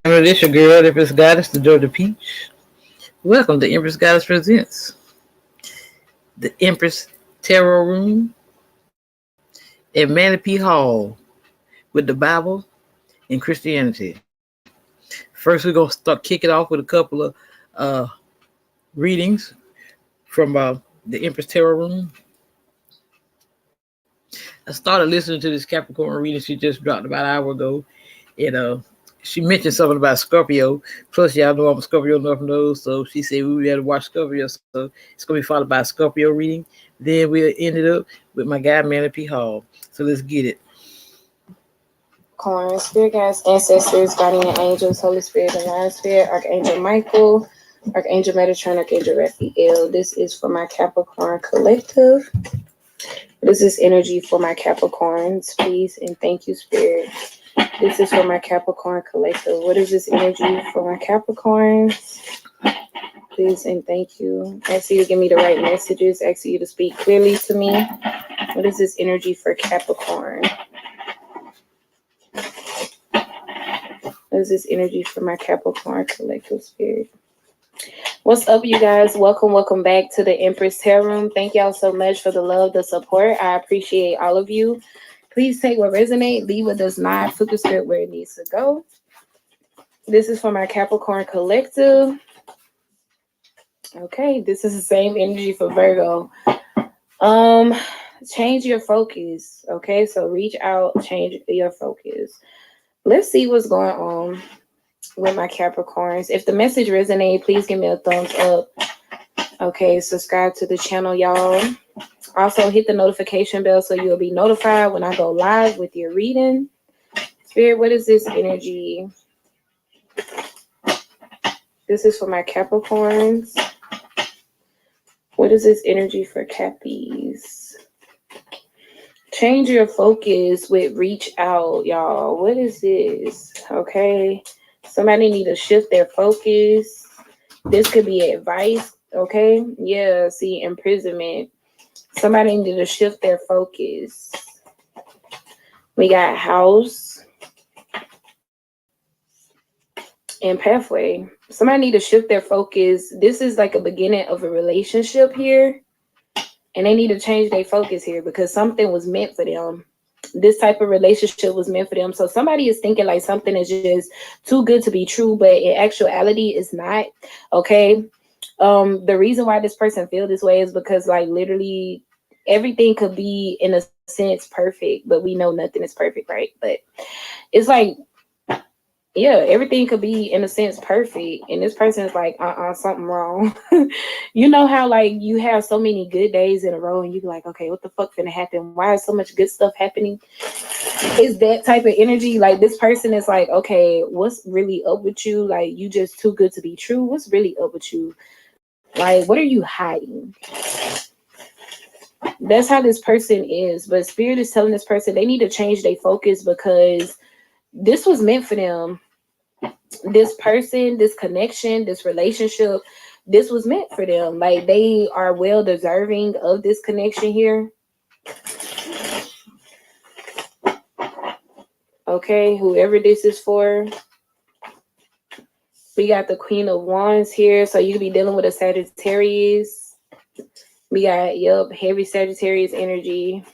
This your girl, Empress Goddess, the Georgia Peach. Welcome to Empress Goddess Presents, the Empress Tarot Room at Manapee Hall with the Bible and Christianity. First, we're going to start kicking off with a couple of uh, readings from the Empress Tarot Room. I started listening to this Capricorn reading she just dropped about an hour ago, and she mentioned something about Scorpio. Plus, y'all know I'm a Scorpio North Node, so she said we had to watch Scorpio. So it's gonna be followed by a Scorpio reading. Then we'll end it up with my guy Manapee Hall. So let's get it. Capricorn, spirit guides, ancestors, guardian angels, Holy Spirit, divine spirit, Archangel Michael, Archangel Metatron, Archangel Raphael. This is for my Capricorn collective. This is energy for my Capricorns, please, and thank you, Spirit. This is for my Capricorn collective. What is this energy for my Capricorns? Please and thank you. I ask you to give me the right messages. I ask you to speak clearly to me. What is this energy for Capricorn? What is this energy for my Capricorn collective, Spirit? What's up, you guys? Welcome back to the Empress Tarot Room. Thank y'all so much for the love, the support. I appreciate all of you. Please take what resonates, leave what does not, put the script where it needs to go. This is for my Capricorn collective. Okay, this is the same energy for Virgo. Change your focus. Okay, so reach out, change your focus. Let's see what's going on with my Capricorns. If the message resonates, please give me a thumbs up. Okay, subscribe to the channel, y'all. Also, hit the notification bell so you'll be notified when I go live with your reading. Spirit, what is this energy? This is for my Capricorns. What is this energy for Cappies? Change your focus with reach out, y'all. What is this? Okay. Somebody need to shift their focus. This could be advice. Okay. Yeah. See, imprisonment. Somebody need to shift their focus. We got house and pathway. Somebody need to shift their focus. This is like a beginning of a relationship here. And they need to change their focus here because something was meant for them. This type of relationship was meant for them. So somebody is thinking like something is just too good to be true, but in actuality, it's not. Okay. The reason why this person feel this way is because like literally everything could be in a sense perfect, but we know nothing is perfect, right? But it's like, yeah, everything could be in a sense perfect, and this person is like, something wrong. You know how like you have so many good days in a row, and you be like, okay, what the fuck finna happen? Why is so much good stuff happening? It's that type of energy. Like this person is like, okay, what's really up with you? Like you just too good to be true. What's really up with you? Like what are you hiding? That's how this person is. But Spirit is telling this person they need to change their focus because this was meant for them. This person, this connection, this relationship, this was meant for them. Like they are well deserving of this connection here. Okay, whoever this is for. We got the Queen of Wands here. So you could be dealing with a Sagittarius. We got, heavy Sagittarius energy.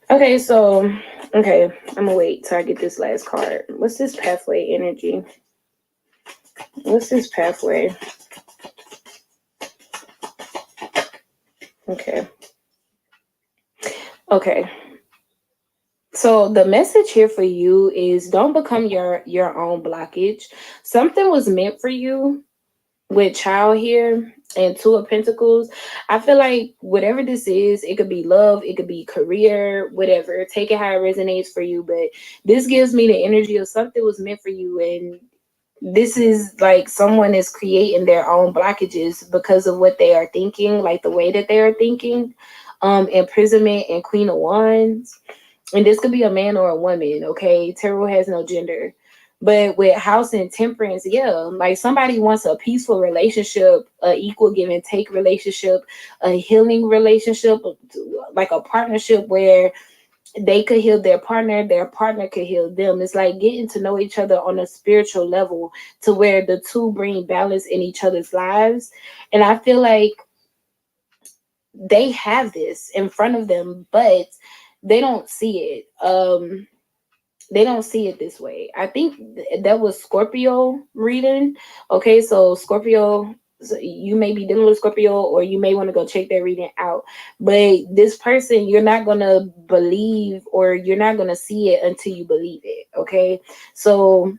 Okay, so, I'm going to wait till I get this last card. What's this pathway energy? What's this pathway? Okay. So the message here for you is don't become your own blockage. Something was meant for you with Child here and Two of Pentacles. I feel like whatever this is, it could be love, it could be career, whatever. Take it how it resonates for you. But this gives me the energy of something was meant for you. And this is like someone is creating their own blockages because of what they are thinking, like the way that they are thinking. Imprisonment and Queen of Wands. And this could be a man or a woman, okay? Tarot has no gender. But with House and Temperance, yeah, like somebody wants a peaceful relationship, a equal give and take relationship, a healing relationship, like a partnership where they could heal their partner could heal them. It's like getting to know each other on a spiritual level to where the two bring balance in each other's lives. And I feel like they have this in front of them, but they don't see it. They don't see it this way. I think that was Scorpio reading. Okay, so Scorpio, so you may be dealing with Scorpio, or you may want to go check that reading out. But this person, you're not gonna believe, or you're not gonna see it until you believe it. Okay, so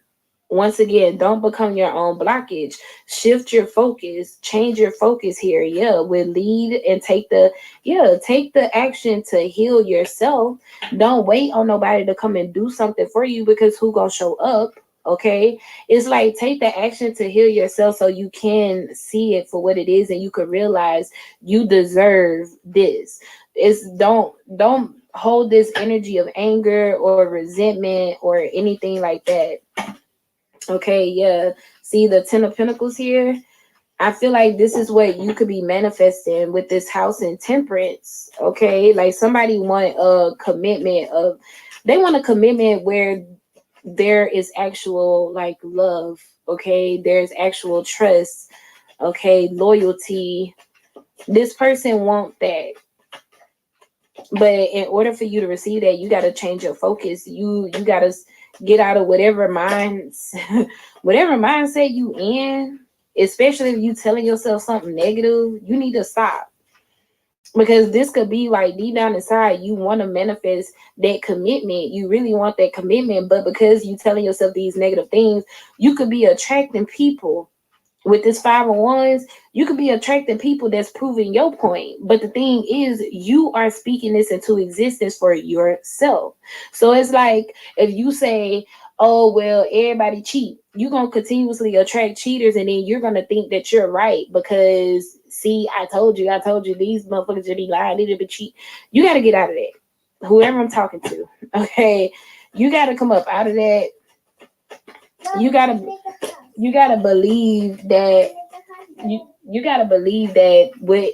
once again, don't become your own blockage. Shift your focus, change your focus here. Yeah, with lead and take the action to heal yourself. Don't wait on nobody to come and do something for you, because who gonna show up? Okay, it's like take the action to heal yourself so you can see it for what it is, and you can realize you deserve this. It's don't hold this energy of anger or resentment or anything like that. Okay, yeah. See the Ten of Pentacles here? I feel like this is what you could be manifesting with this House in Temperance. Okay, like somebody want a commitment of, they want a commitment where there is actual like love. Okay, there's actual trust. Okay, loyalty. This person want that, but in order for you to receive that, you got to change your focus. You got to get out of whatever whatever mindset you in, especially if you telling yourself something negative. You need to stop, because this could be like deep down inside you want to manifest that commitment. You really want that commitment, but because you telling yourself these negative things, you could be attracting people. With this 5 of Wands, you could be attracting people that's proving your point. But the thing is, you are speaking this into existence for yourself. So it's like if you say, oh, well, everybody cheat, you're going to continuously attract cheaters, and then you're going to think that you're right because, see, I told you, these motherfuckers should be lying, they should be cheat. You got to get out of that. Whoever I'm talking to, okay? You got to come up out of that. You got to believe that you got to believe that what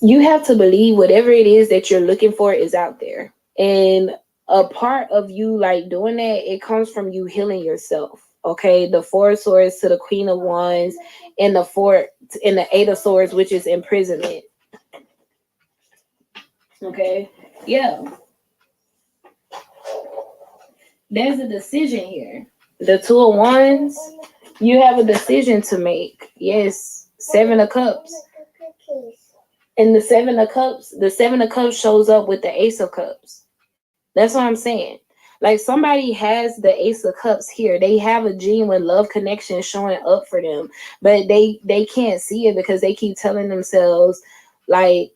you have to believe, whatever it is that you're looking for is out there. And a part of you like doing that, it comes from you healing yourself. Okay, the 4 of Swords to the Queen of Wands, and the 8 of Swords, which is imprisonment. Okay, yeah, there's a decision here. The 2 of Wands, you have a decision to make. Yes, 7 of Cups. And the 7 of Cups shows up with the Ace of Cups. That's what I'm saying. Like somebody has the Ace of Cups here. They have a genuine love connection showing up for them, but they can't see it because they keep telling themselves like,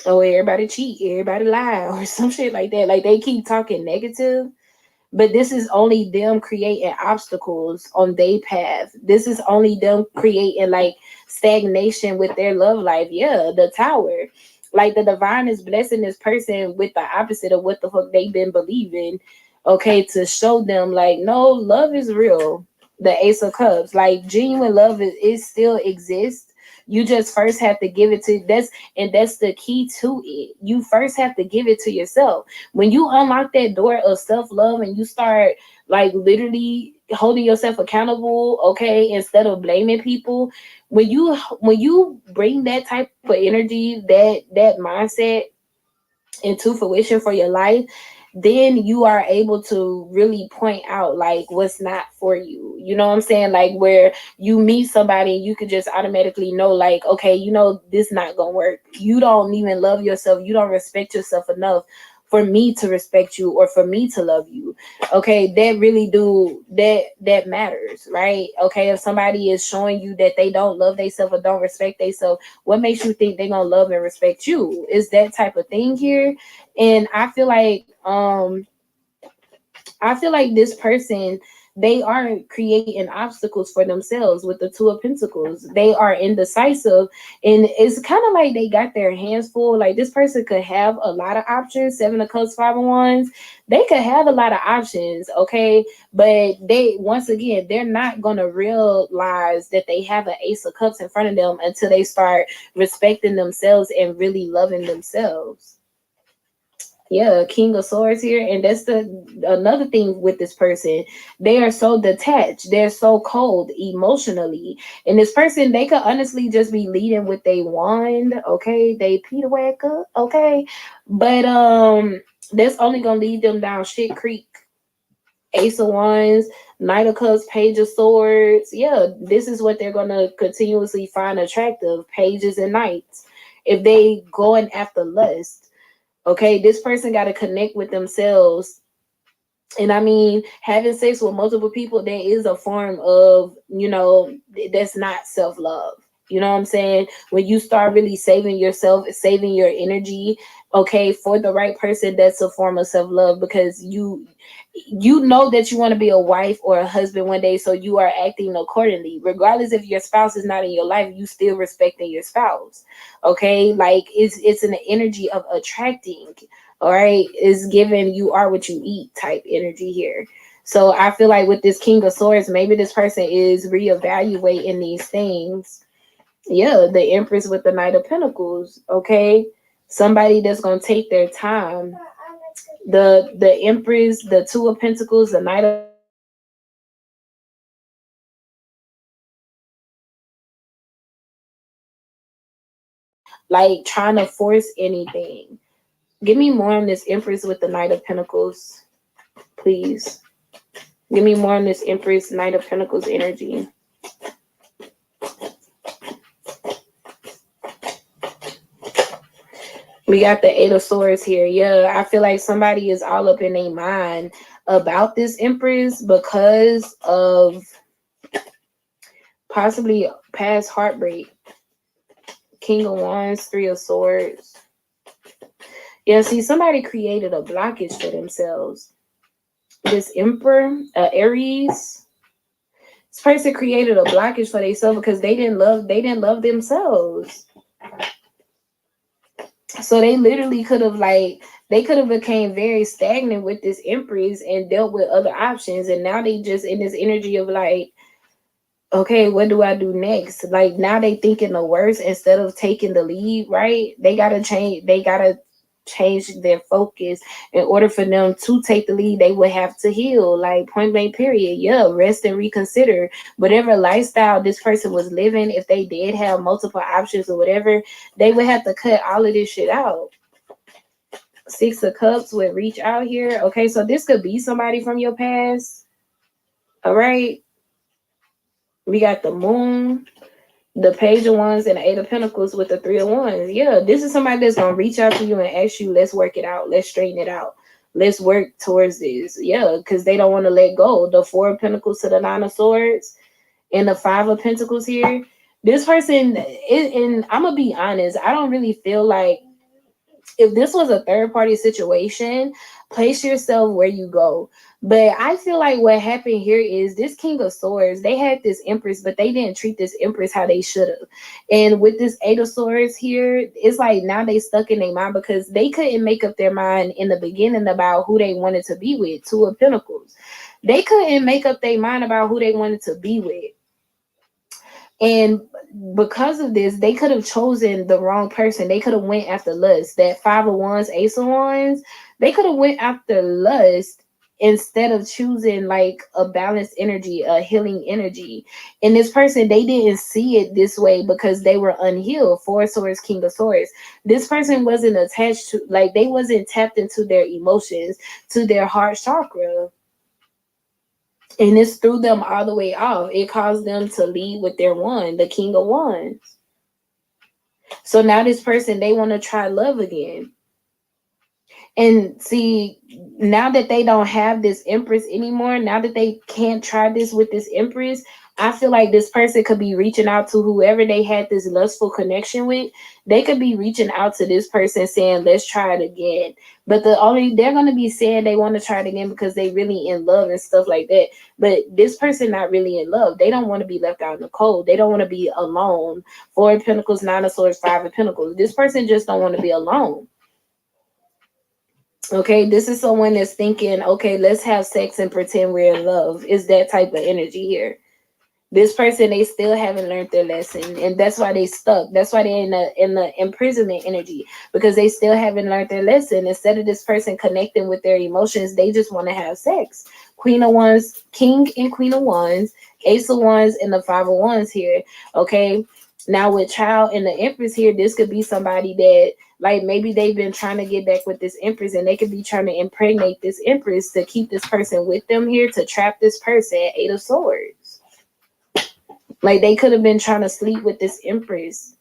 oh, everybody cheat, everybody lie, or some shit like that. Like they keep talking negative. But this is only them creating obstacles on their path. This is only them creating like stagnation with their love life. Yeah, the Tower. Like the divine is blessing this person with the opposite of what the fuck they've been believing. Okay, to show them like, no, love is real. The Ace of Cups. Like genuine love it still exists. You just first have to give it to that's the key to it. You first have to give it to yourself. When you unlock that door of self-love and you start like literally holding yourself accountable, okay, instead of blaming people, when you bring that type of energy, that mindset into fruition for your life, then you are able to really point out like what's not for you. You know what I'm saying? Like where you meet somebody, you could just automatically know like, okay, you know, this not gonna work. You don't even love yourself. You don't respect yourself enough for me to respect you or for me to love you. Okay, that matters, right? Okay, if somebody is showing you that they don't love themselves or don't respect themselves, what makes you think they're gonna love and respect you? Is that type of thing here. And I feel like this person, they are creating obstacles for themselves with the Two of Pentacles. They are indecisive, and it's kind of like they got their hands full. Like this person could have a lot of options. Seven of Cups, Five of Wands. They could have a lot of options, okay? But they, once again, they're not gonna realize that they have an Ace of Cups in front of them until they start respecting themselves and really loving themselves. Yeah, King of Swords here, and that's the another thing with this person. They are so detached. They're so cold emotionally, and this person, they could honestly just be leading with they wand. Okay, they Peter Wacker. Okay, but that's only gonna lead them down shit creek. Ace of Wands, Knight of Cups, Page of Swords. Yeah, this is what they're gonna continuously find attractive, pages and knights. If they going after lust, okay, this person got to connect with themselves. And I mean, having sex with multiple people, there is a form of, that's not self-love. You know what I'm saying? When you start really saving yourself, saving your energy, okay, for the right person, that's a form of self-love, because you know that you want to be a wife or a husband one day, so you are acting accordingly. Regardless if your spouse is not in your life, you still respecting your spouse. Okay, like it's an energy of attracting. All right, is given you are what you eat type energy here. So I feel like with this King of Swords, maybe this person is reevaluating these things. Yeah, the Empress with the Knight of Pentacles. Okay, somebody that's gonna take their time. The Empress, the Two of Pentacles, the Knight of Pentacles, this person is not gonna be like trying to force anything. Give me more on this Empress with the Knight of Pentacles, please. Give me more on this Empress, Knight of Pentacles energy. We got the Eight of Swords here. Yeah, I feel like somebody is all up in their mind about this Empress because of possibly past heartbreak. King of Wands, Three of Swords. Yeah, see, somebody created a blockage for themselves. This Emperor, Aries. This person created a blockage for themselves because they didn't love themselves. So they literally could have they could have became very stagnant with this Empress and dealt with other options, and now they just in this energy of like, okay, what do I do next? Like now they thinking the worst instead of taking the lead, right? They gotta change their focus. In order for them to take the lead, they would have to heal, like point blank period. Yeah, rest and reconsider whatever lifestyle this person was living. If they did have multiple options or whatever, they would have to cut all of this shit out. Six of Cups would reach out here. Okay, so this could be somebody from your past. All right, we got the Moon, the Page of Wands, and the Eight of Pentacles with the Three of Wands. Yeah, this is somebody that's gonna reach out to you and ask you, let's work it out, let's straighten it out, let's work towards this. Yeah, because they don't want to let go. The Four of Pentacles to the Nine of Swords and the Five of Pentacles here. This person, and I'm gonna be honest, I don't really feel like if this was a third party situation, place yourself where you go. But I feel like what happened here is this King of Swords, they had this Empress, but they didn't treat this Empress how they should have. And with this Eight of Swords here, it's like now they stuck in their mind because they couldn't make up their mind in the beginning about who they wanted to be with. Two of Pentacles. They couldn't make up their mind about who they wanted to be with. And because of this, they could have chosen the wrong person. They could have went after lust. That Five of Wands, Ace of Wands, they could have went after lust instead of choosing like a balanced energy, a healing energy. And this person, they didn't see it this way because they were unhealed. Four of Swords, King of Swords. This person wasn't attached to, like they wasn't tapped into their emotions, to their heart chakra. And this threw them all the way off. It caused them to lead with their one, the King of Wands. So now this person, they want to try love again. And see, now that they don't have this Empress anymore, now that they can't try this with this Empress, I feel like this person could be reaching out to whoever they had this lustful connection with. They could be reaching out to this person saying, let's try it again. But they're gonna be saying they want to try it again because they really in love and stuff like that. But this person not really in love. They don't want to be left out in the cold. They don't want to be alone. 4 of Pentacles, 9 of Swords, 5 of Pentacles. This person just don't want to be alone. Okay, this is someone that's thinking, okay, let's have sex and pretend we're in love. Is that type of energy here. This person, they still haven't learned their lesson, and that's why they stuck. That's why they're in the imprisonment energy, because they still haven't learned their lesson. Instead of this person connecting with their emotions, they just want to have sex. Queen of Wands, King and Queen of Wands, Ace of Wands, and the 5 of Wands here. Okay, now with Child and the Empress here, this could be somebody that, like, maybe they've been trying to get back with this Empress, and they could be trying to impregnate this Empress to keep this person with them here, to trap this person. 8 of Swords. Like, they could have been trying to sleep with this Empress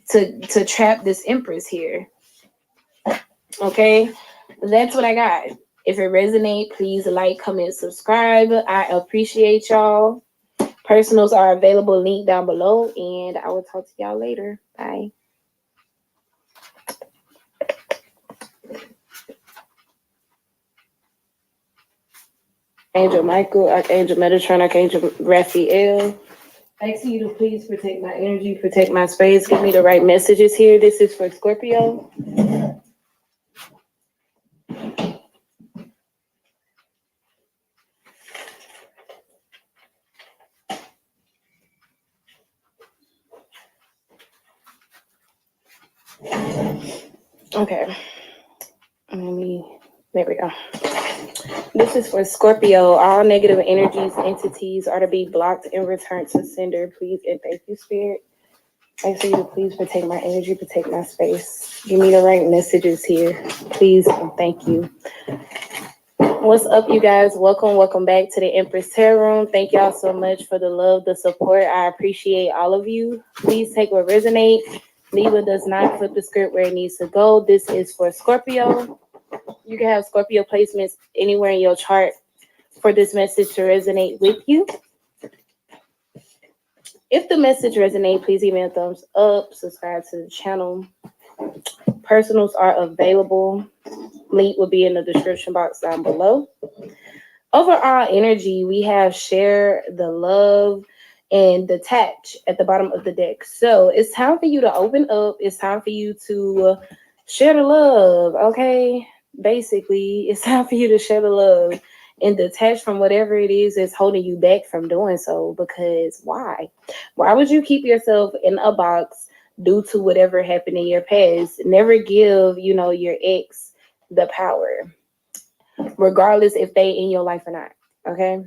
to trap this Empress here. Okay, that's what I got. If it resonates, please like, comment, subscribe. I appreciate y'all. Personals are available, link down below, and I will talk to y'all later. Bye. Angel Michael, Archangel Metatron, Archangel Raphael. Asking you to please protect my energy, protect my space, give me the right messages here. This is for Scorpio. Okay. There we go. This is for Scorpio. All negative energies, entities are to be blocked and returned to sender. Please and thank you, Spirit. I ask you to please protect my energy, protect my space. Give me the right messages here. Please and thank you. What's up, you guys? Welcome back to the Empress Tarot Room. Thank y'all so much for the love, the support. I appreciate all of you. Please take what resonates. Leave what does not. Flip the script where it needs to go. This is for Scorpio. You can have Scorpio placements anywhere in your chart for this message to resonate with you. If the message resonates, please give me a thumbs up, subscribe to the channel. Personals are available. Link will be in the description box down below. Overall energy, we have share, the love, and detach at the bottom of the deck. So it's time for you to open up. It's time for you to share the love, okay? Basically, it's time for you to share the love and detach from whatever it is that's holding you back from doing so. Because why? Why would you keep yourself in a box due to whatever happened in your past? Never give, your ex the power, regardless if they in your life or not. Okay?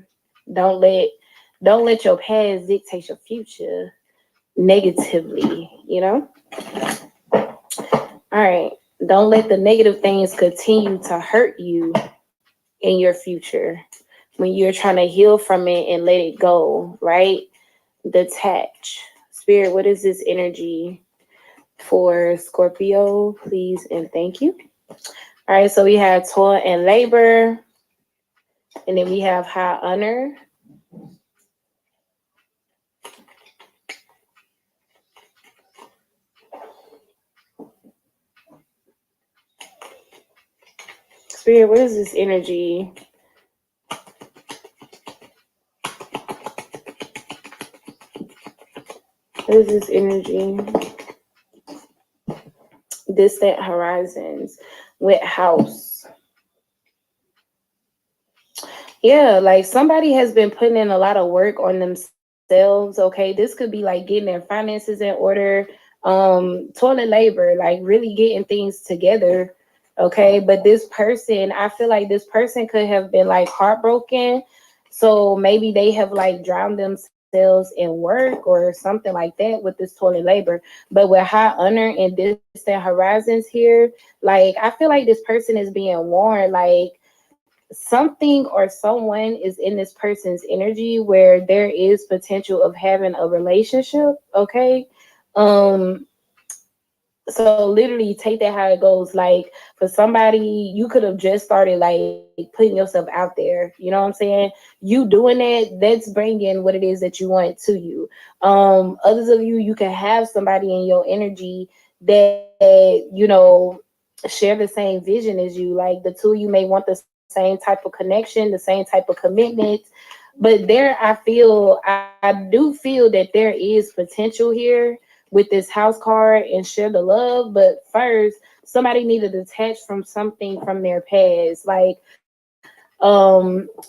Don't let your past dictate your future negatively, All right. Don't let the negative things continue to hurt you in your future when you're trying to heal from it and let it go, right? Detach. Spirit, what is this energy for Scorpio? Please and thank you. All right, so we have toil and labor, and then we have high honor. Spirit, what is this energy? What is this energy? Distant horizons with house. Yeah, like somebody has been putting in a lot of work on themselves. Okay, this could be like getting their finances in order, toilet labor, like really getting things together. Okay, but this person, I feel like this person could have been like heartbroken, so maybe they have like drowned themselves in work or something like that with this toilet labor. But with high honor and distant horizons here, like I feel like this person is being warned, like something or someone is in this person's energy where there is potential of having a relationship. Okay, So literally take that how it goes. Like for somebody, you could have just started like putting yourself out there. You know what I'm saying? You doing that, that's bringing what it is that you want to you. Others of you, you can have somebody in your energy that, share the same vision as you. Like the two of you may want the same type of connection, the same type of commitment. But there, I do feel that there is potential here with this house card and share the love. But first, somebody need to detach from something from their past. Like,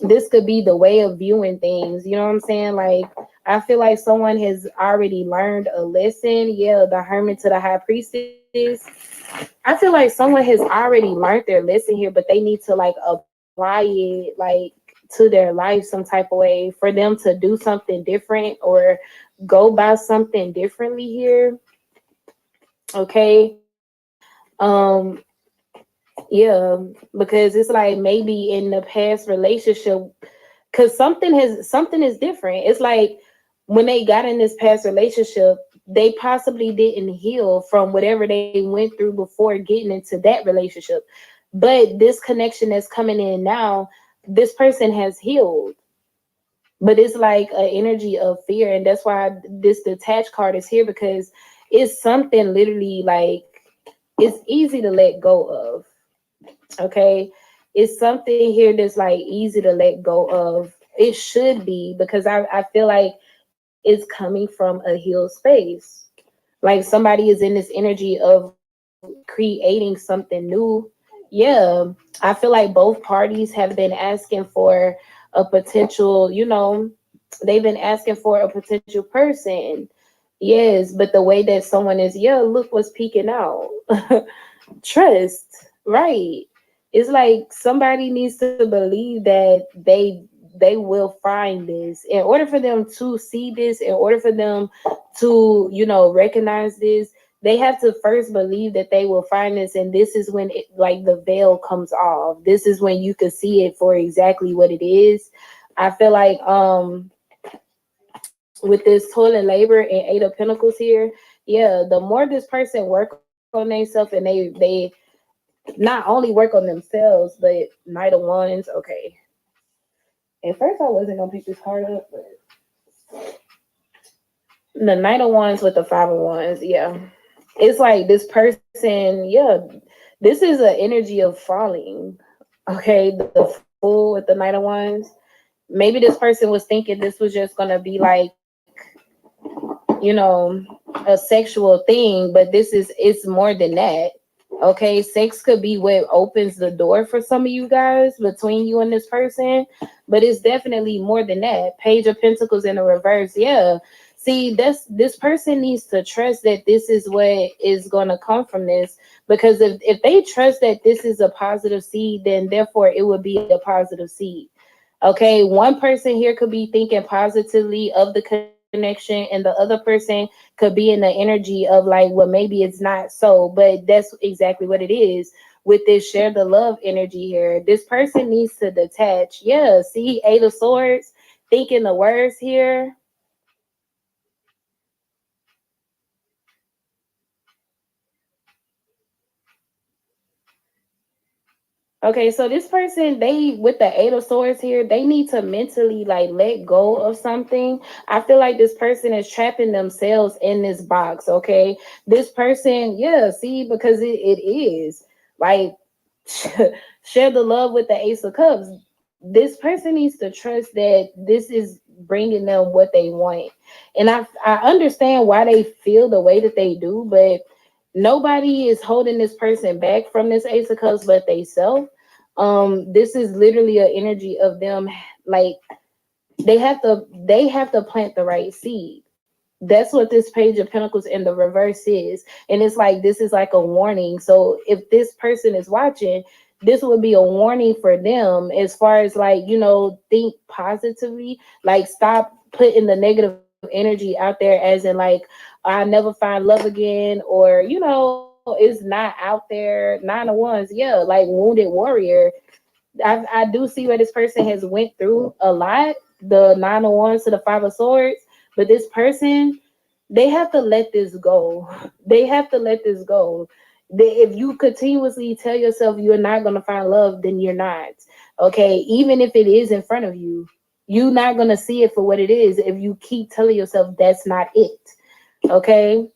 this could be the way of viewing things. You know what I'm saying? Like, I feel like someone has already learned a lesson. Yeah, the hermit to the high priestess. I feel like someone has already learned their lesson here, but they need to like apply it like to their life some type of way for them to do something different or go by something differently here. Okay. Yeah, because it's like maybe in the past relationship, because something is different. It's like when they got in this past relationship, they possibly didn't heal from whatever they went through before getting into that relationship. But this connection that's coming in now, this person has healed. But it's like an energy of fear, and that's why this detached card is here, because it's something literally like it's easy to let go of. Okay, it's something here that's like easy to let go of. It should be, because I feel like it's coming from a healed space. Like somebody is in this energy of creating something new. Yeah, I feel like both parties have been asking for a potential, they've been asking for a potential person. Yes, but the way that someone is, yeah, look what's peeking out. Trust, right? It's like somebody needs to believe that they will find this. In order for them to see this, in order for them to recognize this, they have to first believe that they will find this. And this is when like the veil comes off. This is when you can see it for exactly what it is. I feel like with this toil and labor and Eight of Pentacles here, yeah, the more this person work on themselves, and they not only work on themselves, but Knight of Wands. Okay, at first I wasn't gonna pick this card up, but the Knight of Wands with the Five of Wands, yeah, it's like this person, yeah, this is an energy of falling. Okay, the Fool with the Knight of Wands. Maybe this person was thinking this was just gonna be like, you know, a sexual thing, but it's more than that. Okay, sex could be what opens the door for some of you guys between you and this person, but it's definitely more than that. Page of Pentacles in the reverse, yeah. See, this person needs to trust that this is what is going to come from this, because if they trust that this is a positive seed, then therefore it would be a positive seed. Okay, one person here could be thinking positively of the connection, and the other person could be in the energy of like, well, maybe it's not so, but that's exactly what it is. With this share the love energy here, this person needs to detach. Yeah, see, Eight of Swords, thinking the words here. Okay, so this person, they with the Eight of Swords here, they need to mentally like let go of something. I feel like this person is trapping themselves in this box. Okay, this person, yeah, see, because it is like share the love with the Ace of Cups. This person needs to trust that this is bringing them what they want, and I understand why they feel the way that they do, but nobody is holding this person back from this Ace of Cups but they self. This is literally an energy of them, like they have to plant the right seed. That's what this Page of Pentacles in the reverse is. And it's like this is like a warning. So if this person is watching, this would be a warning for them, as far as like, think positively. Like stop putting the negative energy out there, as in like, I never find love again, or it's not out there. Nine of Wands, yeah, like wounded warrior. I do see where this person has went through a lot. The Nine of Wands to the Five of Swords, but this person, They have to let this go. They have to let this go. If you continuously tell yourself you're not going to find love, then you're not. Okay. Even if it is in front of you, you're not going to see it for what it is if you keep telling yourself that's not it. Okay.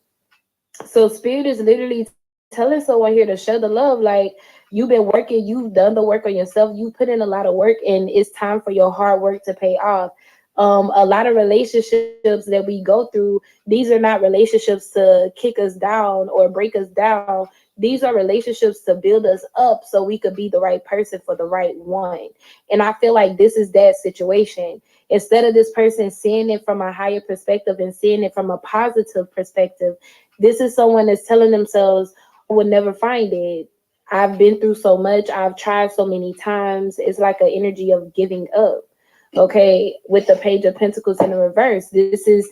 So spirit is literally telling someone here to show the love. Like, you've been working, you've done the work on yourself, you put in a lot of work, and it's time for your hard work to pay off. A lot of relationships that we go through, these are not relationships to kick us down or break us down. These are relationships to build us up so we could be the right person for the right one. And I feel like this is that situation. Instead of this person seeing it from a higher perspective and seeing it from a positive perspective, this is someone that's telling themselves, I would never find it. I've been through so much. I've tried so many times. It's like an energy of giving up. Okay. With the Page of Pentacles in the reverse, this is,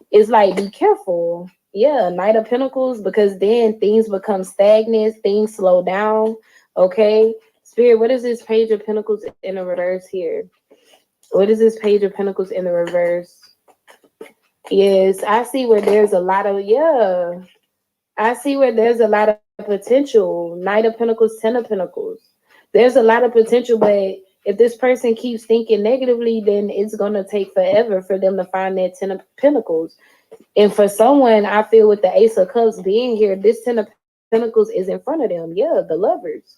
it's like, be careful. Yeah. Knight of Pentacles, because then things become stagnant, things slow down. Okay. Spirit, what is this Page of Pentacles in the reverse here? What is this Page of Pentacles in the reverse? Yes, I see where there's a lot of, yeah. I see where there's a lot of potential. Knight of Pentacles, Ten of Pentacles. There's a lot of potential, but if this person keeps thinking negatively, then it's going to take forever for them to find that Ten of Pentacles. And for someone, I feel with the Ace of Cups being here, this Ten of Pentacles is in front of them. Yeah, the lovers.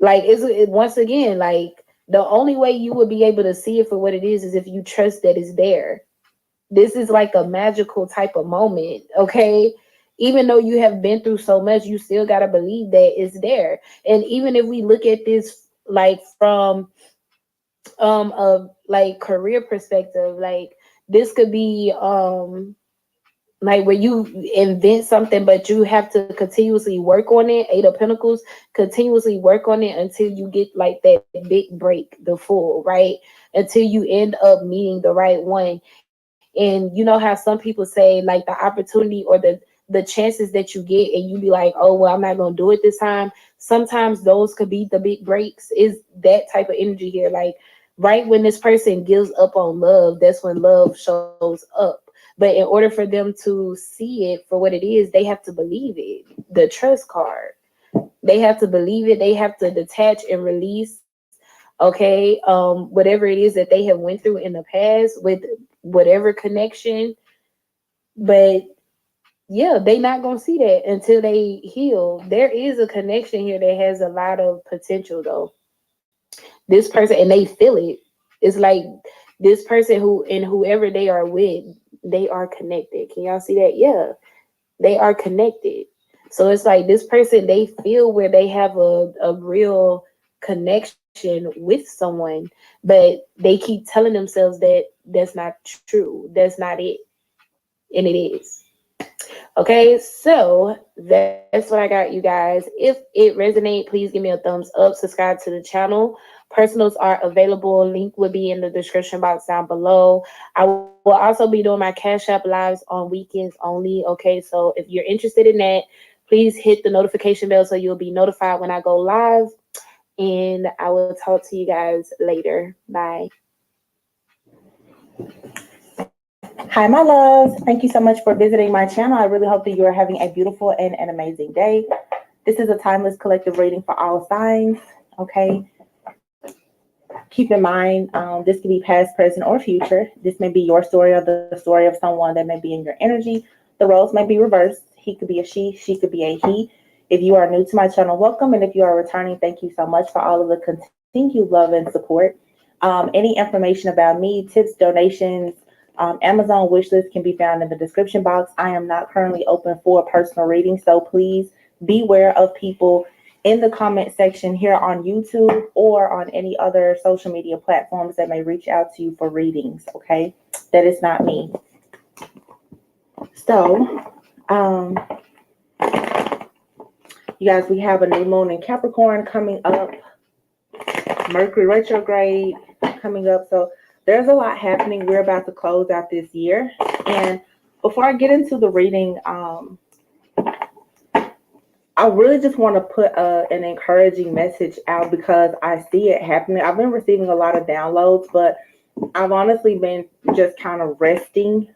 Like, once again, like, the only way you would be able to see it for what it is if you trust that it's there. This is like a magical type of moment, okay? Even though you have been through so much, you still got to believe that it's there. And even if we look at this like from a like career perspective, like, this could be like where you invent something but you have to continuously work on it. Eight of Pentacles, continuously work on it until you get like that big break, the full, right? Until you end up meeting the right one. And you know how some people say like the opportunity or the chances that you get and you be like, oh well, I'm not gonna do it this time. Sometimes those could be the big breaks. Is that type of energy here. Like, right when this person gives up on love, that's when love shows up. But in order for them to see it for what it is, they have to believe it. The trust card, they have to believe it. They have to detach and release, okay, whatever it is that they have went through in the past with whatever connection. But yeah, they not gonna see that until they heal. There is a connection here that has a lot of potential though. This person, and they feel it. It's like this person who and whoever they are with, they are connected. Can y'all see that? Yeah, they are connected. So it's like this person, they feel where they have a real connection with someone, but they keep telling themselves that that's not true. That's not it. And it is. Okay, so that's what I got, you guys. If it resonates, please give me a thumbs up, subscribe to the channel. Personals are available. Link will be in the description box down below. I will also be doing my Cash App lives on weekends only. Okay, so if you're interested in that, please hit the notification bell so you'll be notified when I go live. And I will talk to you guys later. Bye. Hi, my loves. Thank you so much for visiting my channel. I really hope that you are having a beautiful and an amazing day. This is a timeless collective reading for all signs. Okay. Keep in mind, this could be past, present, or future. This may be your story or the story of someone that may be in your energy. The roles may be reversed. He could be a she could be a he. If you are new to my channel, welcome. And if you are returning, thank you so much for all of the continued love and support. Any information about me, tips, donations, Amazon wish list can be found in the description box. I am not currently open for personal reading, so please beware of people in the comment section here on YouTube or on any other social media platforms that may reach out to you for readings. Okay, that is not me. So, you guys, we have a new moon in Capricorn coming up, Mercury retrograde coming up. So there's a lot happening. We're about to close out this year. And before I get into the reading, I really just want to put an encouraging message out because I see it happening. I've been receiving a lot of downloads, but I've honestly been just kind of resting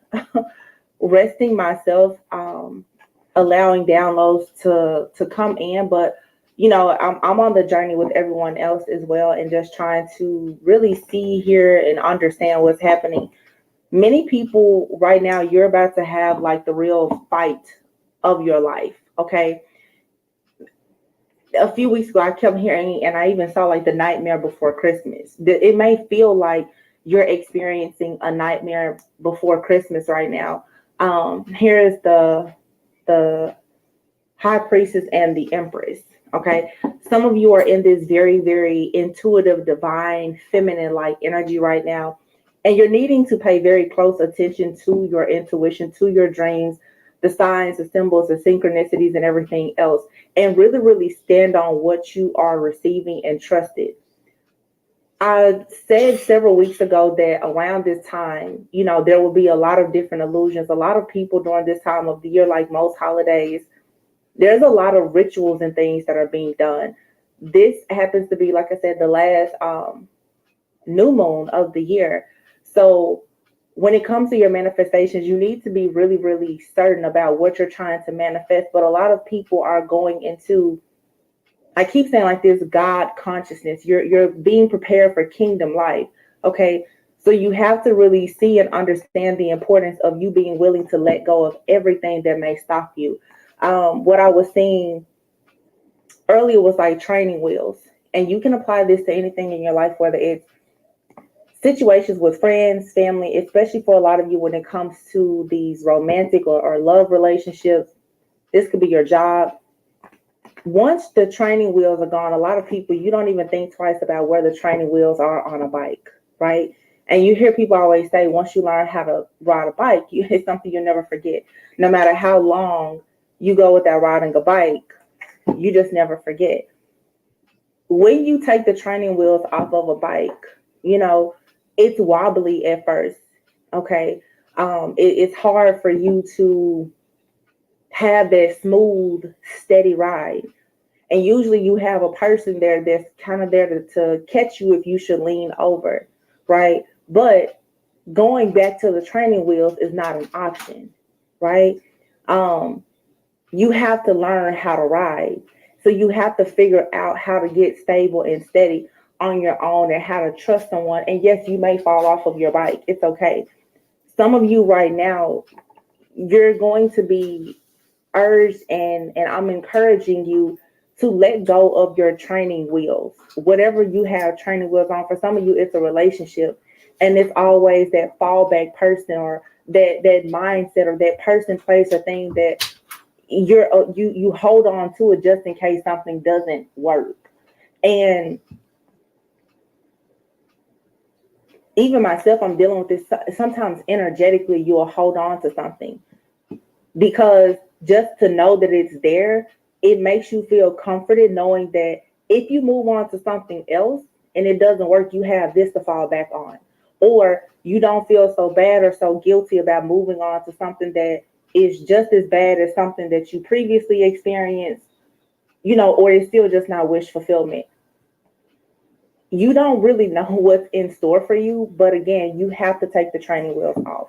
resting myself, allowing downloads to come in. But I'm on the journey with everyone else as well, and just trying to really see, hear, and understand what's happening. Many people right now, you're about to have like the real fight of your life. Okay. A few weeks ago, I kept hearing, and I even saw like the nightmare before Christmas. It may feel like you're experiencing a nightmare before Christmas right now. Here is the High Priestess and the Empress. Okay, some of you are in this very, very intuitive, divine, feminine like energy right now, and you're needing to pay very close attention to your intuition, to your dreams, the signs, the symbols, the synchronicities, and everything else, and really, really stand on what you are receiving and trust it. I said several weeks ago that around this time, there will be a lot of different illusions. A lot of people during this time of the year, like most holidays, there's a lot of rituals and things that are being done. This happens to be, like I said, the last new moon of the year. So when it comes to your manifestations, you need to be really, really certain about what you're trying to manifest. But a lot of people are going into, I keep saying like this, God consciousness. You're being prepared for kingdom life. Okay. So you have to really see and understand the importance of you being willing to let go of everything that may stop you. What I was seeing earlier was like training wheels, and you can apply this to anything in your life, whether it's situations with friends, family, especially for a lot of you when it comes to these romantic or love relationships. This could be your job. Once the training wheels are gone, a lot of people, you don't even think twice about where the training wheels are on a bike, right? And you hear people always say, once you learn how to ride a bike, it's something you'll never forget. No matter how long you go without riding a bike, you just never forget. When you take the training wheels off of a bike, it's wobbly at first. Okay. It's hard for you to have that smooth, steady ride. And usually you have a person there that's kind of there to catch you if you should lean over, right? But going back to the training wheels is not an option, right? You have to learn how to ride. So you have to figure out how to get stable and steady on your own, and how to trust someone. And yes, you may fall off of your bike. It's okay. Some of you right now, you're going to be urged, and I'm encouraging you to let go of your training wheels. Whatever you have training wheels on, for some of you, it's a relationship. And it's always that fallback person, or that mindset, or that person, place, or thing that you hold on to it just in case something doesn't work. And even myself, I'm dealing with this. Sometimes energetically, you'll hold on to something because just to know that it's there, it makes you feel comforted knowing that if you move on to something else and it doesn't work, you have this to fall back on. Or you don't feel so bad or so guilty about moving on to something that is just as bad as something that you previously experienced, or it's still just not wish fulfillment. You don't really know what's in store for you, but again, you have to take the training wheels off.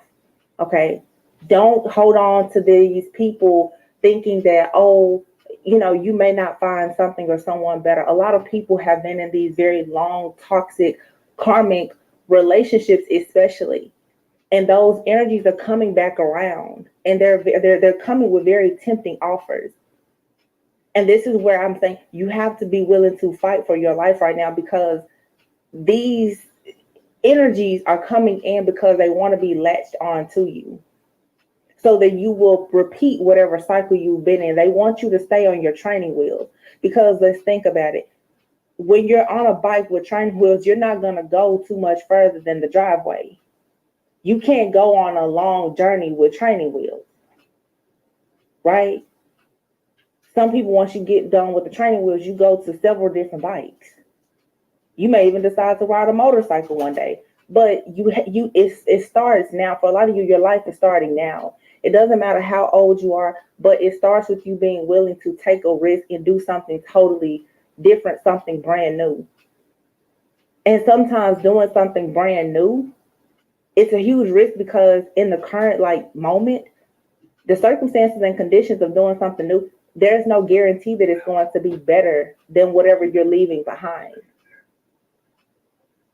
Okay. Don't hold on to these people thinking that, you may not find something or someone better. A lot of people have been in these very long, toxic, karmic relationships, especially. And those energies are coming back around, and they're coming with very tempting offers. And this is where I'm saying you have to be willing to fight for your life right now, because these energies are coming in because they want to be latched on to you, so that you will repeat whatever cycle you've been in. They want you to stay on your training wheels, because let's think about it. When you're on a bike with training wheels, you're not going to go too much further than the driveway. You can't go on a long journey with training wheels, right? Some people, once you get done with the training wheels, you go to several different bikes. You may even decide to ride a motorcycle one day. But it starts now. For a lot of you, your life is starting now. It doesn't matter how old you are, but it starts with you being willing to take a risk and do something totally different, something brand new. And sometimes doing something brand new, it's a huge risk, because in the current moment, The circumstances and conditions of doing something new, there's no guarantee that it's going to be better than whatever you're leaving behind.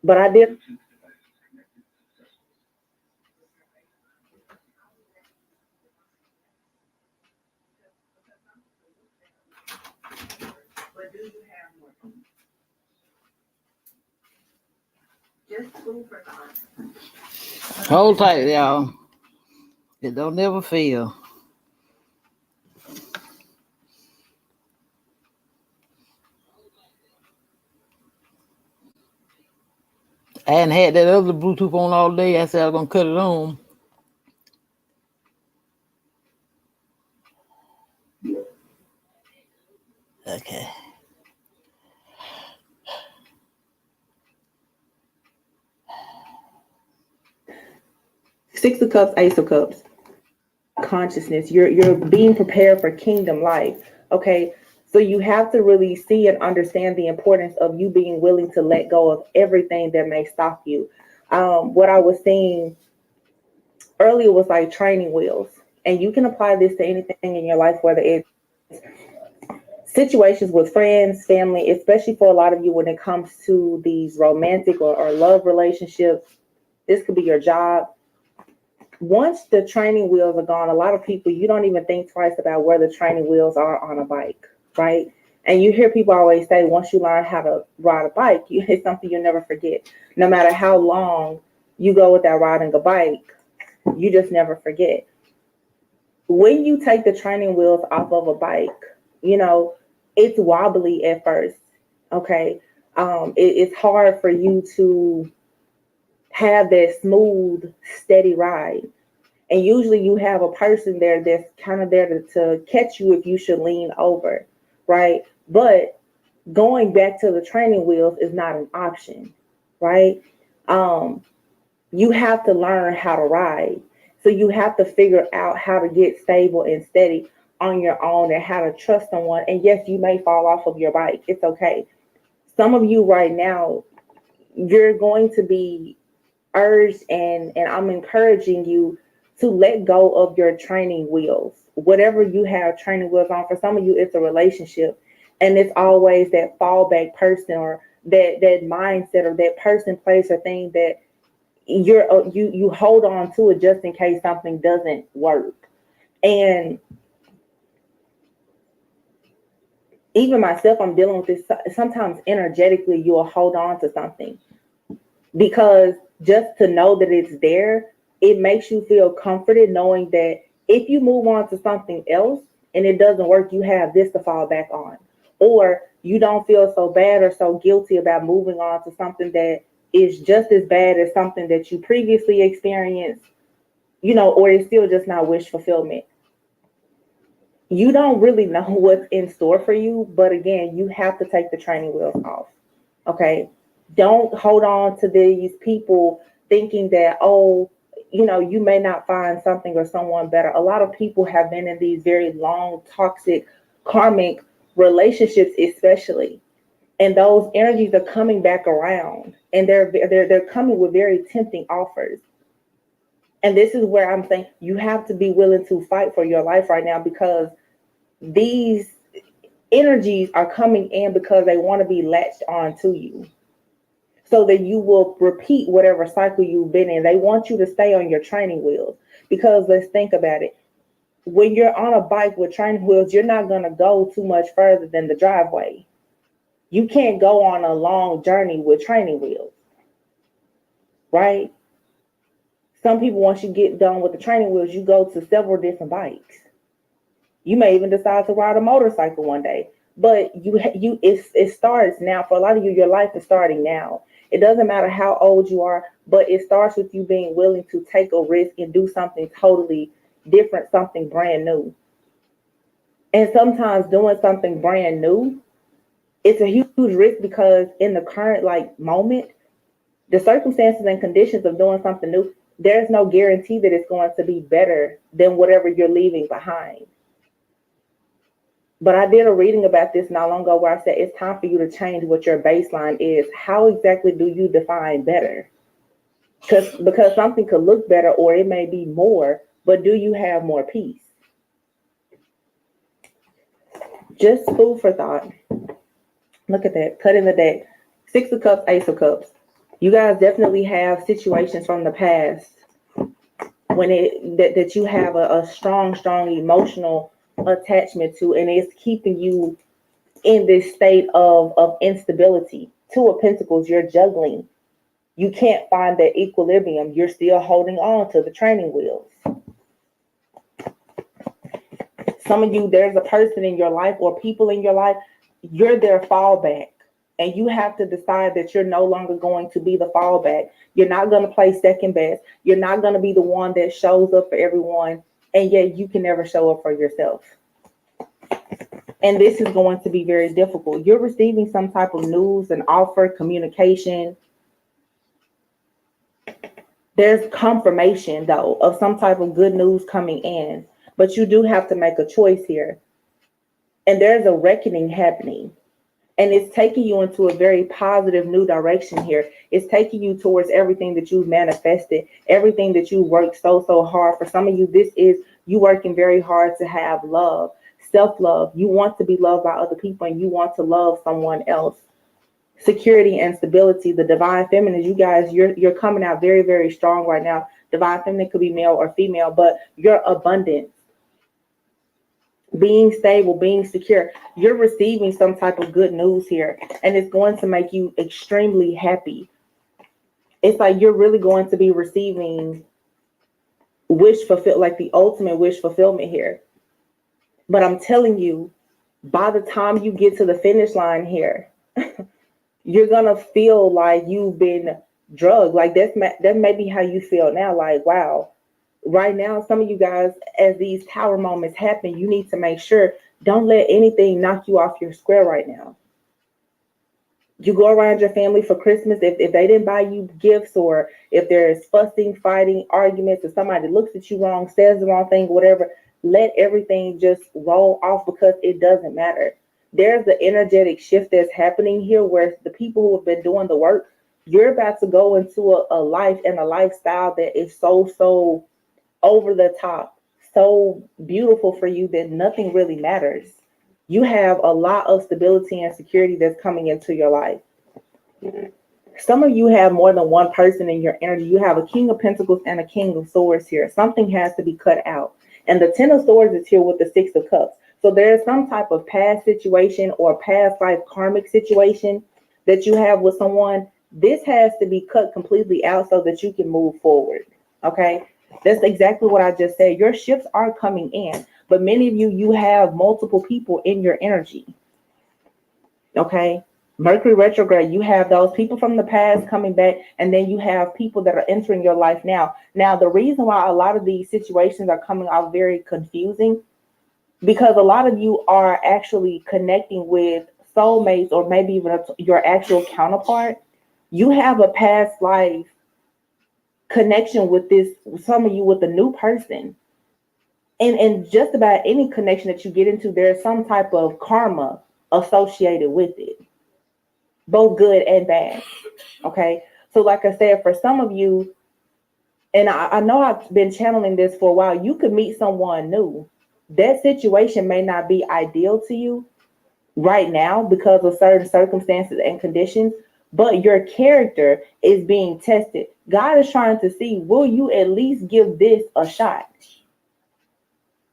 But I did. Hold tight, y'all. It don't never fail. I hadn't had that other Bluetooth on all day. I said I was gonna cut it on. Okay. Six of Cups, Ace of Cups. Consciousness. You're being prepared for kingdom life. Okay. So you have to really see and understand the importance of you being willing to let go of everything that may stop you. What I was saying earlier was like training wheels. And you can apply this to anything in your life, whether it's situations with friends, family, especially for a lot of you when it comes to these romantic or love relationships. This could be your job. Once the training wheels are gone, a lot of people, you don't even think twice about where the training wheels are on a bike, right? And you hear people always say, once you learn how to ride a bike, it's something you'll never forget. No matter how long you go without riding a bike, you just never forget. When you take the training wheels off of a bike, it's wobbly at first, okay? It's hard for you to have that smooth, steady ride. And usually you have a person there that's kind of there to catch you if you should lean over, right? But going back to the training wheels is not an option, right? You have to learn how to ride. So you have to figure out how to get stable and steady on your own and how to trust someone. And yes, you may fall off of your bike. It's okay. Some of you right now, you're going to be urged and I'm encouraging you to let go of your training wheels. Whatever you have training wheels on, for some of you, it's a relationship. And it's always that fallback person or that mindset or that person, place, or thing that you hold on to it just in case something doesn't work. And even myself, I'm dealing with this. Sometimes energetically, you'll hold on to something because just to know that it's there, it makes you feel comforted knowing that if you move on to something else and it doesn't work, you have this to fall back on. Or you don't feel so bad or so guilty about moving on to something that is just as bad as something that you previously experienced, or it's still just not wish fulfillment. You don't really know what's in store for you, but again, you have to take the training wheels off. Okay. Don't hold on to these people thinking that, you may not find something or someone better. A lot of people have been in these very long, toxic, karmic relationships, especially. And those energies are coming back around and they're coming with very tempting offers. And this is where I'm saying you have to be willing to fight for your life right now, because these energies are coming in because they want to be latched on to you so that you will repeat whatever cycle you've been in. They want you to stay on your training wheels, because let's think about it. When you're on a bike with training wheels, you're not going to go too much further than the driveway. You can't go on a long journey with training wheels, right? Some people, once you get done with the training wheels, you go to several different bikes. You may even decide to ride a motorcycle one day, but it starts now. For a lot of you, your life is starting now. It doesn't matter how old you are, but it starts with you being willing to take a risk and do something totally different, something brand new. And sometimes doing something brand new, it's a huge risk, because in the current moment, the circumstances and conditions of doing something new, there's no guarantee that it's going to be better than whatever you're leaving behind. But I did a reading about this not long ago where I said it's time for you to change what your baseline is. How exactly do you define better? Because something could look better or it may be more, but do you have more peace? Just food for thought. Look at that. Cut in the deck. Six of Cups, Ace of Cups. You guys definitely have situations from the past when that you have a strong emotional attachment to, and it's keeping you in this state of instability. Two of Pentacles, you're juggling. You can't find that equilibrium. You're still holding on to the training wheels. Some of you, there's a person in your life or people in your life, you're their fallback. And you have to decide that you're no longer going to be the fallback. You're not going to play second best. You're not going to be the one that shows up for everyone. And yet you can never show up for yourself. And this is going to be very difficult. You're receiving some type of news, an offer, communication. There's confirmation, though, of some type of good news coming in. But you do have to make a choice here. And there's a reckoning happening. And it's taking you into a very positive new direction here. It's taking you towards everything that you've manifested, everything that you worked so hard for. Some of you, this is you working very hard to have love, self-love. You want to be loved by other people and you want to love someone else. Security and stability, the divine feminine, you guys, you're coming out very, very strong right now. Divine feminine could be male or female, but you're abundant. Being stable, being secure, you're receiving some type of good news here, and it's going to make you extremely happy. It's like you're really going to be receiving like the ultimate wish fulfillment here. But I'm telling you, by the time you get to the finish line here, you're gonna feel like you've been drugged. Like that may be how you feel now. Like, wow. Right now, some of you guys, as these tower moments happen, you need to make sure don't let anything knock you off your square right now. You go around your family for Christmas, if they didn't buy you gifts, or if there's fussing, fighting, arguments, or somebody looks at you wrong, says the wrong thing, whatever, let everything just roll off because it doesn't matter. There's the energetic shift that's happening here where the people who have been doing the work, you're about to go into a life and a lifestyle that is so over the top, so beautiful for you that nothing really matters. You have a lot of stability and security that's coming into your life. Some of you have more than one person in your energy. You have a King of Pentacles and a King of Swords here. Something has to be cut out. And the Ten of Swords is here with the Six of Cups. So there's some type of past situation or past life karmic situation that you have with someone. This has to be cut completely out so that you can move forward. Okay? That's exactly what I just said. Your shifts are coming in, but many of you have multiple people in your energy. Okay. Mercury retrograde, you have those people from the past coming back, and then you have people that are entering your life now. Now, the reason why a lot of these situations are coming out very confusing, because a lot of you are actually connecting with soulmates or maybe even your actual counterpart. You have a past life connection with this, some of you with a new person. And just about any connection that you get into, there's some type of karma associated with it, both good and bad. Okay. So like I said, for some of you, and I know I've been channeling this for a while, you could meet someone new. That situation may not be ideal to you right now because of certain circumstances and conditions, but your character is being tested. God is trying to see, will you at least give this a shot?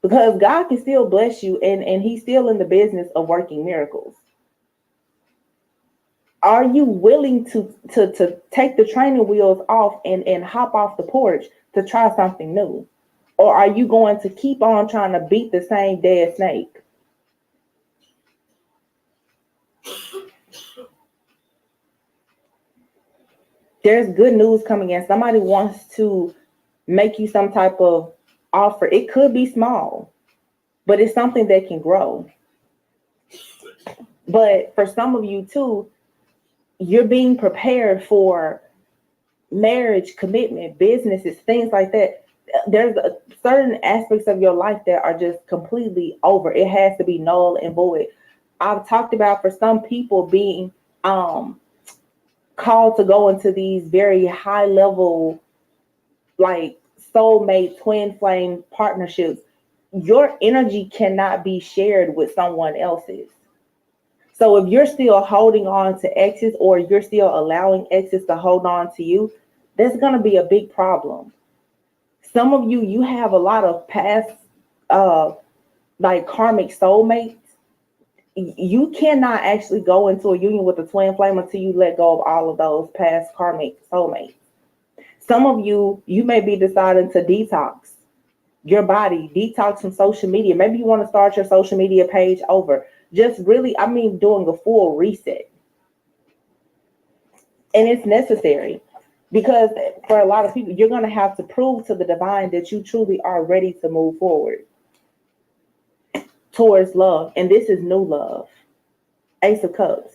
Because God can still bless you, and he's still in the business of working miracles. Are you willing to take the training wheels off and hop off the porch to try something new? Or are you going to keep on trying to beat the same dead snake? There's good news coming in. Somebody wants to make you some type of offer. It could be small, but it's something that can grow. But for some of you too, you're being prepared for marriage, commitment, businesses, things like that. There's certain aspects of your life that are just completely over. It has to be null and void. I've talked about for some people being called to go into these very high level, like soulmate, twin flame partnerships. your energy cannot be shared with someone else's. So if you're still holding on to exes, or you're still allowing exes to hold on to you, there's going to be a big problem. Some of you, you have a lot of past, uh, like karmic soulmates. You cannot actually go into a union with a twin flame until you let go of all of those past karmic soulmates. Some of you, you may be deciding to detox your body, detox from social media. Maybe you want to start your social media page over. Just really, I mean, doing a full reset. And it's necessary, because for a lot of people, you're going to have to prove to the divine that you truly are ready to move forward towards love. And this is new love. Ace of Cups.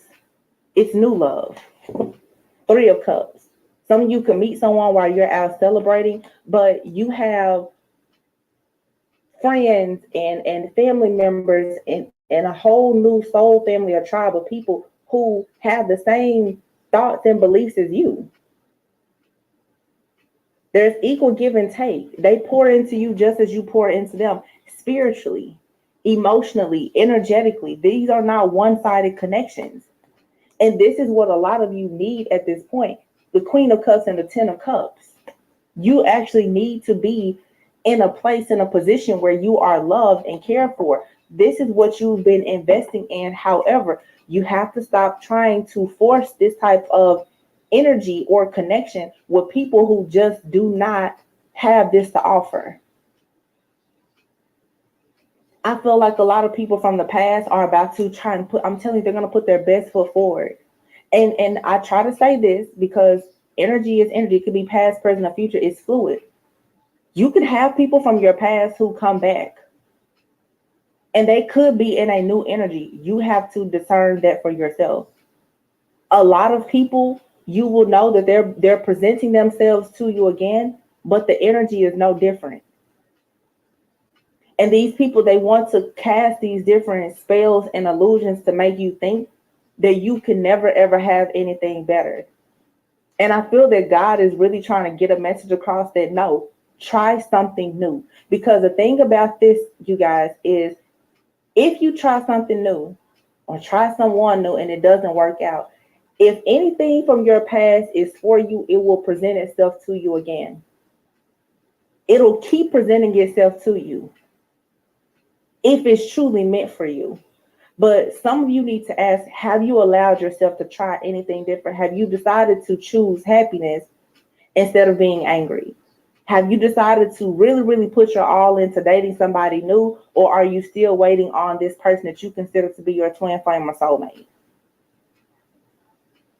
It's new love. Three of Cups. Some of you can meet someone while you're out celebrating, but you have friends and family members and a whole new soul family or tribe of people who have the same thoughts and beliefs as you. There's equal give and take. They pour into you just as you pour into them, spiritually, emotionally, energetically. These are not one-sided connections. And this is what a lot of you need at this point. The Queen of Cups and the Ten of Cups. You actually need to be in a place, in a position where you are loved and cared for. This is what you've been investing in. However, you have to stop trying to force this type of energy or connection with people who just do not have this to offer. I feel like a lot of people from the past are about to try and I'm telling you, they're going to put their best foot forward. And I try to say this because energy is energy. It could be past, present, or future. It's fluid. You could have people from your past who come back, and they could be in a new energy. You have to discern that for yourself. A lot of people, you will know that they're presenting themselves to you again, but the energy is no different. And these people, they want to cast these different spells and illusions to make you think that you can never, ever have anything better. And I feel that God is really trying to get a message across that no, try something new. Because the thing about this, you guys, is if you try something new or try someone new and it doesn't work out, if anything from your past is for you, it will present itself to you again. It'll keep presenting itself to you if it's truly meant for you. But some of you need to ask, have you allowed yourself to try anything different? Have you decided to choose happiness instead of being angry? Have you decided to really, really put your all into dating somebody new? Or are you still waiting on this person that you consider to be your twin flame or soulmate?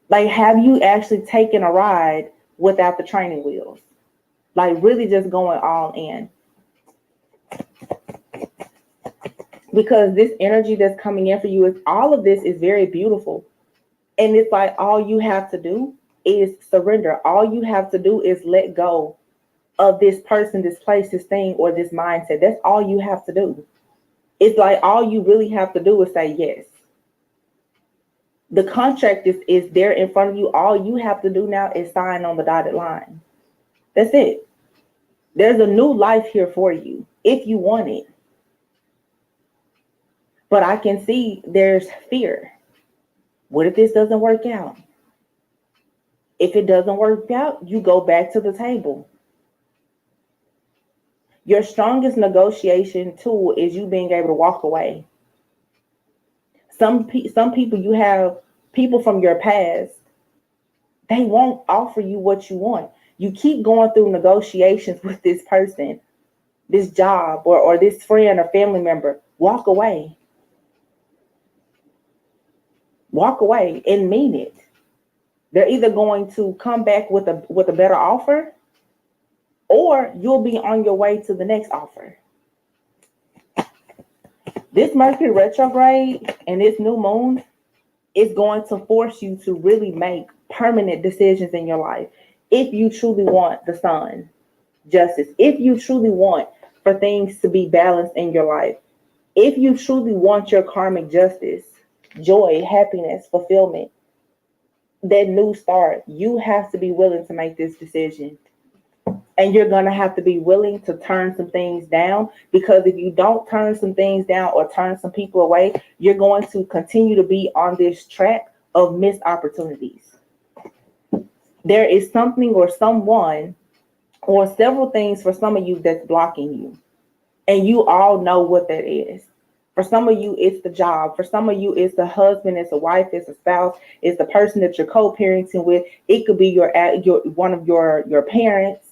Like, have you actually taken a ride without the training wheels? Like, really just going all in? Because this energy that's coming in for you, is all of this is very beautiful. And it's like all you have to do is surrender. All you have to do is let go of this person, this place, this thing, or this mindset. That's all you have to do. It's like all you really have to do is say yes. The contract is there in front of you. All you have to do now is sign on the dotted line. That's it. There's a new life here for you if you want it. But I can see there's fear. What if this doesn't work out? If it doesn't work out, you go back to the table. Your strongest negotiation tool is you being able to walk away. Some people, you have people from your past, they won't offer you what you want. You keep going through negotiations with this person, this job, or this friend or family member. Walk away. Walk away and mean it. They're either going to come back with a better offer, or you'll be on your way to the next offer. This Mercury retrograde and this new moon is going to force you to really make permanent decisions in your life. If you truly want the sun, justice, if you truly want for things to be balanced in your life, if you truly want your karmic justice, joy, happiness, fulfillment, that new start, you have to be willing to make this decision. And you're going to have to be willing to turn some things down, because if you don't turn some things down or turn some people away, you're going to continue to be on this track of missed opportunities. There is something or someone or several things for some of you that's blocking you. And you all know what that is. For some of you, it's the job. For some of you, it's the husband, it's a wife, it's a spouse, it's the person that you're co-parenting with. It could be your one of your parents.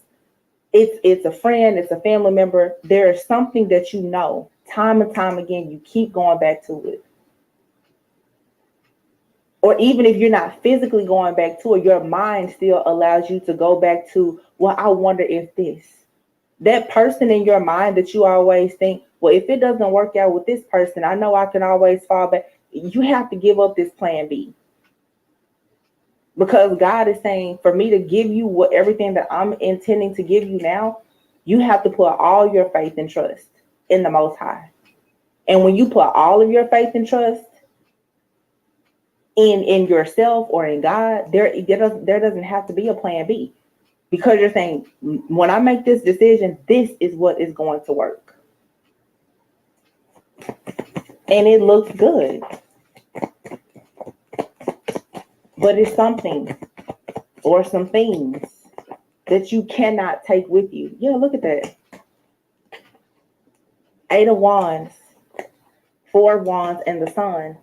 It's a friend, it's a family member. There is something that you know, time and time again, you keep going back to it. Or even if you're not physically going back to it, your mind still allows you to go back to, well, I wonder if this. That person in your mind that you always think, well, if it doesn't work out with this person, I know I can always fall back. You have to give up this plan B. Because God is saying, for me to give you everything that I'm intending to give you now, you have to put all your faith and trust in the Most High. And when you put all of your faith and trust in yourself or in God, there doesn't have to be a plan B. Because you're saying, when I make this decision, this is what is going to work. And it looks good. But it's something or some things that you cannot take with you. Yeah, look at that. 8 of Wands, 4 of Wands, and the Sun.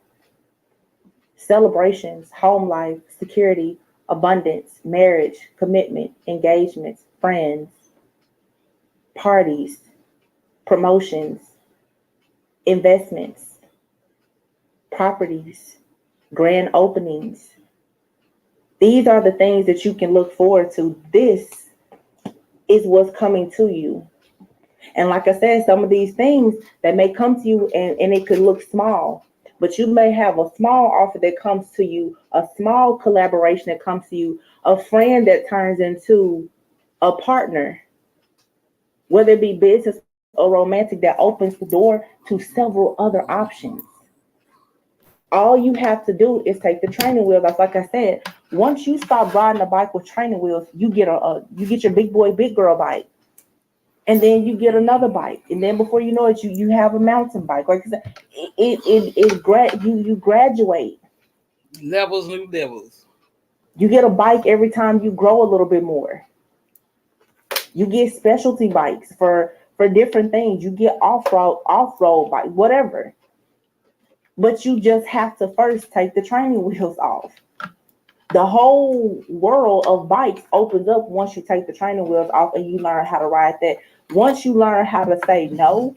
Celebrations, home life, security, abundance, marriage, commitment, engagements, friends, parties, promotions, investments, properties, grand openings. These are the things that you can look forward to. This is what's coming to you. And like I said, some of these things that may come to you and it could look small, but you may have a small offer that comes to you, a small collaboration that comes to you, a friend that turns into a partner, whether it be business or romantic, that opens the door to several other options. All you have to do is take the training wheels off. Like I said, once you stop riding a bike with training wheels, you get your big boy, big girl bike. And then you get another bike. And then before you know it, you have a mountain bike. Like I said, you graduate. Levels, new levels. You get a bike every time you grow a little bit more. You get specialty bikes for different things. You get off-road bike, whatever. But you just have to first take the training wheels off. The whole world of bikes opens up once you take the training wheels off and you learn how to ride that. Once you learn how to say no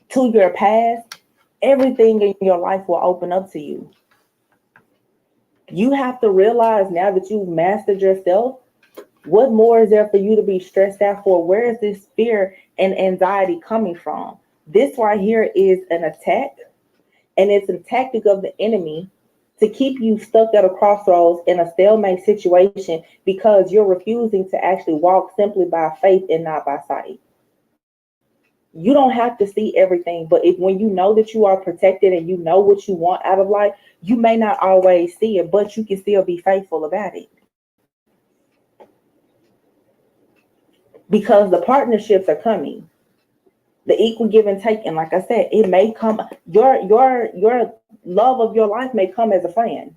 to your past, everything in your life will open up to you. You have to realize, now that you've mastered yourself, what more is there for you to be stressed out for? Where is this fear and anxiety coming from? This right here is an attack, and it's a tactic of the enemy to keep you stuck at a crossroads in a stalemate situation, because you're refusing to actually walk simply by faith and not by sight. You don't have to see everything, but when you know that you are protected and you know what you want out of life, you may not always see it, but you can still be faithful about it. Because the partnerships are coming. The equal give and take. And like I said, it may come, your love of your life may come as a friend.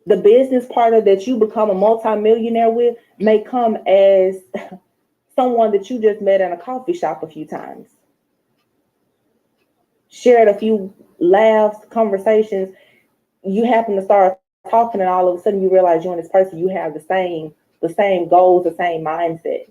The business partner that you become a multimillionaire with may come as someone that you just met in a coffee shop a few times. Shared a few laughs, conversations. You happen to start talking, and all of a sudden you realize you and this person, you have the same goals, the same mindset.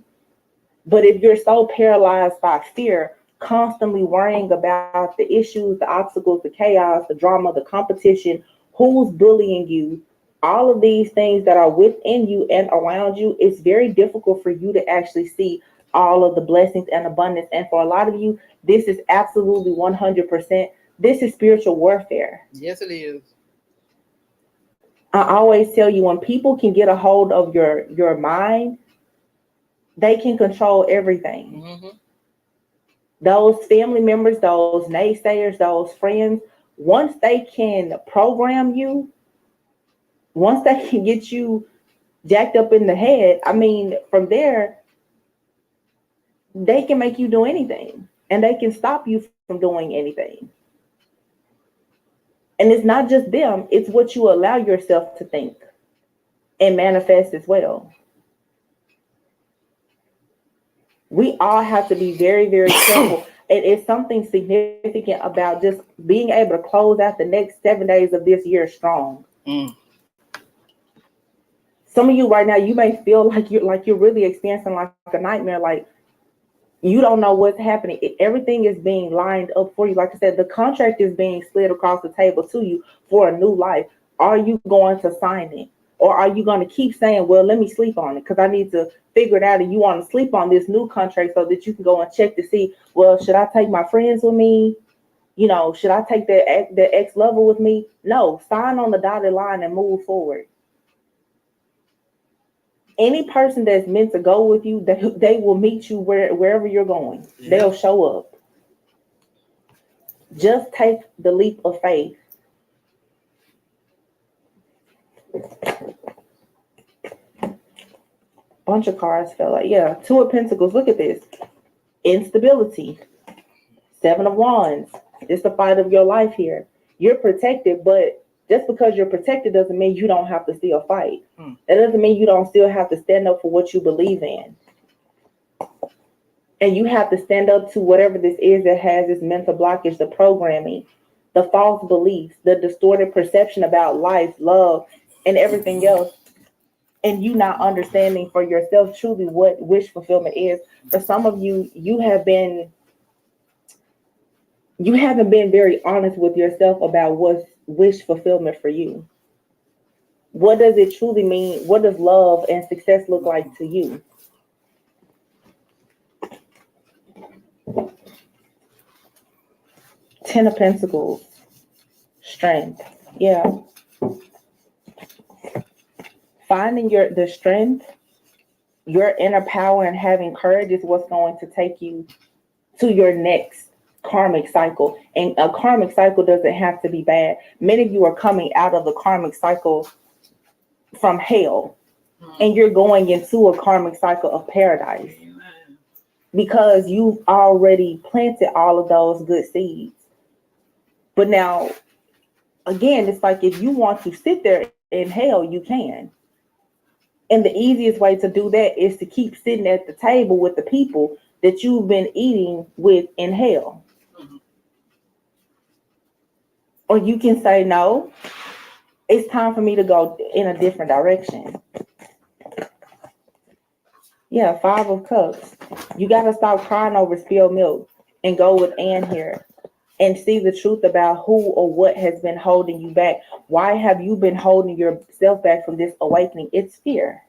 But if you're so paralyzed by fear, constantly worrying about the issues, the obstacles, the chaos, the drama, the competition, who's bullying you, all of these things that are within you and around you, it's very difficult for you to actually see all of the blessings and abundance. And for a lot of you, this is absolutely 100%. This is spiritual warfare. Yes, it is. I always tell you, when people can get a hold of your mind, they can control everything. Mm-hmm. Those family members, those naysayers, those friends, once they can program you, once they can get you jacked up in the head, I mean, from there, they can make you do anything and they can stop you from doing anything. And it's not just them, it's what you allow yourself to think and manifest as well. We all have to be very, very careful. And it's something significant about just being able to close out the next 7 days of this year strong. Some of you right now, you may feel like you're really experiencing like a nightmare, like you don't know what's happening. Everything is being lined up for you. Like I said, the contract is being slid across the table to you for a new life. Are you going to sign it? Or are you going to keep saying, well, let me sleep on it because I need to figure it out, and you want to sleep on this new contract so that you can go and check to see, well, should I take my friends with me? You know, should I take the ex-lover with me? No, sign on the dotted line and move forward. Any person that's meant to go with you, they will meet you wherever you're going. Yeah. They'll show up. Just take the leap of faith. Bunch of cards fell out. Yeah, Two of Pentacles. Look at this. Instability. Seven of Wands. It's the fight of your life here. You're protected, but just because you're protected doesn't mean you don't have to still fight. That doesn't mean you don't still have to stand up for what you believe in. And you have to stand up to whatever this is that has this mental blockage, the programming, the false beliefs, the distorted perception about life, love, and everything else. And you not understanding for yourself truly what wish fulfillment is. For some of you, you haven't been very honest with yourself about what's wish fulfillment for you. What does it truly mean? What does love and success look like to you? Ten of Pentacles. Strength. Yeah. Finding the strength, your inner power, and having courage is what's going to take you to your next karmic cycle. And a karmic cycle doesn't have to be bad. Many of you are coming out of the karmic cycle from hell, and you're going into a karmic cycle of paradise because you've already planted all of those good seeds. But now, again, it's like if you want to sit there in hell, you can. And the easiest way to do that is to keep sitting at the table with the people that you've been eating with in hell. Or you can say, no, it's time for me to go in a different direction. Yeah, Five of Cups. You got to stop crying over spilled milk and go with Anne here and see the truth about who or what has been holding you back. Why have you been holding yourself back from this awakening? It's fear.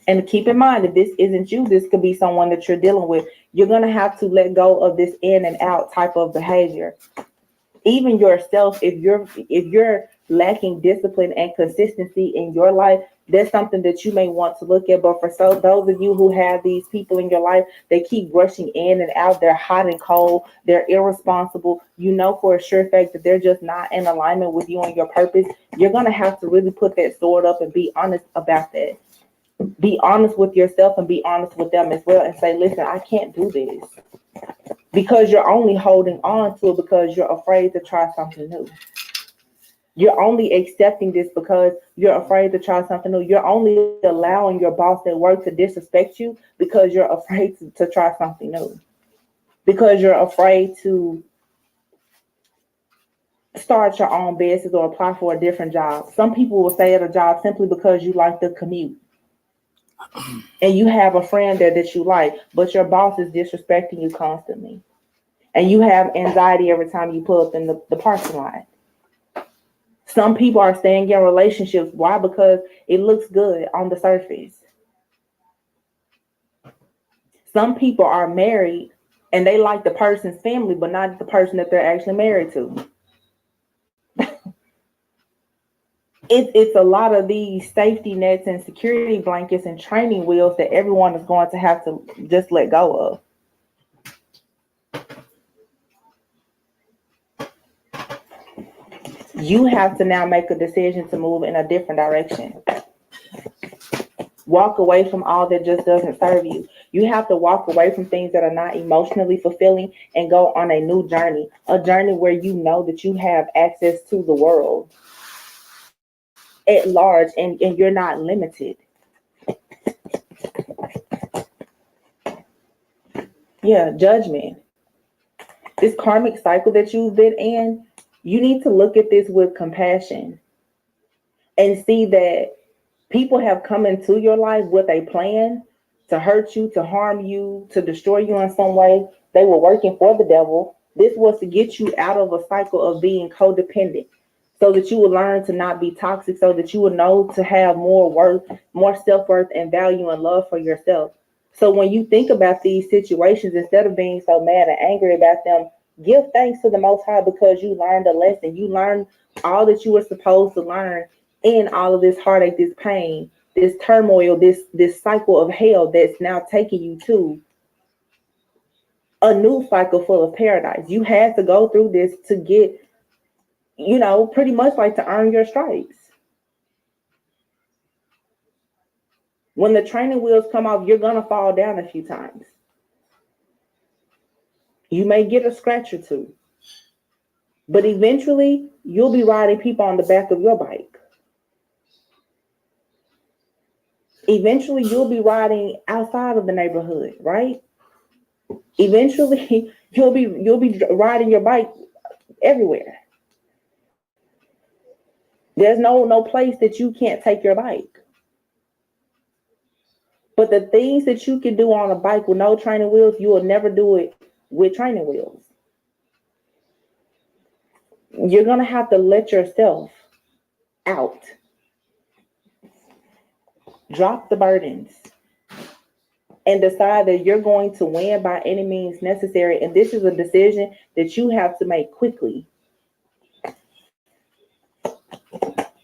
And keep in mind, if this isn't you, this could be someone that you're dealing with. You're going to have to let go of this in and out type of behavior. Even yourself, if you're lacking discipline and consistency in your life, that's something that you may want to look at. But for those of you who have these people in your life, they keep rushing in and out. They're hot and cold. They're irresponsible. You know for a sure fact that they're just not in alignment with you and your purpose. You're going to have to really put that sword up and be honest about that. Be honest with yourself and be honest with them as well and say, listen, I can't do this. Because you're only holding on to it because you're afraid to try something new. You're only accepting this because you're afraid to try something new. You're only allowing your boss at work to disrespect you because you're afraid to try something new. Because you're afraid to start your own business or apply for a different job. Some people will stay at a job simply because you like the commute. And you have a friend there that you like, but your boss is disrespecting you constantly. And you have anxiety every time you pull up in the parking lot. Some people are staying in relationships. Why? Because it looks good on the surface. Some people are married and they like the person's family, but not the person that they're actually married to. It's a lot of these safety nets and security blankets and training wheels that everyone is going to have to just let go of. You have to now make a decision to move in a different direction. Walk away from all that just doesn't serve you. You have to walk away from things that are not emotionally fulfilling and go on a new journey, a journey where you know that you have access to the world at large, and you're not limited. Yeah, judgment. This karmic cycle that you've been in, you need to look at this with compassion and see that people have come into your life with a plan to hurt you, to harm you, to destroy you in some way. They were working for the devil. This was to get you out of a cycle of being codependent, so that you will learn to not be toxic, so that you will know to have more worth, more self-worth and value and love for yourself. So when you think about these situations, instead of being so mad and angry about them, give thanks to the Most High, because you learned a lesson. You learned all that you were supposed to learn in all of this heartache, this pain, this turmoil, this cycle of hell that's now taking you to a new cycle full of paradise. You had to go through this to get, pretty much like to earn your stripes. When the training wheels come off, you're going to fall down a few times. You may get a scratch or two, but eventually you'll be riding people on the back of your bike. Eventually you'll be riding outside of the neighborhood, right? Eventually you'll be riding your bike everywhere. There's no place that you can't take your bike. But the things that you can do on a bike with no training wheels, you will never do it with training wheels. You're going to have to let yourself out. Drop the burdens and decide that you're going to win by any means necessary. And this is a decision that you have to make quickly.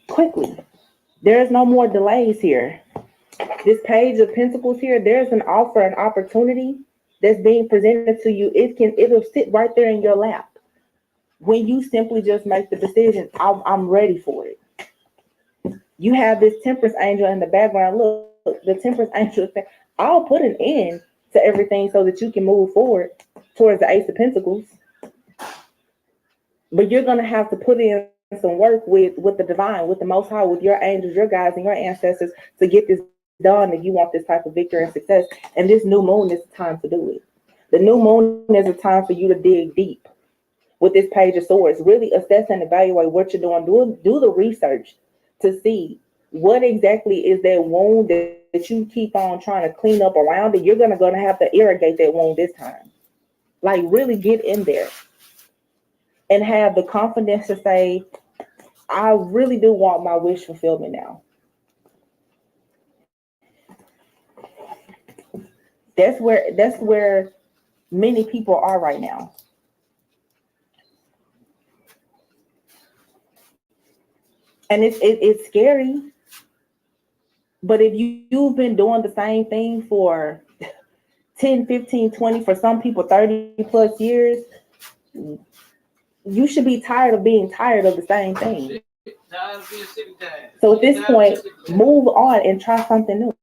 Quickly. There's no more delays here. This page of pentacles here, there's an offer, an opportunity that's being presented to you. It'll sit right there in your lap when you simply just make the decision. I'm ready for it. You have this Temperance angel in the background. Look, the Temperance angel is saying, I'll put an end to everything so that you can move forward towards the Ace of Pentacles. But you're going to have to put in some work with the divine, with the Most High, with your angels, your guides, and your ancestors to get this done if you want this type of victory and success. And this new moon is the time to do it. The new moon is a time for you to dig deep with this Page of Swords. Really assess and evaluate what you're doing. Do the research to see what exactly is that wound that you keep on trying to clean up around it. You're gonna have to irrigate that wound this time. Like, really get in there and have the confidence to say, I really do want my wish fulfillment now. That's where many people are right now. And it's scary. But if you've been doing the same thing for 10, 15, 20, for some people 30 plus years, you should be tired of being tired of the same thing. So at this point, move on and try something new.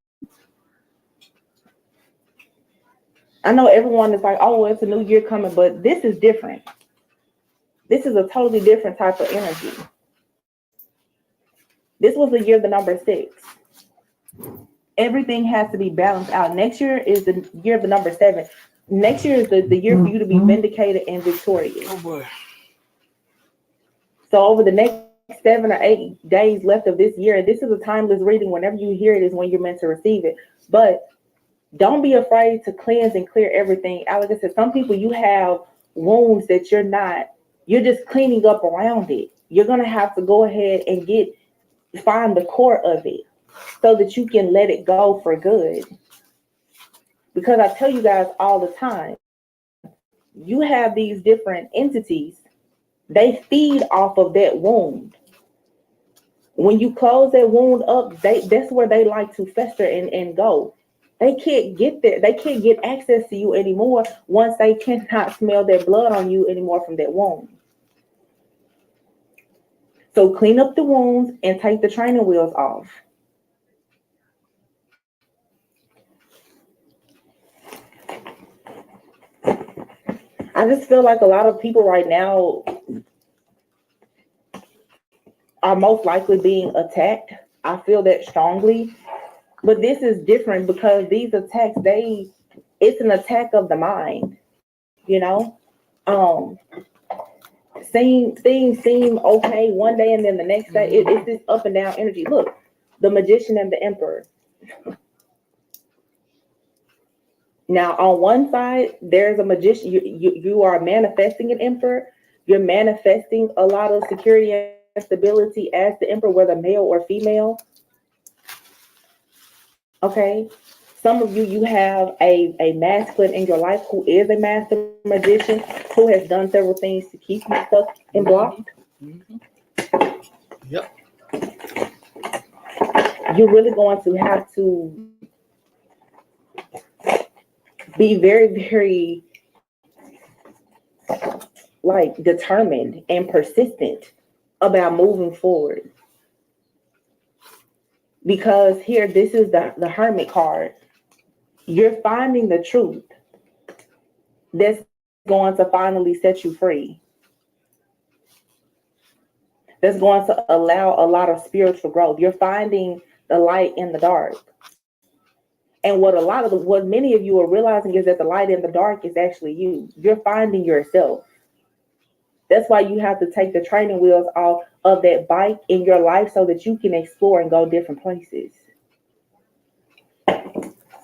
I know everyone is like, oh, it's a new year coming, but this is different. This is a totally different type of energy. This was the year of the number 6. Everything has to be balanced out. Next year is the year of the number 7. Next year is the year for you to be vindicated and victorious. Oh boy. So over the next 7 or 8 days left of this year, this is a timeless reading. Whenever you hear it is when you're meant to receive it. But don't be afraid to cleanse and clear everything. Like I said, some people, you have wounds that you're just cleaning up around it. You're going to have to go ahead and find the core of it so that you can let it go for good. Because I tell you guys all the time, you have these different entities. They feed off of that wound. When you close that wound up, that's where they like to fester and go. They can't get there. They can't get access to you anymore once they cannot smell their blood on you anymore from that wound. So clean up the wounds and take the training wheels off. I just feel like a lot of people right now are most likely being attacked. I feel that strongly. But this is different because these attacks, it's an attack of the mind, you know? Um, things seem okay one day and then the next day it's this up and down energy. Look, the magician and the emperor. Now, on one side, there's a magician. You are manifesting an emperor. You're manifesting a lot of security and stability as the emperor, whether male or female. Okay. Some of you have a masculine in your life who is a master magician, who has done several things to keep you stuck and blocked. Yep. You're really going to have to be very, very like determined and persistent about moving forward. Because here, this is the Hermit card. You're finding the truth that's going to finally set you free. That's going to allow a lot of spiritual growth. You're finding the light in the dark. And what many of you are realizing is that the light in the dark is actually you. You're finding yourself. That's why you have to take the training wheels off of that bike in your life so that you can explore and go different places.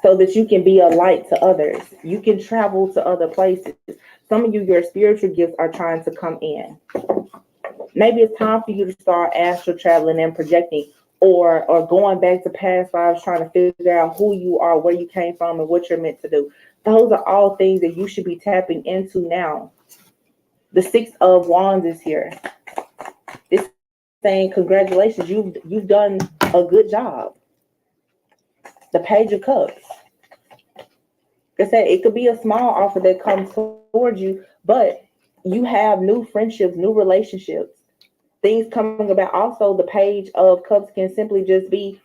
So that you can be a light to others. You can travel to other places. Some of you, your spiritual gifts are trying to come in. Maybe it's time for you to start astral traveling and projecting, or going back to past lives, trying to figure out who you are, where you came from, and what you're meant to do. Those are all things that you should be tapping into now. The Six of Wands is here. It's saying congratulations, you've done a good job. The Page of Cups. Like I said, it could be a small offer that comes towards you, but you have new friendships, new relationships, things coming about. Also, the Page of Cups can simply just be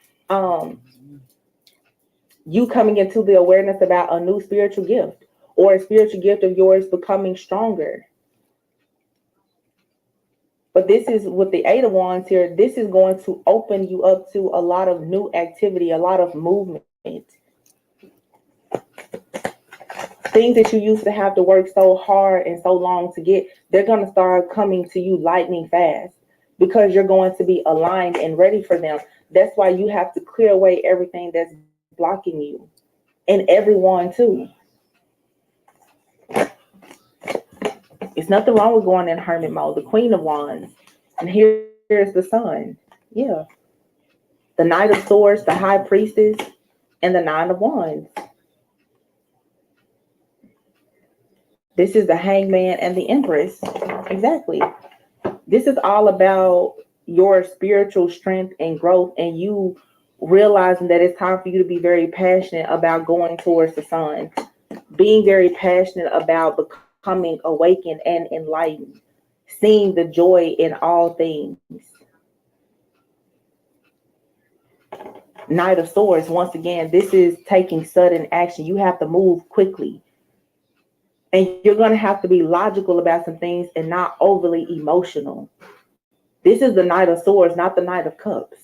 you coming into the awareness about a new spiritual gift, or a spiritual gift of yours becoming stronger. But this is with the Eight of Wands here. This is going to open you up to a lot of new activity, a lot of movement. Things that you used to have to work so hard and so long to get, they're going to start coming to you lightning fast because you're going to be aligned and ready for them. That's why you have to clear away everything that's blocking you, and everyone too. It's nothing wrong with going in hermit mode. The Queen of Wands. And here's the Sun. Yeah. The Knight of Swords, the High Priestess, and the Nine of Wands. This is the Hangman and the Empress. Exactly. This is all about your spiritual strength and growth, and you realizing that it's time for you to be very passionate about going towards the sun. Being very passionate about becoming awakened and enlightened, seeing the joy in all things. Knight of Swords, once again, this is taking sudden action. You have to move quickly. And you're going to have to be logical about some things and not overly emotional. This is the Knight of Swords, not the Knight of Cups.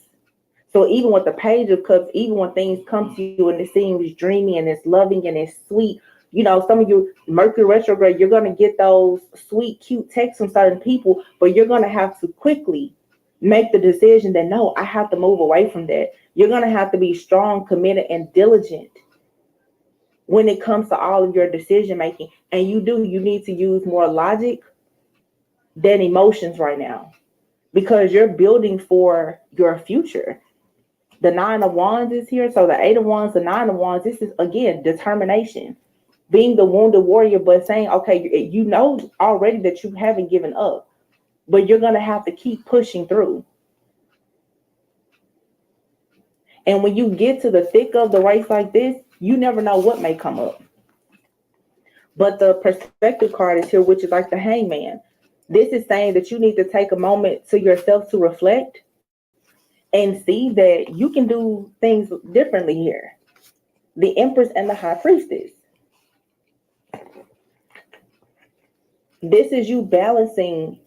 So even with the Page of Cups, even when things come to you and it seems dreamy and it's loving and it's sweet, you know, some of you, Mercury retrograde, you're going to get those sweet, cute texts from certain people, but you're going to have to quickly make the decision that, no, I have to move away from that. You're going to have to be strong, committed, and diligent when it comes to all of your decision making. And you need to use more logic than emotions right now, because you're building for your future. The Nine of Wands is here. So the Eight of Wands, the Nine of Wands, this is, again, determination. Being the wounded warrior, but saying, okay, you know already that you haven't given up, but you're going to have to keep pushing through. And when you get to the thick of the race like this, you never know what may come up. But the perspective card is here, which is like the Hangman. This is saying that you need to take a moment to yourself to reflect and see that you can do things differently here. The Empress and the High Priestess. This is you balancing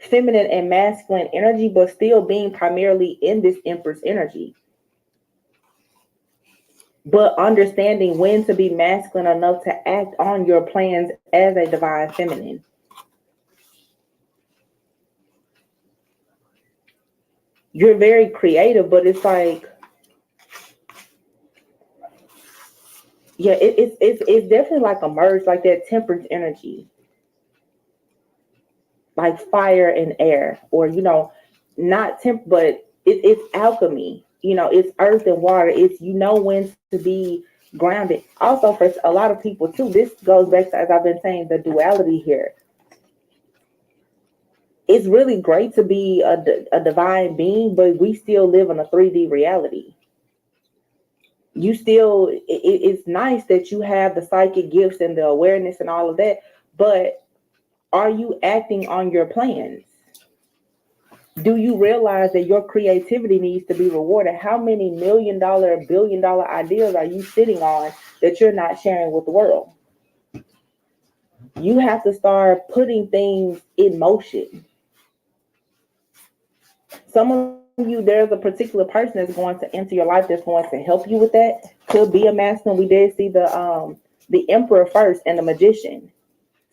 feminine and masculine energy, but still being primarily in this Empress energy. But understanding when to be masculine enough to act on your plans as a divine feminine. You're very creative, but it's like, yeah, it's definitely like a merge, like that temperance energy, like fire and air, or not but it's alchemy. It's earth and water. It's when to be grounded. Also, for a lot of people too, this goes back to, as I've been saying, the duality here. It's really great to be a divine being, but we still live in a 3D reality. It's nice that you have the psychic gifts and the awareness and all of that, but are you acting on your plans? Do you realize that your creativity needs to be rewarded? How many $1 million, $1 billion ideas are you sitting on that you're not sharing with the world? You have to start putting things in motion. Some of you, there's a particular person that's going to enter your life that's going to help you with that. Could be a masculine. We did see the Emperor first and the Magician.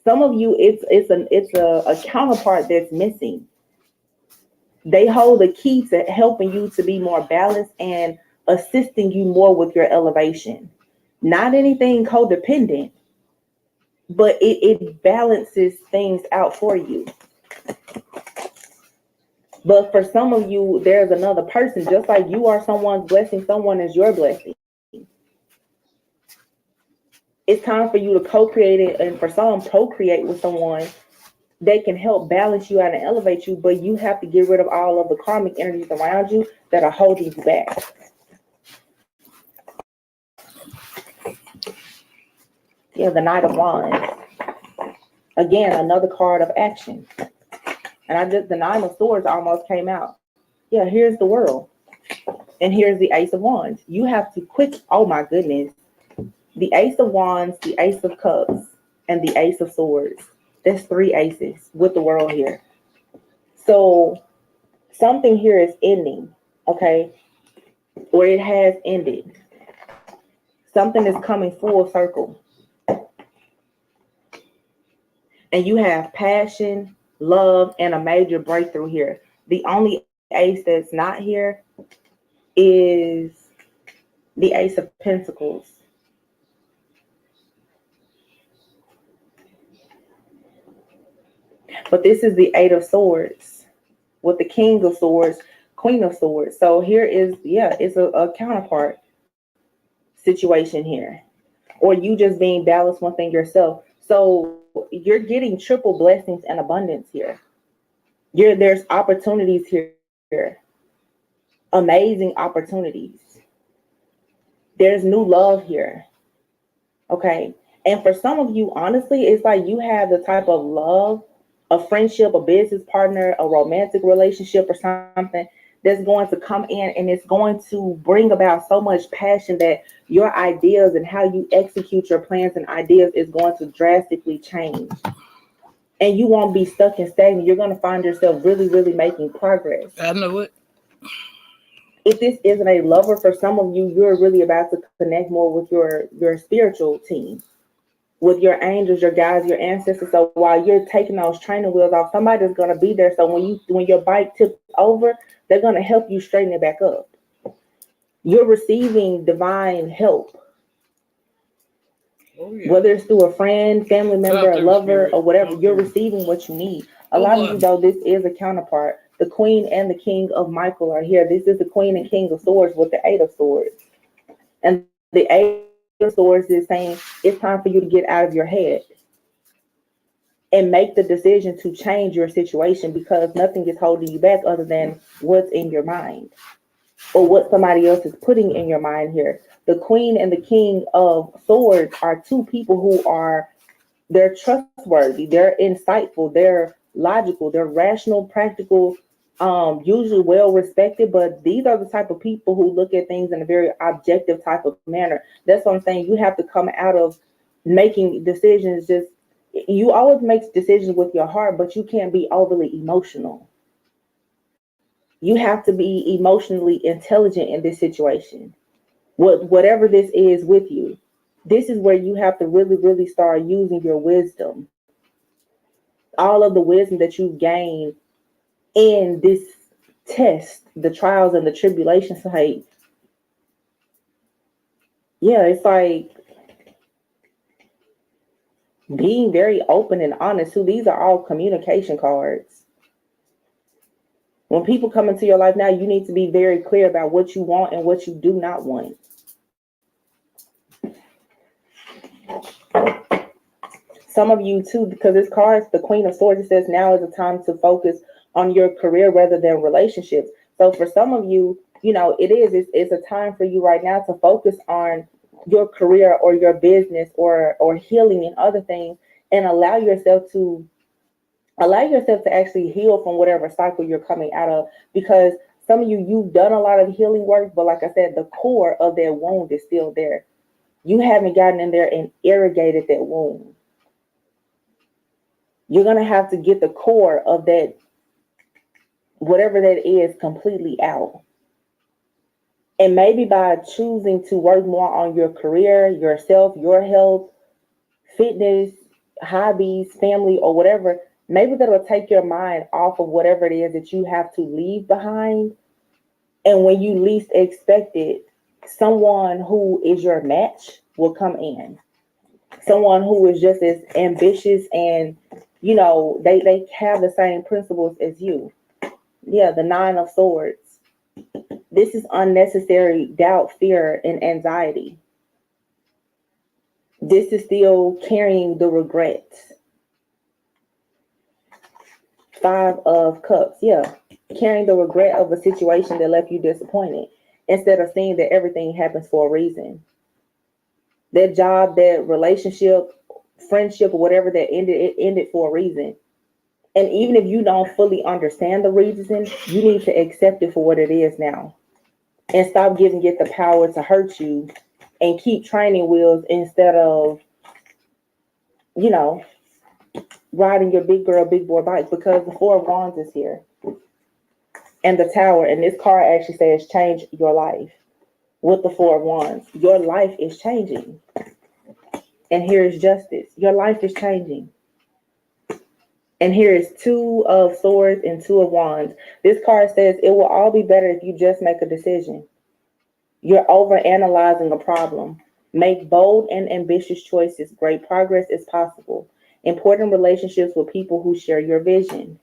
Some of you, it's a counterpart that's missing. They hold the key to helping you to be more balanced and assisting you more with your elevation. Not anything codependent, but it balances things out for you. But for some of you, there's another person. Just like you are someone's blessing, someone is your blessing. It's time for you to co-create it, and for some, procreate with someone that can help balance you out and elevate you, but you have to get rid of all of the karmic energies around you that are holding you back. Yeah, the Knight of Wands. Again, another card of action. And the Nine of Swords almost came out. Yeah, here's the World. And here's the Ace of Wands. You have to oh my goodness. The Ace of Wands, the Ace of Cups, and the Ace of Swords. That's 3 aces with the World here. So something here is ending, okay? Or it has ended. Something is coming full circle. And you have passion, love, and a major breakthrough here. The only ace that's not here is the Ace of Pentacles. But this is the 8 of Swords with the King of Swords, Queen of Swords. So here is, it's a counterpart situation here. Or you just being balanced one thing yourself. So you're getting triple blessings and abundance here. There's opportunities here. Amazing opportunities. There's new love here. Okay. And for some of you, honestly, it's like you have the type of love, a friendship, a business partner, a romantic relationship or something that's going to come in, and it's going to bring about so much passion that your ideas and how you execute your plans and ideas is going to drastically change. And you won't be stuck and stagnant. You're going to find yourself really, really making progress. I know it. If this isn't a lover, for some of you, you're really about to connect more with your spiritual team, with your angels, your guides, your ancestors. So while you're taking those training wheels off, somebody's going to be there. So when your bike tips over, they're going to help you straighten it back up. You're receiving divine help. Oh, yeah. Whether it's through a friend, family member, a lover, or whatever, you're receiving what you need. A lot of you, though, this is a counterpart. The Queen and the King of Michael are here. This is the Queen and King of Swords with the 8 of Swords. And the 8 of Swords is saying it's time for you to get out of your head and make the decision to change your situation, because nothing is holding you back other than what's in your mind or what somebody else is putting in your mind here. The Queen and the King of Swords are 2 people who they're trustworthy, they're insightful, they're logical, they're rational, practical, usually well respected, but these are the type of people who look at things in a very objective type of manner. That's what I'm saying. You have to come out of making decisions just, you always make decisions with your heart, but you can't be overly emotional. You have to be emotionally intelligent in this situation. Whatever this is with you, this is where you have to really, really start using your wisdom. All of the wisdom that you've gained in this test, the trials and the tribulations. Like, yeah, it's like being very open and honest. So these are all communication cards. When people come into your life now, you need to be very clear about what you want and what you do not want. Some of you too, because this card, the Queen of Swords, it says now is a time to focus on your career rather than relationships. So for some of you, you know, it's a time for you right now to focus on your career or your business or healing and other things, and allow yourself to actually heal from whatever cycle you're coming out of. Because some of you, you've done a lot of healing work, but like I said, the core of that wound is still there. You haven't gotten in there and irrigated that wound. You're going to have to get the core of that, whatever that is, completely out. And maybe by choosing to work more on your career, yourself, your health, fitness, hobbies, family, or whatever, maybe that'll take your mind off of whatever it is that you have to leave behind. And when you least expect it, someone who is your match will come in. Someone who is just as ambitious and, you know, they have the same principles as you. Yeah, the Nine of Swords. This is unnecessary doubt, fear, and anxiety. This is still carrying the regrets. Five of Cups. Yeah, carrying the regret of a situation that left you disappointed, instead of seeing that everything happens for a reason. That job, that relationship, friendship, or whatever that ended, it ended for a reason. And even if you don't fully understand the reason, you need to accept it for what it is now. And stop giving it the power to hurt you, and keep training wheels instead of, you know, riding your big girl, big boy bike. Because the Four of Wands is here. And the Tower. And this card actually says change your life. With the Four of Wands, your life is changing. And here is Justice. Your life is changing. And here is Two of Swords and Two of Wands. This card says it will all be better if you just make a decision. You're overanalyzing a problem. Make bold and ambitious choices. Great progress is possible. Important relationships with people who share your vision.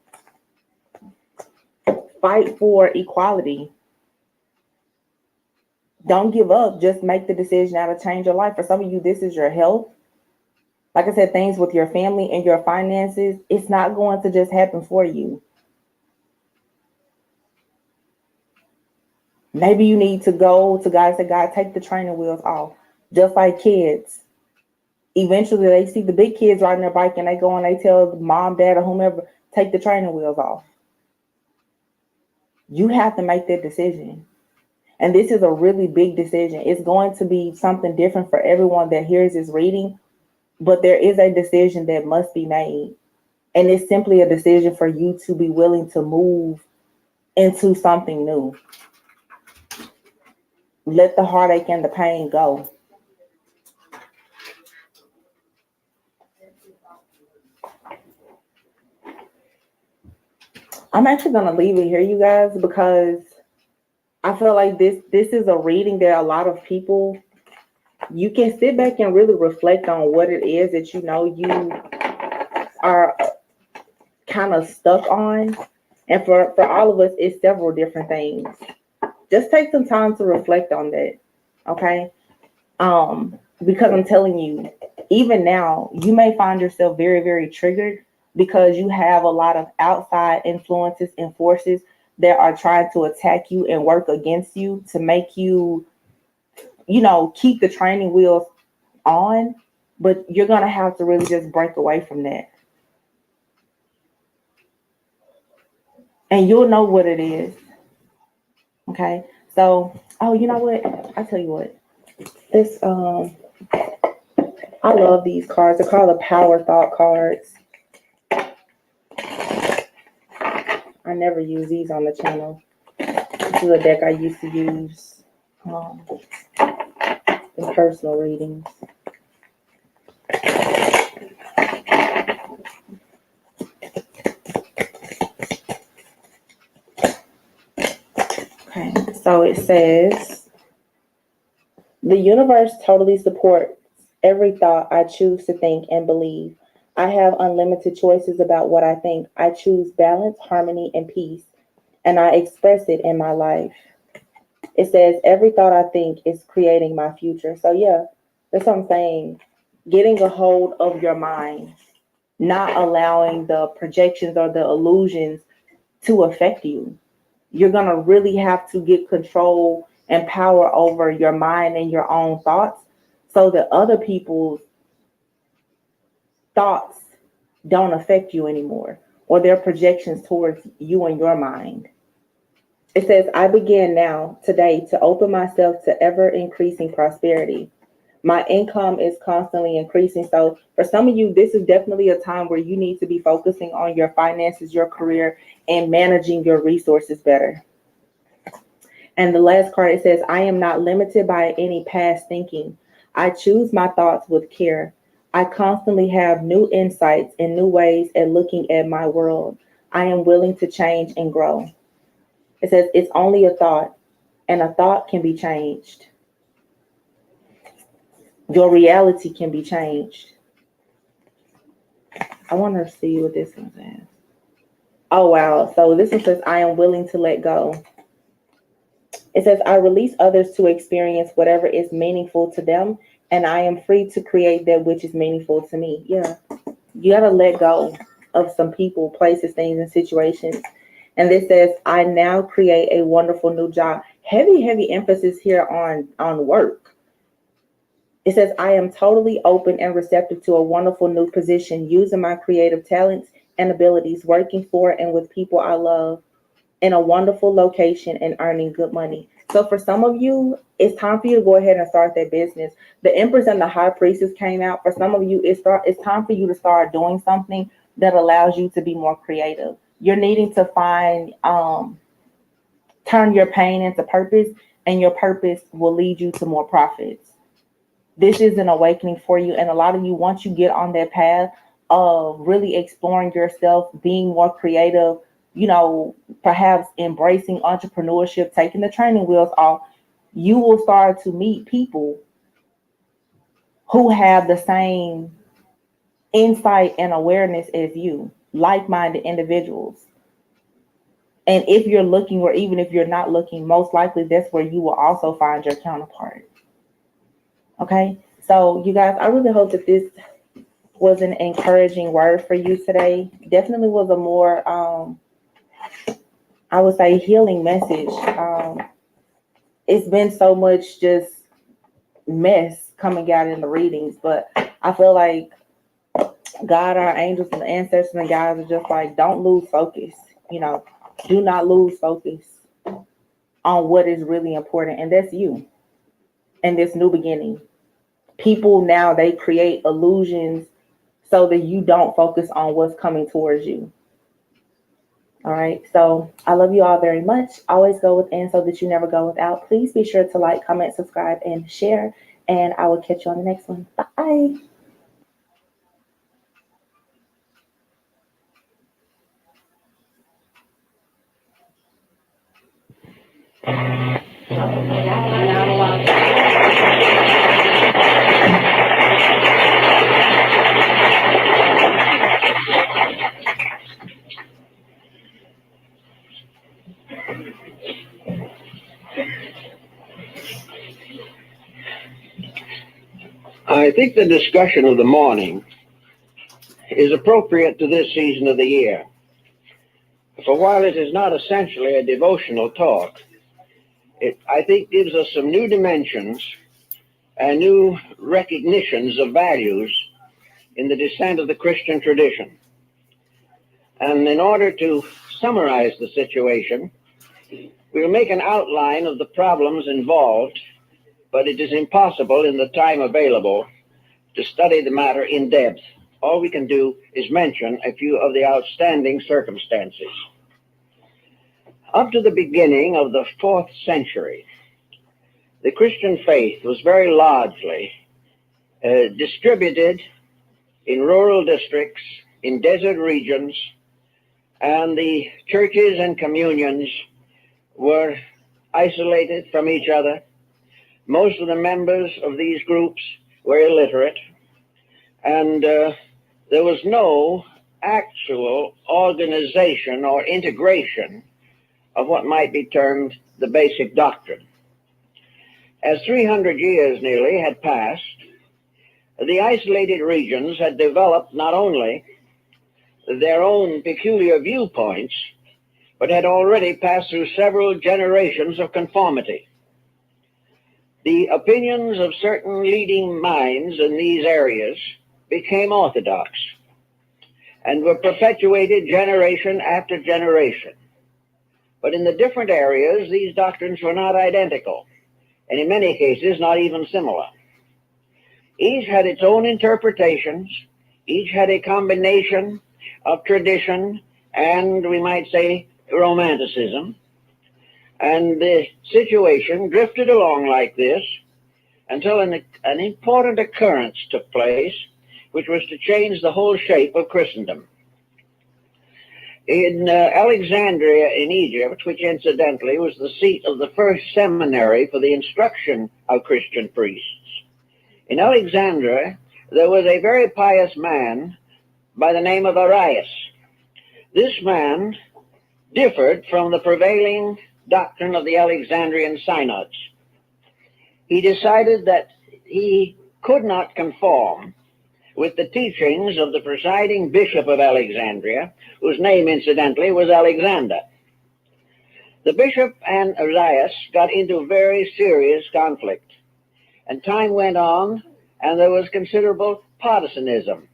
Fight for equality. Don't give up. Just make the decision now to change your life. For some of you, this is your health. Like I said, things with your family and your finances, it's not going to just happen for you. Maybe you need to go to God and say, God, take the training wheels off. Just like kids. Eventually, they see the big kids riding their bike and they go and they tell mom, dad, or whomever, take the training wheels off. You have to make that decision. And this is a really big decision. It's going to be something different for everyone that hears this reading. But there is a decision that must be made. And it's simply a decision for you to be willing to move into something new. Let the heartache and the pain go. I'm actually going to leave it here, you guys, because I feel like this is a reading that a lot of people, you can sit back and really reflect on what it is that you know you are kind of stuck on. And for all of us, it's several different things. Just take some time to reflect on that, okay? Because I'm telling you, even now, you may find yourself very, very triggered because you have a lot of outside influences and forces that are trying to attack you and work against you to make you, you know, keep the training wheels on. But you're going to have to really just break away from that. and you'll know what it is. Okay. So, oh, you know what? I tell you what. This I love these cards. They're called the Power Thought cards. I never use these on the channel. This is a deck I used to use in personal readings. Okay, so it says, the universe totally supports every thought I choose to think and believe. I have unlimited choices about what I think. I choose balance, harmony, and peace, and I express it in my life. It says, every thought I think is creating my future. So, yeah, that's what I'm saying. Getting a hold of your mind, not allowing the projections or the illusions to affect you. You're going to really have to get control and power over your mind and your own thoughts so that other people's thoughts don't affect you anymore, or their projections towards you and your mind. It says, I begin now, today, to open myself to ever increasing prosperity. My income is constantly increasing. So for some of you, this is definitely a time where you need to be focusing on your finances, your career, and managing your resources better. And the last card, it says, I am not limited by any past thinking. I choose my thoughts with care. I constantly have new insights and new ways at looking at my world. I am willing to change and grow. It says, it's only a thought, and a thought can be changed. Your reality can be changed. I want to see what this one says. Oh, wow. So this one says, I am willing to let go. It says, I release others to experience whatever is meaningful to them, and I am free to create that which is meaningful to me. Yeah. You got to let go of some people, places, things, and situations. And this says, I now create a wonderful new job. Heavy emphasis here on work. It says, I am totally open and receptive to a wonderful new position, using my creative talents and abilities, working for and with people I love in a wonderful location and earning good money. So for some of you, it's time for you to go ahead and start that business. The Empress and the High Priestess came out. For some of you, it's time for you to start doing something that allows you to be more creative. You're needing to find, turn your pain into purpose, and your purpose will lead you to more profits. This is an awakening for you. And a lot of you, once you get on that path of really exploring yourself, being more creative, perhaps embracing entrepreneurship, taking the training wheels off, you will start to meet people who have the same insight and awareness as you, like-minded individuals. And if you're looking, or even if you're not looking, most likely that's where you will also find your counterpart. Okay, so you guys, I really hope that this was an encouraging word for you today. Definitely was a more, I would say, healing message. It's been so much just mess coming out in the readings, but I feel like God, our angels, and the ancestors and guides are just like, don't lose focus. Do not lose focus on what is really important, and that's you and this new beginning. People now, they create illusions so that you don't focus on what's coming towards you. All right. So I love you all very much. Always go within so that you never go without. Please be sure to like, comment, subscribe, and share. And I will catch you on the next one. Bye. I think the discussion of the morning is appropriate to this season of the year. For while it is not essentially a devotional talk, it, I think, gives us some new dimensions and new recognitions of values in the descent of the Christian tradition. And in order to summarize the situation, we will make an outline of the problems involved, but it is impossible in the time available to study the matter in depth. All we can do is mention a few of the outstanding circumstances. Up to the beginning of the 4th century, the Christian faith was very largely distributed in rural districts, in desert regions, and the churches and communions were isolated from each other. Most of the members of these groups were illiterate, and there was no actual organization or integration of what might be termed the basic doctrine. As 300 years nearly had passed, the isolated regions had developed not only their own peculiar viewpoints, but had already passed through several generations of conformity. The opinions of certain leading minds in these areas became orthodox and were perpetuated generation after generation. But in the different areas, these doctrines were not identical, and in many cases, not even similar. Each had its own interpretations, each had a combination of tradition and, we might say, romanticism. And the situation drifted along like this until an important occurrence took place, which was to change the whole shape of Christendom. In Alexandria in Egypt, which incidentally was the seat of the first seminary for the instruction of Christian priests, in Alexandria there was a very pious man by the name of Arius. This man differed from the prevailing doctrine of the Alexandrian synods. He decided that he could not conform with the teachings of the presiding bishop of Alexandria, whose name incidentally was Alexander. The bishop and Arius got into very serious conflict, and time went on and there was considerable partisanism.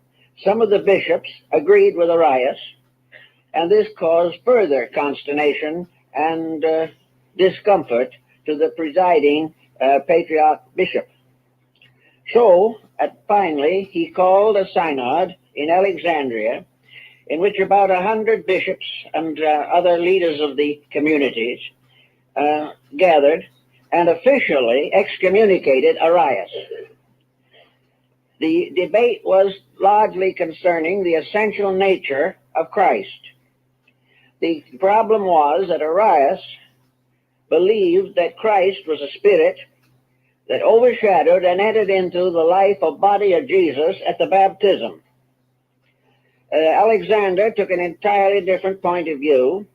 Some of the bishops agreed with Arius, and this caused further consternation and discomfort to the presiding patriarch bishop. So, finally, he called a synod in Alexandria, in which about 100 bishops and other leaders of the communities gathered and officially excommunicated Arius. The debate was largely concerning the essential nature of Christ. The problem was that Arius believed that Christ was a spirit that overshadowed and entered into the life or body of Jesus at the baptism. Alexander took an entirely different point of view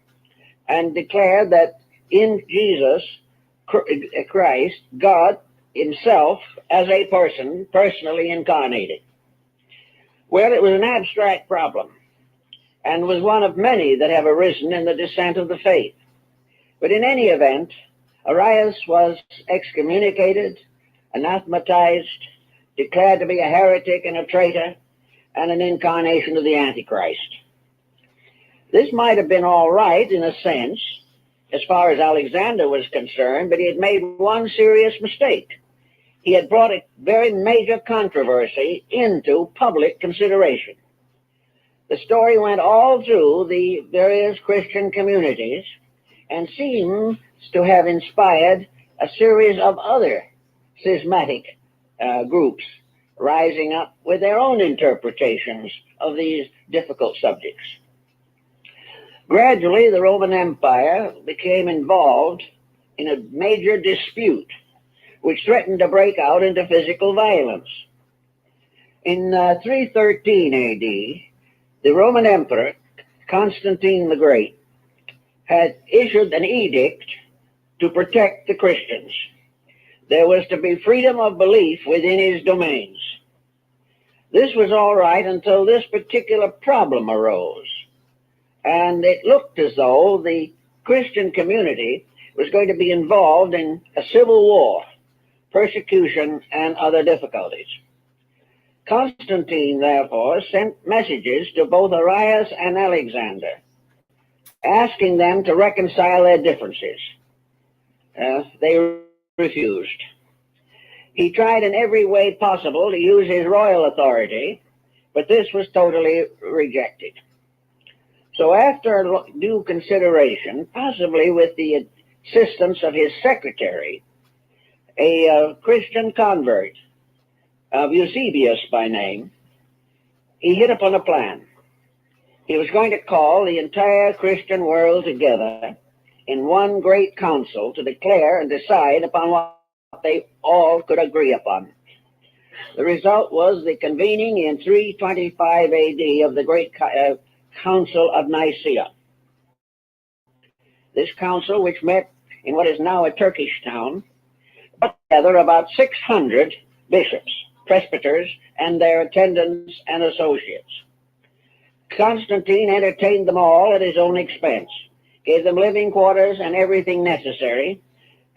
and declared that in Jesus Christ, God himself as a person, personally incarnated. Well, it was an abstract problem and was one of many that have arisen in the descent of the faith. But in any event, Arius was excommunicated, anathematized, declared to be a heretic and a traitor, and an incarnation of the Antichrist. This might have been all right in a sense, as far as Alexander was concerned, but he had made one serious mistake. He had brought a very major controversy into public consideration. The story went all through the various Christian communities and seems to have inspired a series of other schismatic groups rising up with their own interpretations of these difficult subjects. Gradually, the Roman Empire became involved in a major dispute which threatened to break out into physical violence. In 313 AD, the Roman Emperor, Constantine the Great, had issued an edict to protect the Christians. There was to be freedom of belief within his domains. This was all right until this particular problem arose, and it looked as though the Christian community was going to be involved in a civil war, persecution, and other difficulties. Constantine, therefore, sent messages to both Arius and Alexander asking them to reconcile their differences. They refused. He tried in every way possible to use his royal authority, but this was totally rejected. So after due consideration, possibly with the assistance of his secretary, a Christian convert of Eusebius by name, he hit upon a plan. He was going to call the entire Christian world together in one great council to declare and decide upon what they all could agree upon. The result was the convening in 325 AD of the great Council of Nicaea. This council, which met in what is now a Turkish town, brought together about 600 bishops, presbyters, and their attendants and associates. Constantine entertained them all at his own expense, gave them living quarters and everything necessary,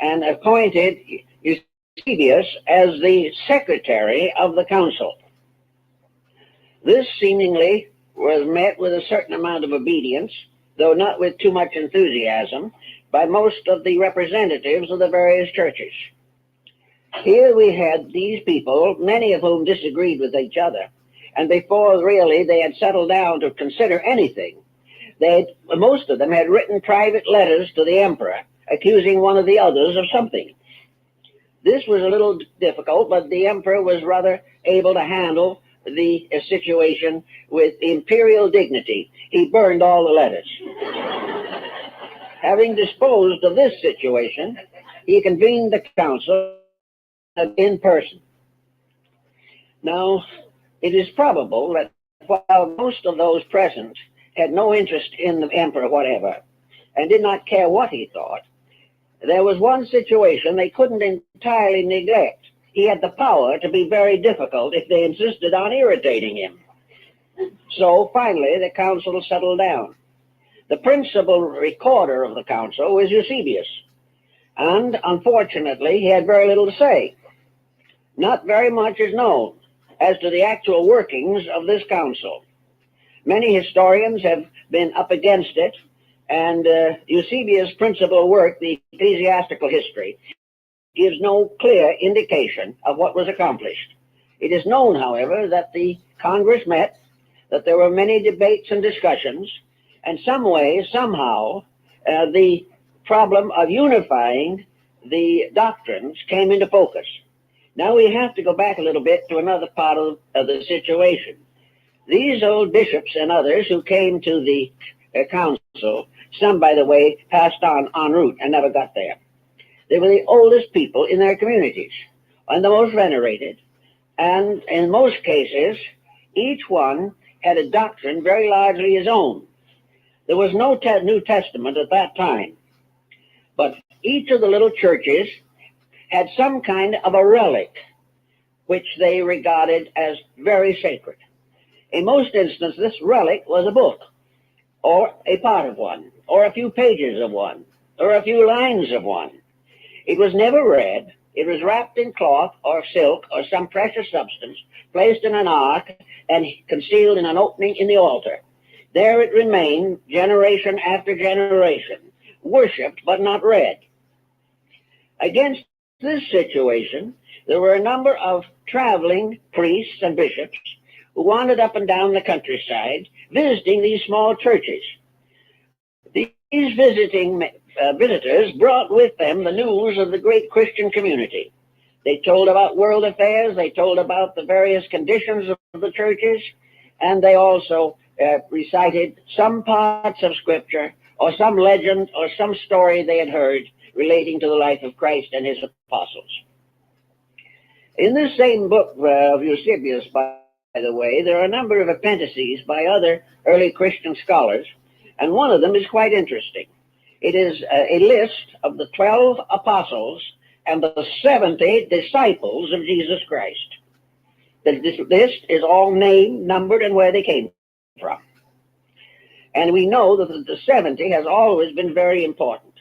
and appointed Eusebius as the secretary of the council. This seemingly was met with a certain amount of obedience, though not with too much enthusiasm, by most of the representatives of the various churches. Here we had these people, many of whom disagreed with each other, and before really they had settled down to consider anything, most of them had written private letters to the emperor, accusing one of the others of something. This was a little difficult, but the emperor was rather able to handle the situation with imperial dignity. He burned all the letters. Having disposed of this situation, he convened the council in person. Now, it is probable that while most of those present had no interest in the emperor whatever, and did not care what he thought, there was one situation they couldn't entirely neglect. He had the power to be very difficult if they insisted on irritating him. So finally the council settled down. The principal recorder of the council was Eusebius, and unfortunately he had very little to say. Not very much is known as to the actual workings of this council. Many historians have been up against it, and Eusebius' principal work, the Ecclesiastical History, gives no clear indication of what was accomplished. It is known, however, that the Congress met, that there were many debates and discussions, and some way, somehow, the problem of unifying the doctrines came into focus. Now we have to go back a little bit to another part of the situation. These old bishops and others who came to the council, some, by the way, passed on en route and never got there. They were the oldest people in their communities and the most venerated. And in most cases, each one had a doctrine very largely his own. There was no New Testament at that time, but each of the little churches had some kind of a relic which they regarded as very sacred. In most instances, this relic was a book, or a part of one, or a few pages of one, or a few lines of one. It was never read. It was wrapped in cloth or silk or some precious substance, placed in an ark, and concealed in an opening in the altar. There it remained generation after generation, worshipped but not read. Against this situation, there were a number of traveling priests and bishops who wandered up and down the countryside, visiting these small churches. These visitors brought with them the news of the great Christian community. They told about world affairs, they told about the various conditions of the churches, and they also recited some parts of Scripture, or some legend, or some story they had heard relating to the life of Christ and his apostles. In this same book of Eusebius, by the way, there are a number of appendices by other early Christian scholars, and one of them is quite interesting. It is a list of the 12 apostles and the 70 disciples of Jesus Christ. This list is all named, numbered, and where they came from. And we know that the 70 has always been very important,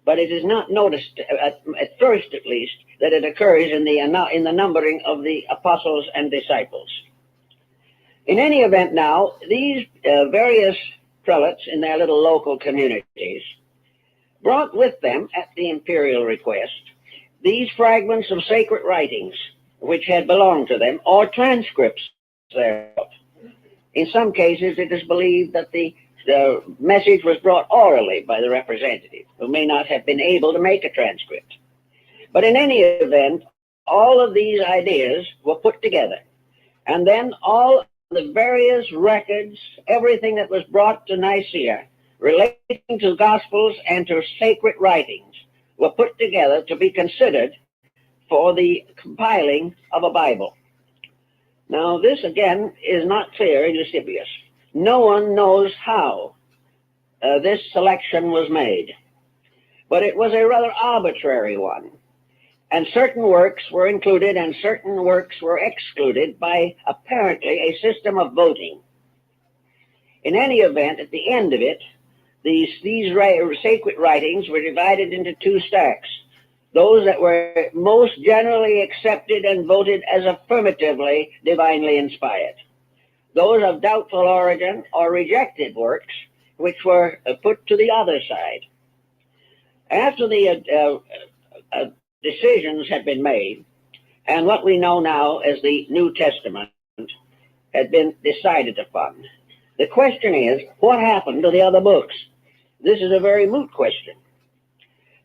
but it is not noticed, at first at least, that it occurs in the numbering of the apostles and disciples. In any event now, these various prelates in their little local communities, brought with them, at the imperial request, these fragments of sacred writings which had belonged to them, or transcripts thereof. In some cases, it is believed that the message was brought orally by the representative, who may not have been able to make a transcript. But in any event, all of these ideas were put together. And then all the various records, everything that was brought to Nicaea relating to Gospels and to sacred writings were put together to be considered for the compiling of a Bible. Now, this again is not clear in Eusebius. No one knows how this selection was made, but it was a rather arbitrary one. And certain works were included and certain works were excluded by apparently a system of voting. In any event, at the end of it, these sacred writings were divided into two stacks. Those that were most generally accepted and voted as affirmatively divinely inspired. Those of doubtful origin or rejected works, which were put to the other side. After the decisions had been made, and what we know now as the New Testament had been decided upon, the question is, what happened to the other books? This is a very moot question.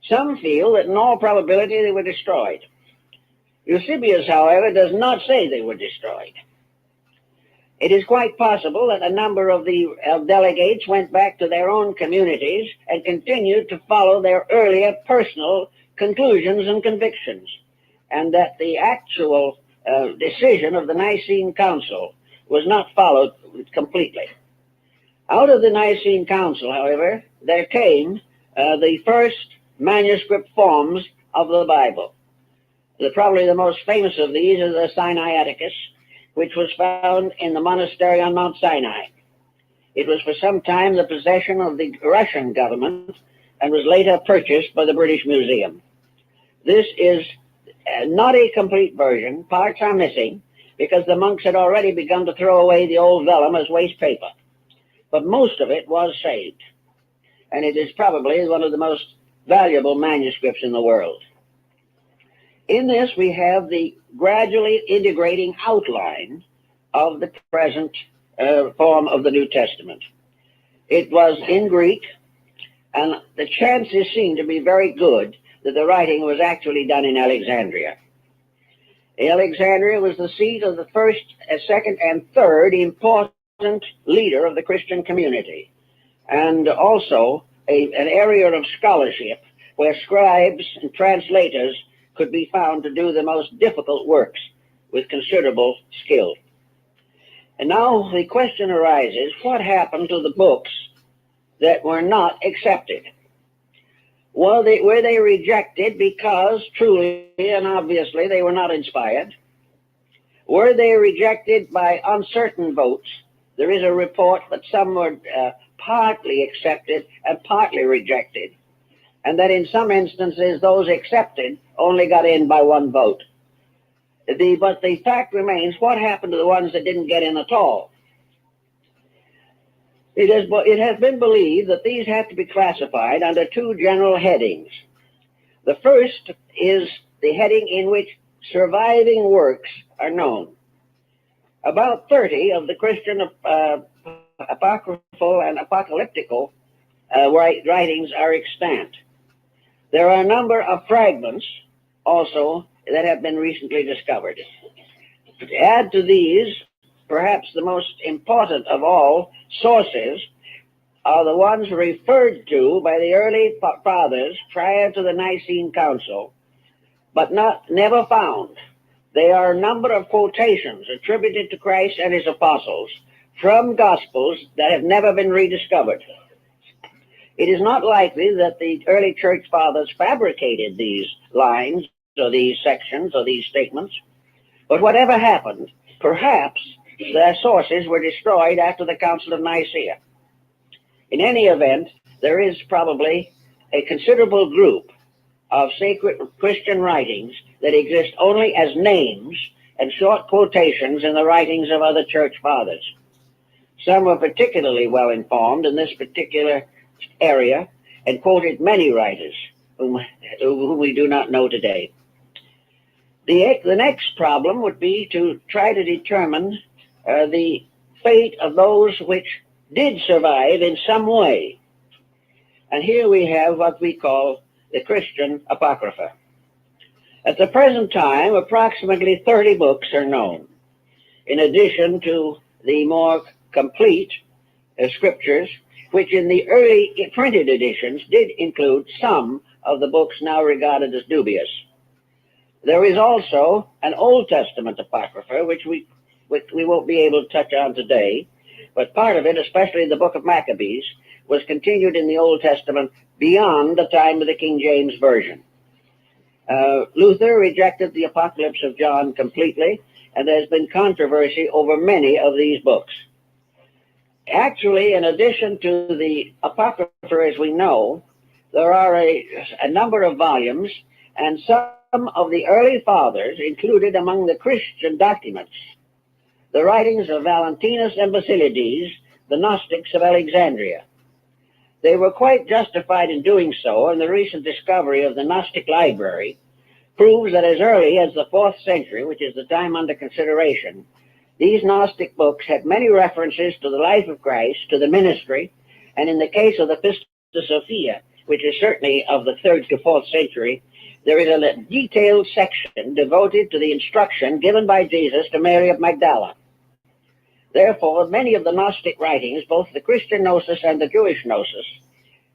Some feel that in all probability they were destroyed. Eusebius, however, does not say they were destroyed. It is quite possible that a number of the delegates went back to their own communities and continued to follow their earlier personal conclusions and convictions, and that the actual decision of the Nicene Council was not followed completely. Out of the Nicene Council, however, there came the first manuscript forms of the Bible. Probably the most famous of these is the Sinaiticus, which was found in the monastery on Mount Sinai. It was for some time the possession of the Russian government and was later purchased by the British Museum. This is not a complete version. Parts are missing because the monks had already begun to throw away the old vellum as waste paper. But most of it was saved, and it is probably one of the most valuable manuscripts in the world. In this, we have the gradually integrating outline of the present form of the New Testament. It was in Greek, and the chances seem to be very good that the writing was actually done in Alexandria. Alexandria was the seat of the first, second, and third important leader of the Christian community, and also an area of scholarship where scribes and translators could be found to do the most difficult works with considerable skill. And now the question arises, what happened to the books that were not accepted? Were they rejected because truly and obviously they were not inspired? Were they rejected by uncertain votes? There is a report that some were partly accepted and partly rejected, and that in some instances those accepted only got in by one vote. But the fact remains, what happened to the ones that didn't get in at all? It has been believed that these have to be classified under two general headings. The first is the heading in which surviving works are known. About 30 of the Christian apocryphal and apocalyptical writings are extant. There are a number of fragments also that have been recently discovered. To add to these, perhaps the most important of all sources are the ones referred to by the early fathers prior to the Nicene Council, but never found. There are a number of quotations attributed to Christ and his apostles from Gospels that have never been rediscovered. It is not likely that the early church fathers fabricated these lines or these sections or these statements, but whatever happened, perhaps their sources were destroyed after the Council of Nicaea. In any event, there is probably a considerable group of sacred Christian writings that exist only as names and short quotations in the writings of other church fathers. Some were particularly well informed in this particular area and quoted many writers whom we do not know today. The next problem would be to try to determine the fate of those which did survive in some way. And here we have what we call the Christian Apocrypha. At the present time, approximately 30 books are known, in addition to the more complete scriptures, which in the early printed editions did include some of the books now regarded as dubious. There is also an Old Testament Apocrypha, which we won't be able to touch on today, but part of it, especially the book of Maccabees, was continued in the Old Testament beyond the time of the King James Version. Luther rejected the Apocalypse of John completely, and there's been controversy over many of these books. Actually, in addition to the Apocrypha as we know, there are a number of volumes, and some of the early fathers included among the Christian documents the writings of Valentinus and Basilides, the Gnostics of Alexandria. They were quite justified in doing so, and the recent discovery of the Gnostic library proves that as early as the 4th century, which is the time under consideration, these Gnostic books had many references to the life of Christ, to the ministry, and in the case of the Pistis Sophia, which is certainly of the 3rd to 4th century, there is a detailed section devoted to the instruction given by Jesus to Mary of Magdala. Therefore, many of the Gnostic writings, both the Christian Gnosis and the Jewish Gnosis,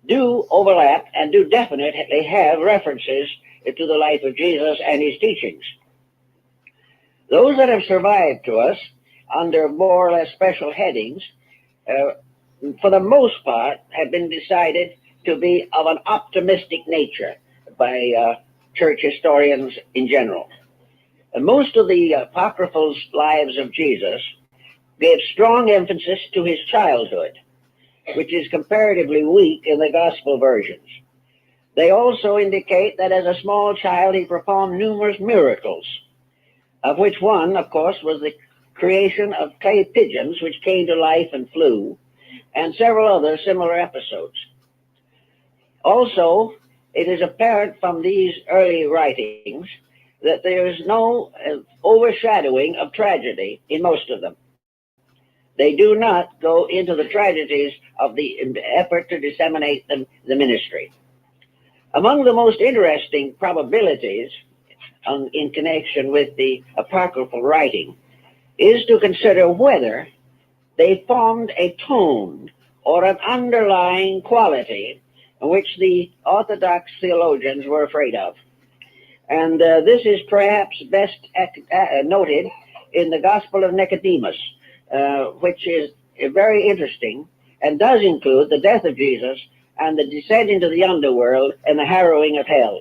do overlap and do definitely have references to the life of Jesus and his teachings. Those that have survived to us under more or less special headings, for the most part, have been decided to be of an optimistic nature by church historians in general. And most of the apocryphal lives of Jesus gave strong emphasis to his childhood, which is comparatively weak in the gospel versions. They also indicate that as a small child he performed numerous miracles, of which one, of course, was the creation of clay pigeons which came to life and flew, and several other similar episodes. Also, it is apparent from these early writings that there is no overshadowing of tragedy in most of them. They do not go into the tragedies of the effort to disseminate the ministry. Among the most interesting probabilities in connection with the apocryphal writing is to consider whether they formed a tone or an underlying quality which the Orthodox theologians were afraid of. And this is perhaps best noted in the Gospel of Nicodemus, which is very interesting and does include the death of Jesus and the descent into the underworld and the harrowing of hell,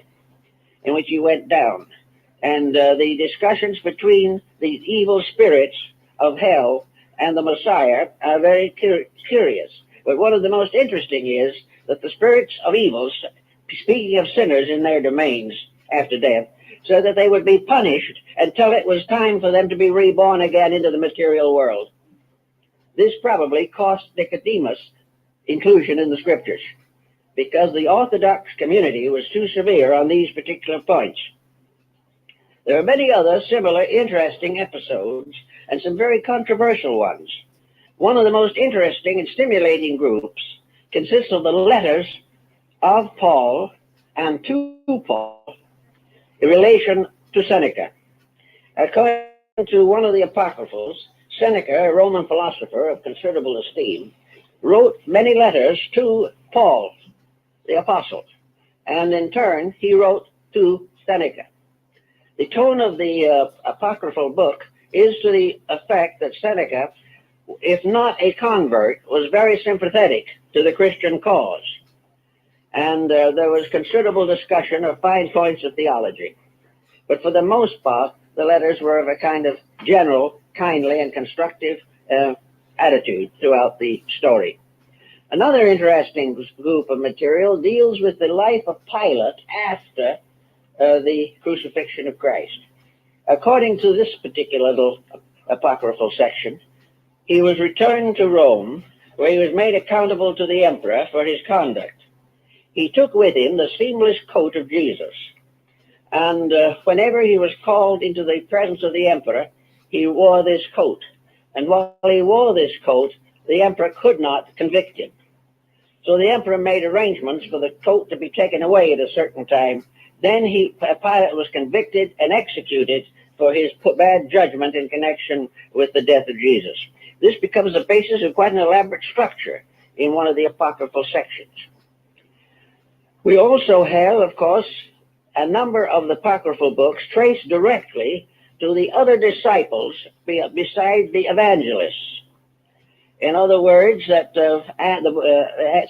in which he went down. And the discussions between the evil spirits of hell and the Messiah are very curious. But one of the most interesting is that the spirits of evil, speaking of sinners in their domains after death, so that they would be punished until it was time for them to be reborn again into the material world. This probably cost Nicodemus inclusion in the scriptures, because the Orthodox community was too severe on these particular points. There are many other similar interesting episodes and some very controversial ones. One of the most interesting and stimulating groups consists of the letters of Paul and to Paul in relation to Seneca. According to one of the apocryphals, Seneca, a Roman philosopher of considerable esteem, wrote many letters to Paul, the apostle, and in turn he wrote to Seneca. The tone of the apocryphal book is to the effect that Seneca, if not a convert, was very sympathetic to the Christian cause. And there was considerable discussion of fine points of theology. But for the most part, the letters were of a kind of general, kindly, and constructive attitude throughout the story. Another interesting group of material deals with the life of Pilate after the crucifixion of Christ. According to this particular little apocryphal section, he was returned to Rome, where he was made accountable to the emperor for his conduct. He took with him the seamless coat of Jesus, and whenever he was called into the presence of the emperor, he wore this coat. And while he wore this coat, the emperor could not convict him. So the emperor made arrangements for the coat to be taken away at a certain time. Then Pilate was convicted and executed for his bad judgment in connection with the death of Jesus. This becomes the basis of quite an elaborate structure in one of the apocryphal sections. We also have, of course, a number of the apocryphal books traced directly to the other disciples beside the evangelists. In other words, that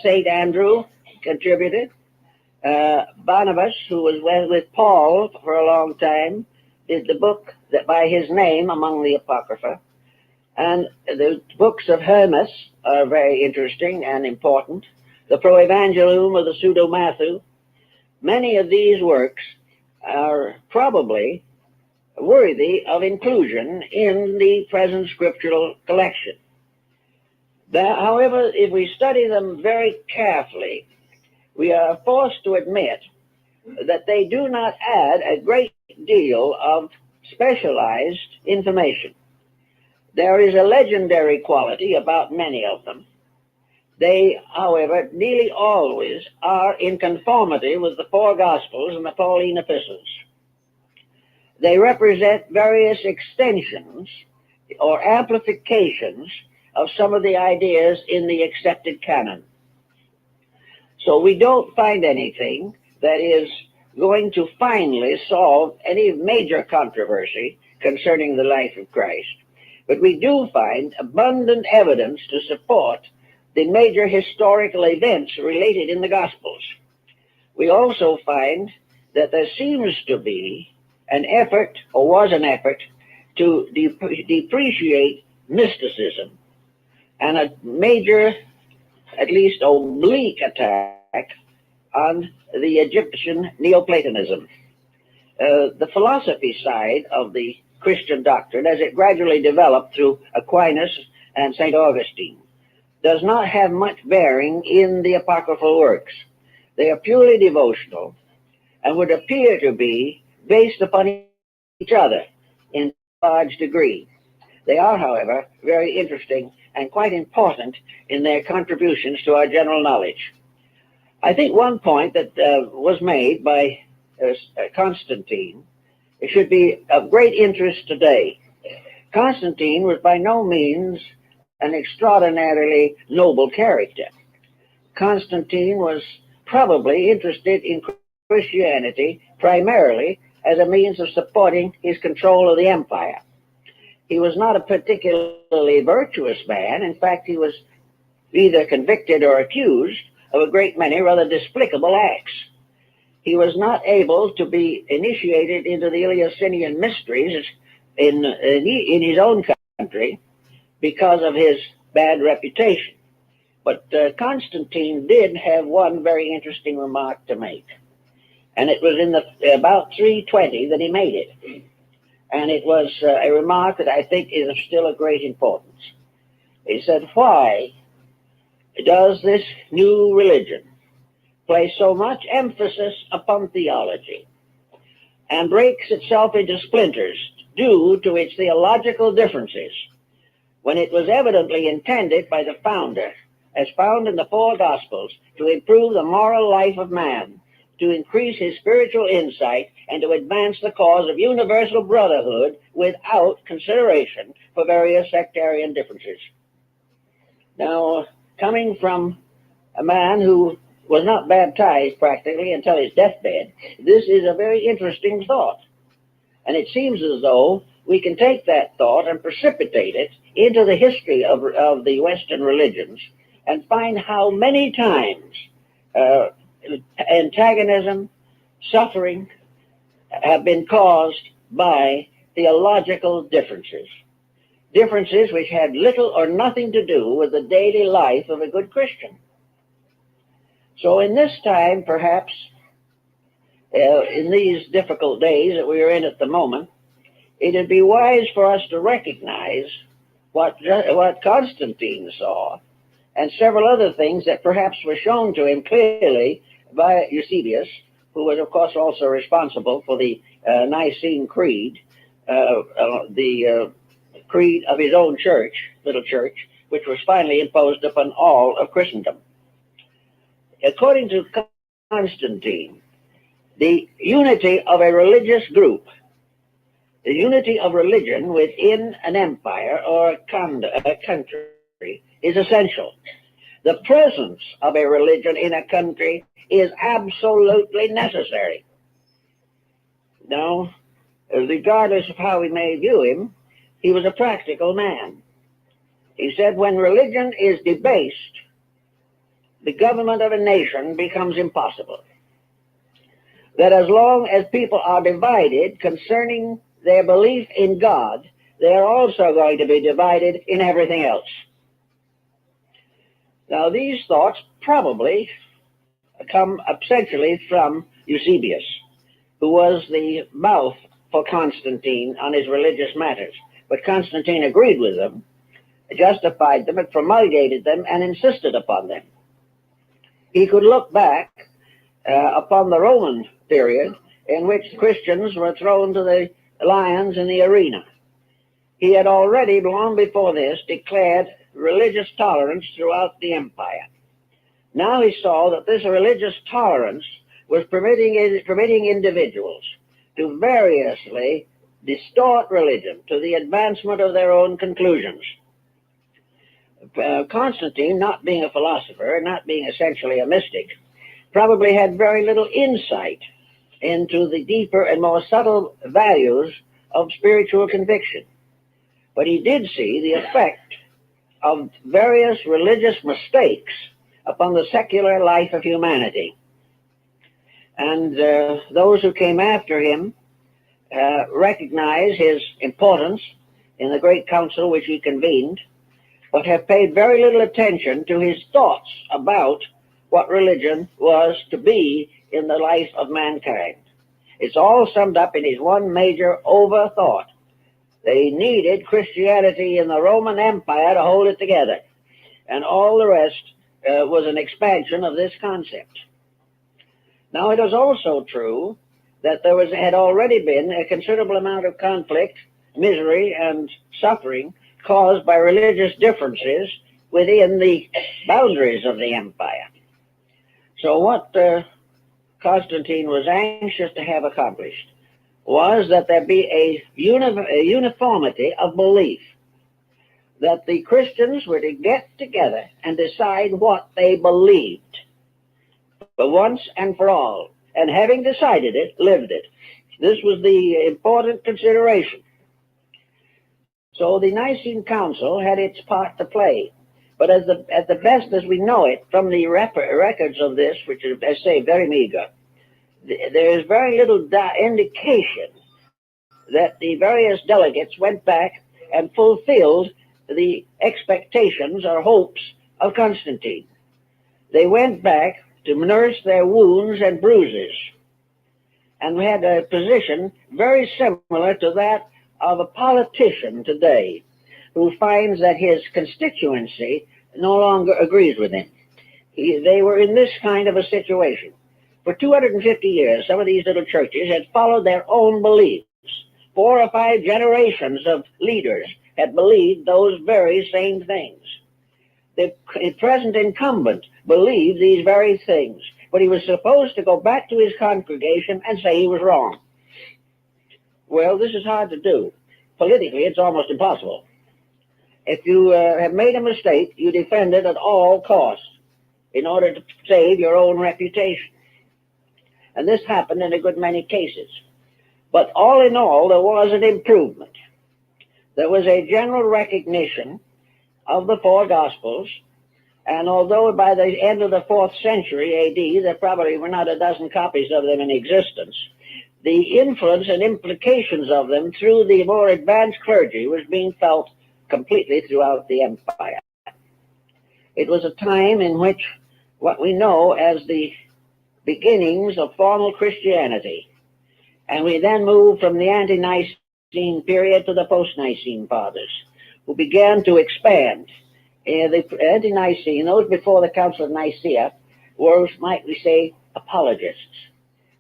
St. Andrew contributed, Barnabas, who was with Paul for a long time, did the book that by his name among the Apocrypha. And the books of Hermas are very interesting and important. The Proevangelium of the Pseudo-Matthew. Many of these works are probably worthy of inclusion in the present scriptural collection. However, if we study them very carefully, we are forced to admit that they do not add a great deal of specialized information. There is a legendary quality about many of them. They, however, nearly always are in conformity with the four Gospels and the Pauline epistles. They represent various extensions or amplifications of some of the ideas in the accepted canon. So we don't find anything that is going to finally solve any major controversy concerning the life of Christ. But we do find abundant evidence to support the major historical events related in the Gospels. We also find that there seems to be an effort, or was an effort, to depreciate mysticism, and a major, at least oblique attack on the Egyptian Neoplatonism. The philosophy side of the Christian doctrine, as it gradually developed through Aquinas and St. Augustine, does not have much bearing in the apocryphal works. They are purely devotional and would appear to be based upon each other in a large degree. They are, however, very interesting and quite important in their contributions to our general knowledge. I think one point that was made by Constantine should be of great interest today. Constantine was by no means an extraordinarily noble character. Constantine was probably interested in Christianity primarily as a means of supporting his control of the empire. He was not a particularly virtuous man. In fact, he was either convicted or accused of a great many rather despicable acts. He was not able to be initiated into the Eleusinian mysteries in his own country because of his bad reputation. But Constantine did have one very interesting remark to make. And it was in about 320 that he made it. And it was a remark that I think is of still a great importance. He said, "Why does this new religion place so much emphasis upon theology and breaks itself into splinters due to its theological differences, when it was evidently intended by the founder, as found in the four Gospels, to improve the moral life of man, to increase his spiritual insight, and to advance the cause of universal brotherhood without consideration for various sectarian differences?" Now, coming from a man who was not baptized practically until his deathbed, this is a very interesting thought. And it seems as though we can take that thought and precipitate it into the history of the Western religions and find how many times antagonism, suffering have been caused by theological differences. Differences which had little or nothing to do with the daily life of a good Christian. So in this time, perhaps, in these difficult days that we are in at the moment, it would be wise for us to recognize what Constantine saw, and several other things that perhaps were shown to him clearly by Eusebius, who was, of course, also responsible for the Nicene Creed, the creed of his own church, little church, which was finally imposed upon all of Christendom. According to Constantine, the unity of a religious group, the unity of religion within an empire or a country is essential. The presence of a religion in a country is absolutely necessary. Now, regardless of how we may view him, he was a practical man. He said, when religion is debased, the government of a nation becomes impossible. That as long as people are divided concerning their belief in God, they are also going to be divided in everything else. Now, these thoughts probably come essentially from Eusebius, who was the mouth for Constantine on his religious matters. But Constantine agreed with them, justified them, and promulgated them, and insisted upon them. He could look back upon the Roman period in which Christians were thrown to the lions in the arena. He had already, long before this, declared religious tolerance throughout the empire. Now he saw that this religious tolerance was permitting individuals to variously distort religion to the advancement of their own conclusions. Constantine, not being a philosopher, not being essentially a mystic, probably had very little insight into the deeper and more subtle values of spiritual conviction. But he did see the effect of various religious mistakes upon the secular life of humanity. And those who came after him recognize his importance in the great council which he convened, but have paid very little attention to his thoughts about what religion was to be in the life of mankind. It's all summed up in his one major overthought. They needed Christianity in the Roman Empire to hold it together, and all the rest was an expansion of this concept. Now, it is also true that there had already been a considerable amount of conflict, misery, and suffering caused by religious differences within the boundaries of the empire. So what Constantine was anxious to have accomplished was that there be a uniformity of belief, that the Christians were to get together and decide what they believed, for once and for all, and having decided it, lived it. This was the important consideration. So the Nicene Council had its part to play, but at the best as we know it from the records of this, which is, I say, very meager, there is very little indication that the various delegates went back and fulfilled the expectations or hopes of Constantine. They went back to nurse their wounds and bruises, and we had a position very similar to that of a politician today who finds that his constituency no longer agrees with him. They were in this kind of a situation. For 250 years, some of these little churches had followed their own beliefs. 4 or 5 generations of leaders had believed those very same things. The present incumbent believed these very things, but he was supposed to go back to his congregation and say he was wrong. Well, this is hard to do. Politically, it's almost impossible. If you have made a mistake, you defend it at all costs in order to save your own reputation. And this happened in a good many cases. But all in all, there was an improvement. There was a general recognition of the 4 Gospels, and although by the end of the 4th century AD, there probably were not a dozen copies of them in existence, the influence and implications of them through the more advanced clergy was being felt completely throughout the empire. It was a time in which what we know as the beginnings of formal Christianity, and we then moved from the ante-Nicene period to the post-Nicene fathers, who began to expand. The anti-Nicene, those before the Council of Nicaea, were, might we say, apologists.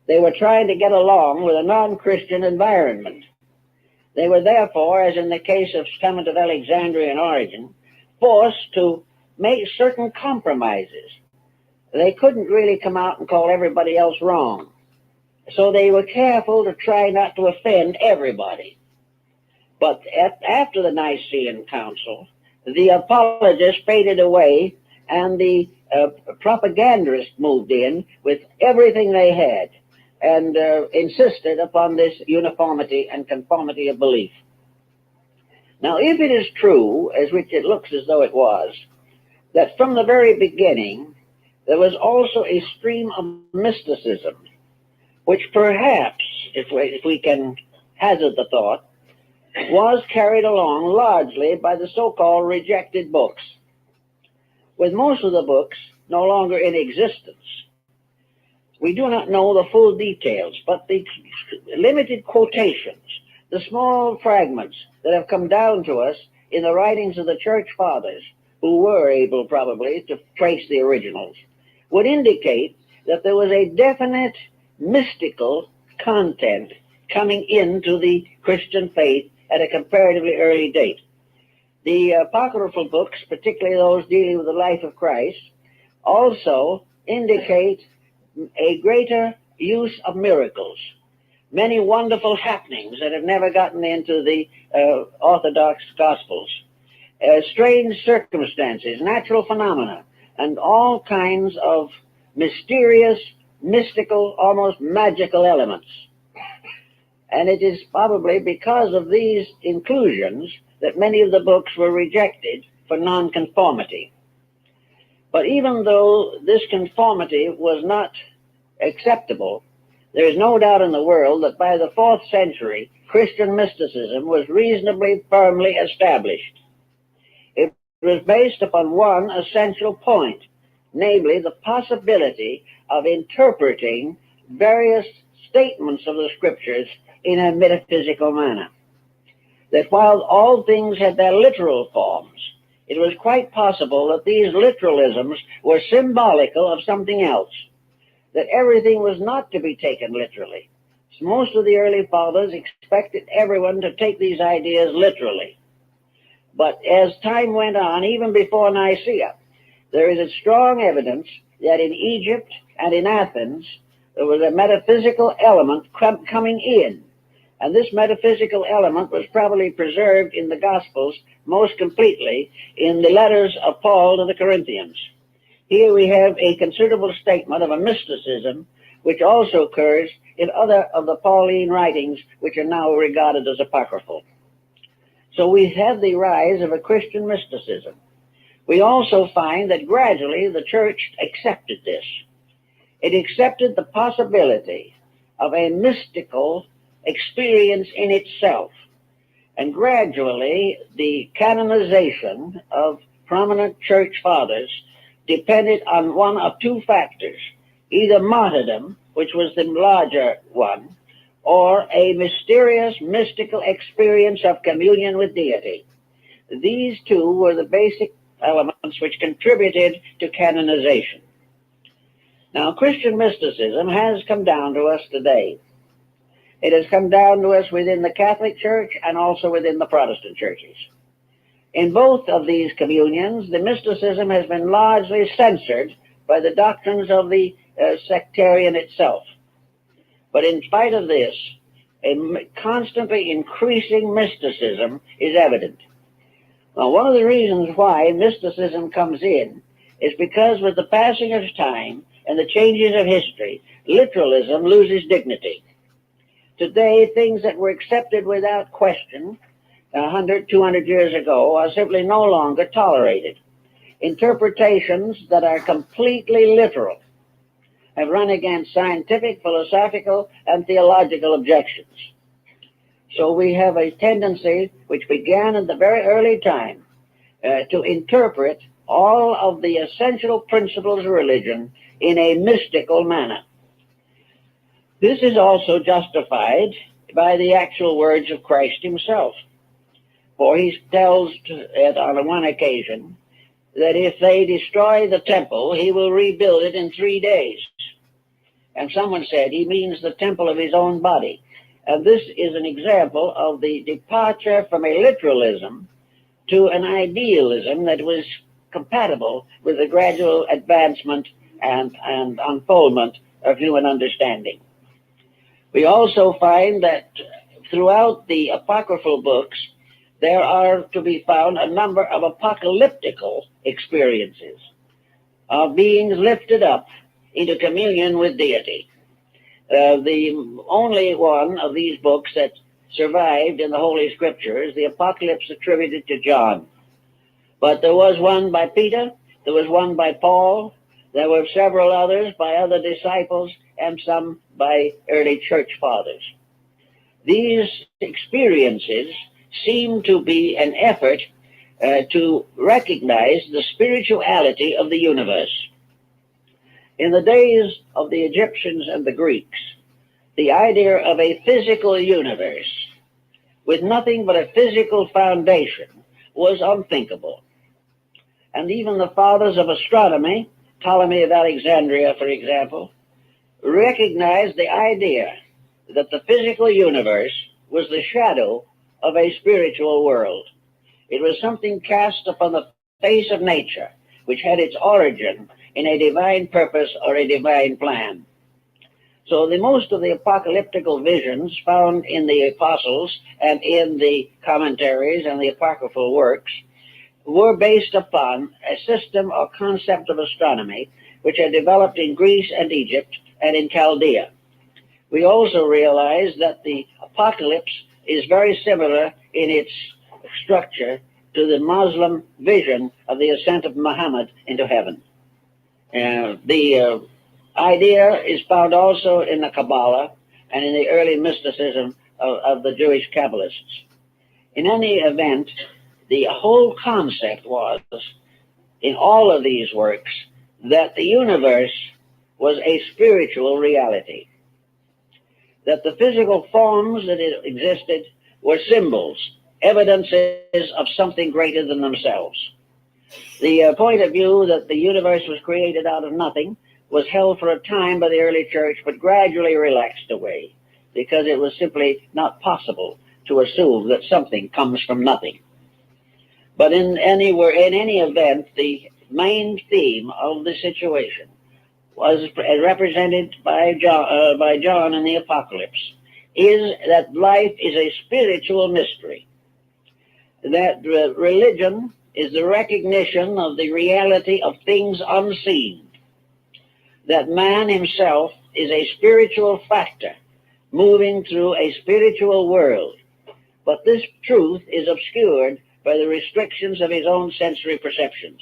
They were trying to get along with a non-Christian environment. They were therefore, as in the case of Clement of Alexandria in origin, forced to make certain compromises. They couldn't really come out and call everybody else wrong. So they were careful to try not to offend everybody. But after the Nicene Council, the apologists faded away and the propagandists moved in with everything they had and insisted upon this uniformity and conformity of belief. Now, if it is true, as which it looks as though it was, that from the very beginning there was also a stream of mysticism, which perhaps, if we can hazard the thought, was carried along largely by the so-called rejected books. With most of the books no longer in existence, we do not know the full details, but the limited quotations, the small fragments that have come down to us in the writings of the church fathers, who were able probably to trace the originals, would indicate that there was a definite mystical content coming into the Christian faith at a comparatively early date. The apocryphal books, particularly those dealing with the life of Christ, also indicate a greater use of miracles, many wonderful happenings that have never gotten into the Orthodox Gospels, strange circumstances, natural phenomena, and all kinds of mysterious, mystical, almost magical elements. And it is probably because of these inclusions that many of the books were rejected for nonconformity. But even though this conformity was not acceptable, there is no doubt in the world that by the 4th century, Christian mysticism was reasonably firmly established. It was based upon one essential point, namely the possibility of interpreting various statements of the scriptures in a metaphysical manner. That while all things had their literal forms, it was quite possible that these literalisms were symbolical of something else, that everything was not to be taken literally. So most of the early fathers expected everyone to take these ideas literally. But as time went on, even before Nicaea, there is a strong evidence that in Egypt and in Athens, there was a metaphysical element coming in. And this metaphysical element was probably preserved in the Gospels most completely in the letters of Paul to the Corinthians. Here we have a considerable statement of a mysticism which also occurs in other of the Pauline writings which are now regarded as apocryphal. So we have the rise of a Christian mysticism. We also find that gradually the church accepted this. It accepted the possibility of a mystical experience in itself. And gradually, the canonization of prominent church fathers depended on one of two factors, either martyrdom, which was the larger one, or a mysterious mystical experience of communion with deity. These two were the basic elements which contributed to canonization. Now, Christian mysticism has come down to us today. It has come down to us within the Catholic Church and also within the Protestant churches. In both of these communions, the mysticism has been largely censored by the doctrines of the sectarian itself. But in spite of this, a constantly increasing mysticism is evident. Now, one of the reasons why mysticism comes in is because with the passing of time and the changes of history, literalism loses dignity. Today, things that were accepted without question 100, 200 years ago are simply no longer tolerated. Interpretations that are completely literal have run against scientific, philosophical, and theological objections. So we have a tendency, which began in the very early time, to interpret all of the essential principles of religion in a mystical manner. This is also justified by the actual words of Christ himself. For he tells it on one occasion that if they destroy the temple, he will rebuild it in 3 days. And someone said he means the temple of his own body. And this is an example of the departure from a literalism to an idealism that was compatible with the gradual advancement and unfoldment of human understanding. We also find that throughout the apocryphal books, there are to be found a number of apocalyptical experiences of beings lifted up into communion with deity. The only one of these books that survived in the Holy Scripture is the Apocalypse attributed to John. But there was one by Peter, there was one by Paul, there were several others by other disciples, and some by early church fathers. These experiences seem to be an effort to recognize the spirituality of the universe. In the days of the Egyptians and the Greeks, the idea of a physical universe with nothing but a physical foundation was unthinkable. And even the fathers of astronomy, Ptolemy of Alexandria, for example, recognized the idea that the physical universe was the shadow of a spiritual world. It was something cast upon the face of nature, which had its origin in a divine purpose or a divine plan. So the most of the apocalyptical visions found in the apostles and in the commentaries and the apocryphal works were based upon a system or concept of astronomy which had developed in Greece and Egypt and in Chaldea. We also realize that the apocalypse is very similar in its structure to the Muslim vision of the ascent of Muhammad into heaven. The idea is found also in the Kabbalah and in the early mysticism of the Jewish Kabbalists. In any event, the whole concept was, in all of these works, that the universe was a spiritual reality, that the physical forms that it existed were symbols, evidences of something greater than themselves. The point of view that the universe was created out of nothing was held for a time by the early church, but gradually relaxed away, because it was simply not possible to assume that something comes from nothing. But in any event, the main theme of the situation was represented by John in the Apocalypse, is that life is a spiritual mystery, that religion is the recognition of the reality of things unseen, that man himself is a spiritual factor moving through a spiritual world, but this truth is obscured by the restrictions of his own sensory perceptions.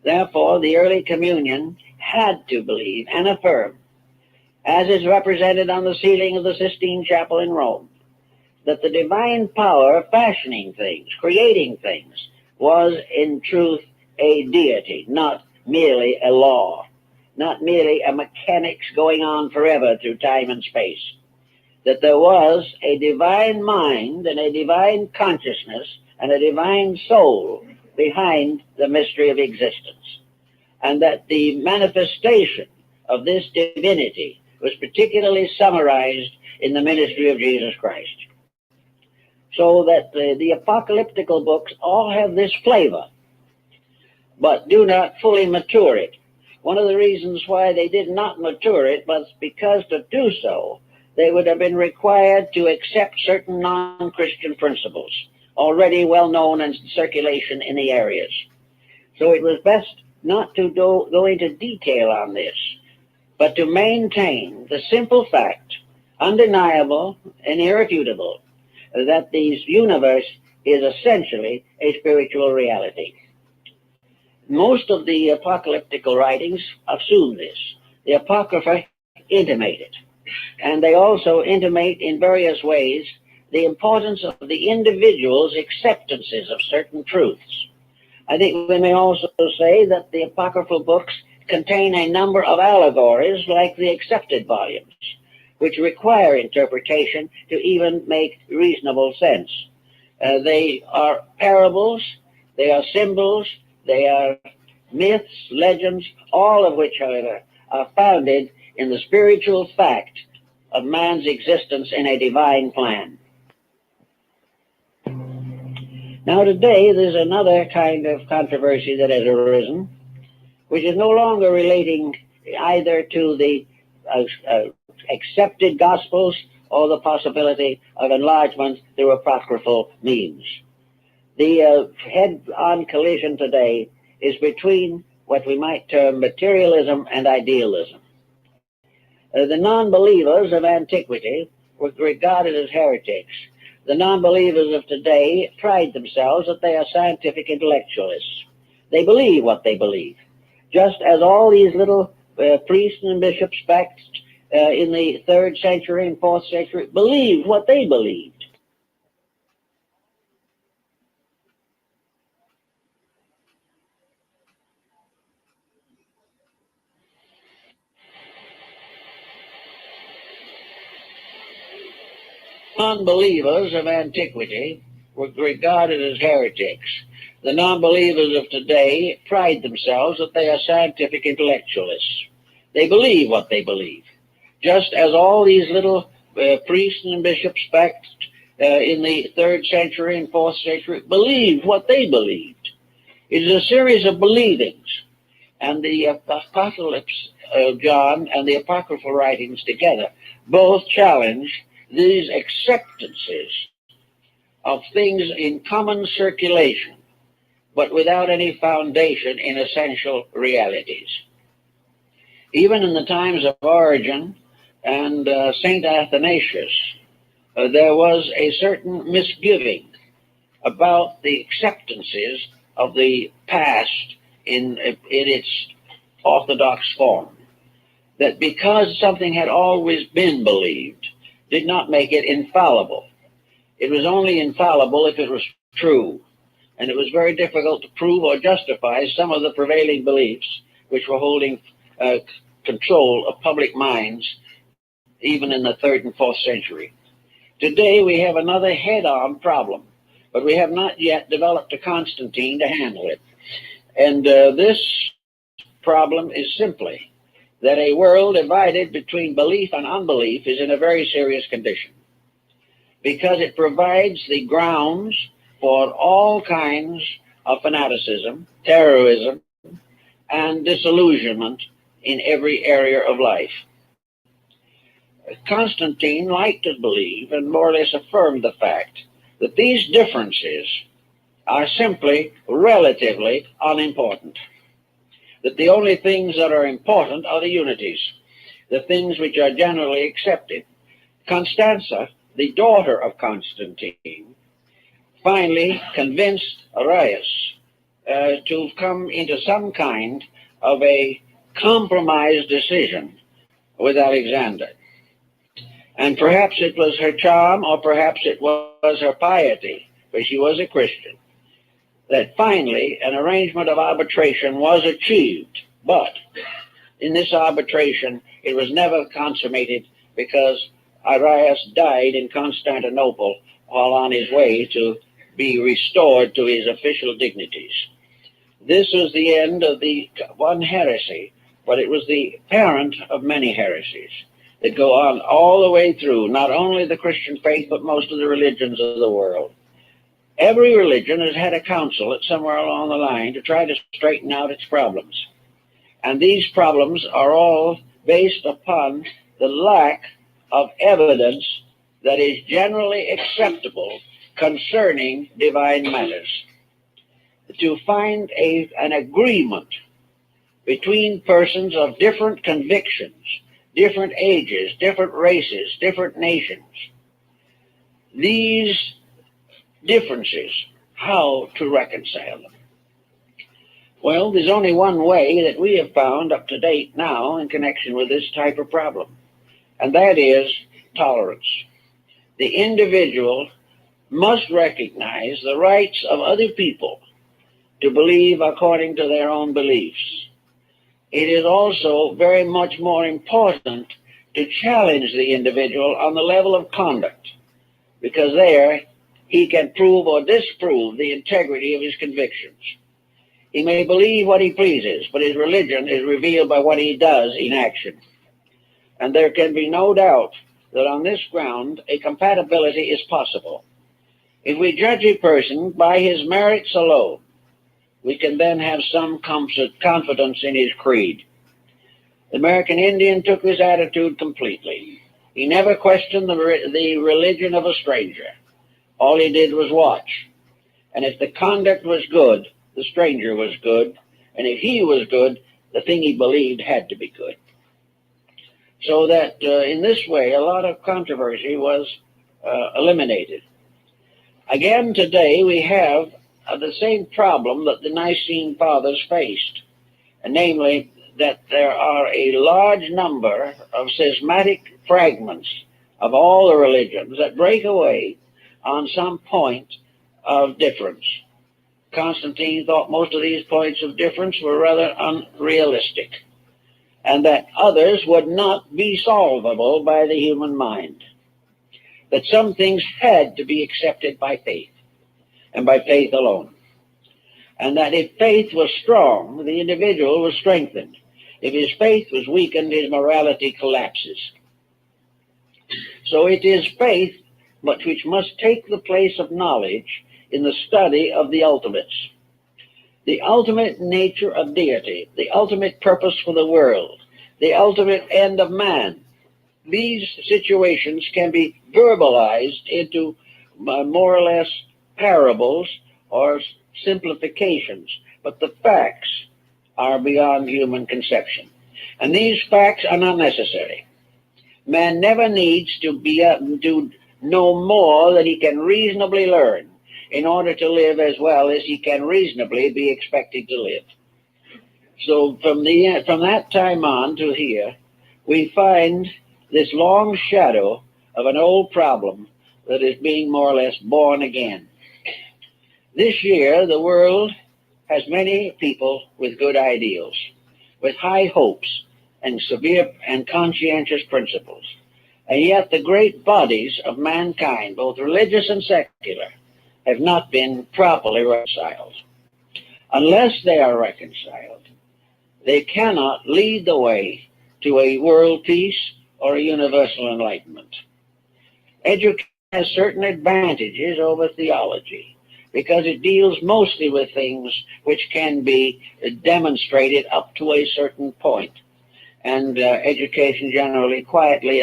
Therefore, the early communion had to believe and affirm, as is represented on the ceiling of the Sistine Chapel in Rome, that the divine power fashioning things, creating things, was in truth a deity, not merely a law, not merely a mechanics going on forever through time and space. That there was a divine mind and a divine consciousness and a divine soul behind the mystery of existence, and that the manifestation of this divinity was particularly summarized in the ministry of Jesus Christ. So that the apocalyptical books all have this flavor, but do not fully mature it. One of the reasons why they did not mature it was because to do so, they would have been required to accept certain non-Christian principles, already well known and in circulation in the areas. So it was best not to go into detail on this, but to maintain the simple fact, undeniable and irrefutable, that the universe is essentially a spiritual reality. Most of the apocalyptical writings assume this. The Apocrypha intimate it, and they also intimate in various ways the importance of the individual's acceptances of certain truths. I think we may also say that the apocryphal books contain a number of allegories like the accepted volumes, which require interpretation to even make reasonable sense. They are parables, they are symbols, they are myths, legends, all of which, however, are founded in the spiritual fact of man's existence in a divine plan. Now today there's another kind of controversy that has arisen, which is no longer relating either to the accepted gospels or the possibility of enlargement through apocryphal means. The head-on collision today is between what we might term materialism and idealism. The non-believers of antiquity were regarded as heretics. The non-believers of today pride themselves that they are scientific intellectualists. They believe what they believe, just as all these little priests and bishops back in the 3rd century and 4th century believed what they believed. Non-believers of antiquity were regarded as heretics. The non-believers of today pride themselves that they are scientific intellectualists. They believe what they believe, just as all these little priests and bishops back in the 3rd century and 4th century believed what they believed. It is a series of believings, and the Apocalypse of John and the apocryphal writings together both challenge these acceptances of things in common circulation, but without any foundation in essential realities. Even in the times of Origen and St. Athanasius, there was a certain misgiving about the acceptances of the past in its orthodox form, that because something had always been believed did not make it infallible. It was only infallible if it was true, and it was very difficult to prove or justify some of the prevailing beliefs which were holding control of public minds even in the 3rd and 4th century. Today we have another head-on problem, but we have not yet developed a Constantine to handle it. And this problem is simply that a world divided between belief and unbelief is in a very serious condition, because it provides the grounds for all kinds of fanaticism, terrorism, and disillusionment in every area of life. Constantine liked to believe and more or less affirmed the fact that these differences are simply relatively unimportant, that the only things that are important are the unities, the things which are generally accepted. Constanza, the daughter of Constantine, finally convinced Arius to come into some kind of a compromise decision with Alexander. And perhaps it was her charm, or perhaps it was her piety, for she was a Christian, that finally an arrangement of arbitration was achieved. But in this arbitration, it was never consummated because Arius died in Constantinople while on his way to be restored to his official dignities. This was the end of the one heresy, but it was the parent of many heresies that go on all the way through, not only the Christian faith, but most of the religions of the world. Every religion has had a council at somewhere along the line to try to straighten out its problems. And these problems are all based upon the lack of evidence that is generally acceptable concerning divine matters. To find an agreement between persons of different convictions, different ages, different races, different nations, these differences, how to reconcile them? Well, there's only one way that we have found up to date now in connection with this type of problem, and that is tolerance. The individual must recognize the rights of other people to believe according to their own beliefs. It is also very much more important to challenge the individual on the level of conduct, because there he can prove or disprove the integrity of his convictions. He may believe what he pleases, but his religion is revealed by what he does in action. And there can be no doubt that on this ground a compatibility is possible. If we judge a person by his merits alone, we can then have some confidence in his creed. The American Indian took this attitude completely. He never questioned the religion of a stranger. All he did was watch. And if the conduct was good, the stranger was good. And if he was good, the thing he believed had to be good. So that in this way, a lot of controversy was eliminated. Again, today we have the same problem that the Nicene Fathers faced, and namely that there are a large number of schismatic fragments of all the religions that break away on some point of difference. Constantine thought most of these points of difference were rather unrealistic, and that others would not be solvable by the human mind. That some things had to be accepted by faith, and by faith alone. And that if faith was strong, the individual was strengthened. If his faith was weakened, his morality collapses. So it is faith, but which must take the place of knowledge in the study of the ultimates. The ultimate nature of deity, the ultimate purpose for the world, the ultimate end of man. These situations can be verbalized into more or less parables or simplifications, but the facts are beyond human conception. And these facts are not necessary. Man never needs to know more than he can reasonably learn in order to live as well as he can reasonably be expected to live. So from that time on to here, we find this long shadow of an old problem that is being more or less born again. This year, the world has many people with good ideals, with high hopes and severe and conscientious principles. And yet the great bodies of mankind, both religious and secular, have not been properly reconciled. Unless they are reconciled, they cannot lead the way to a world peace or a universal enlightenment. Education has certain advantages over theology because it deals mostly with things which can be demonstrated up to a certain point. And education generally quietly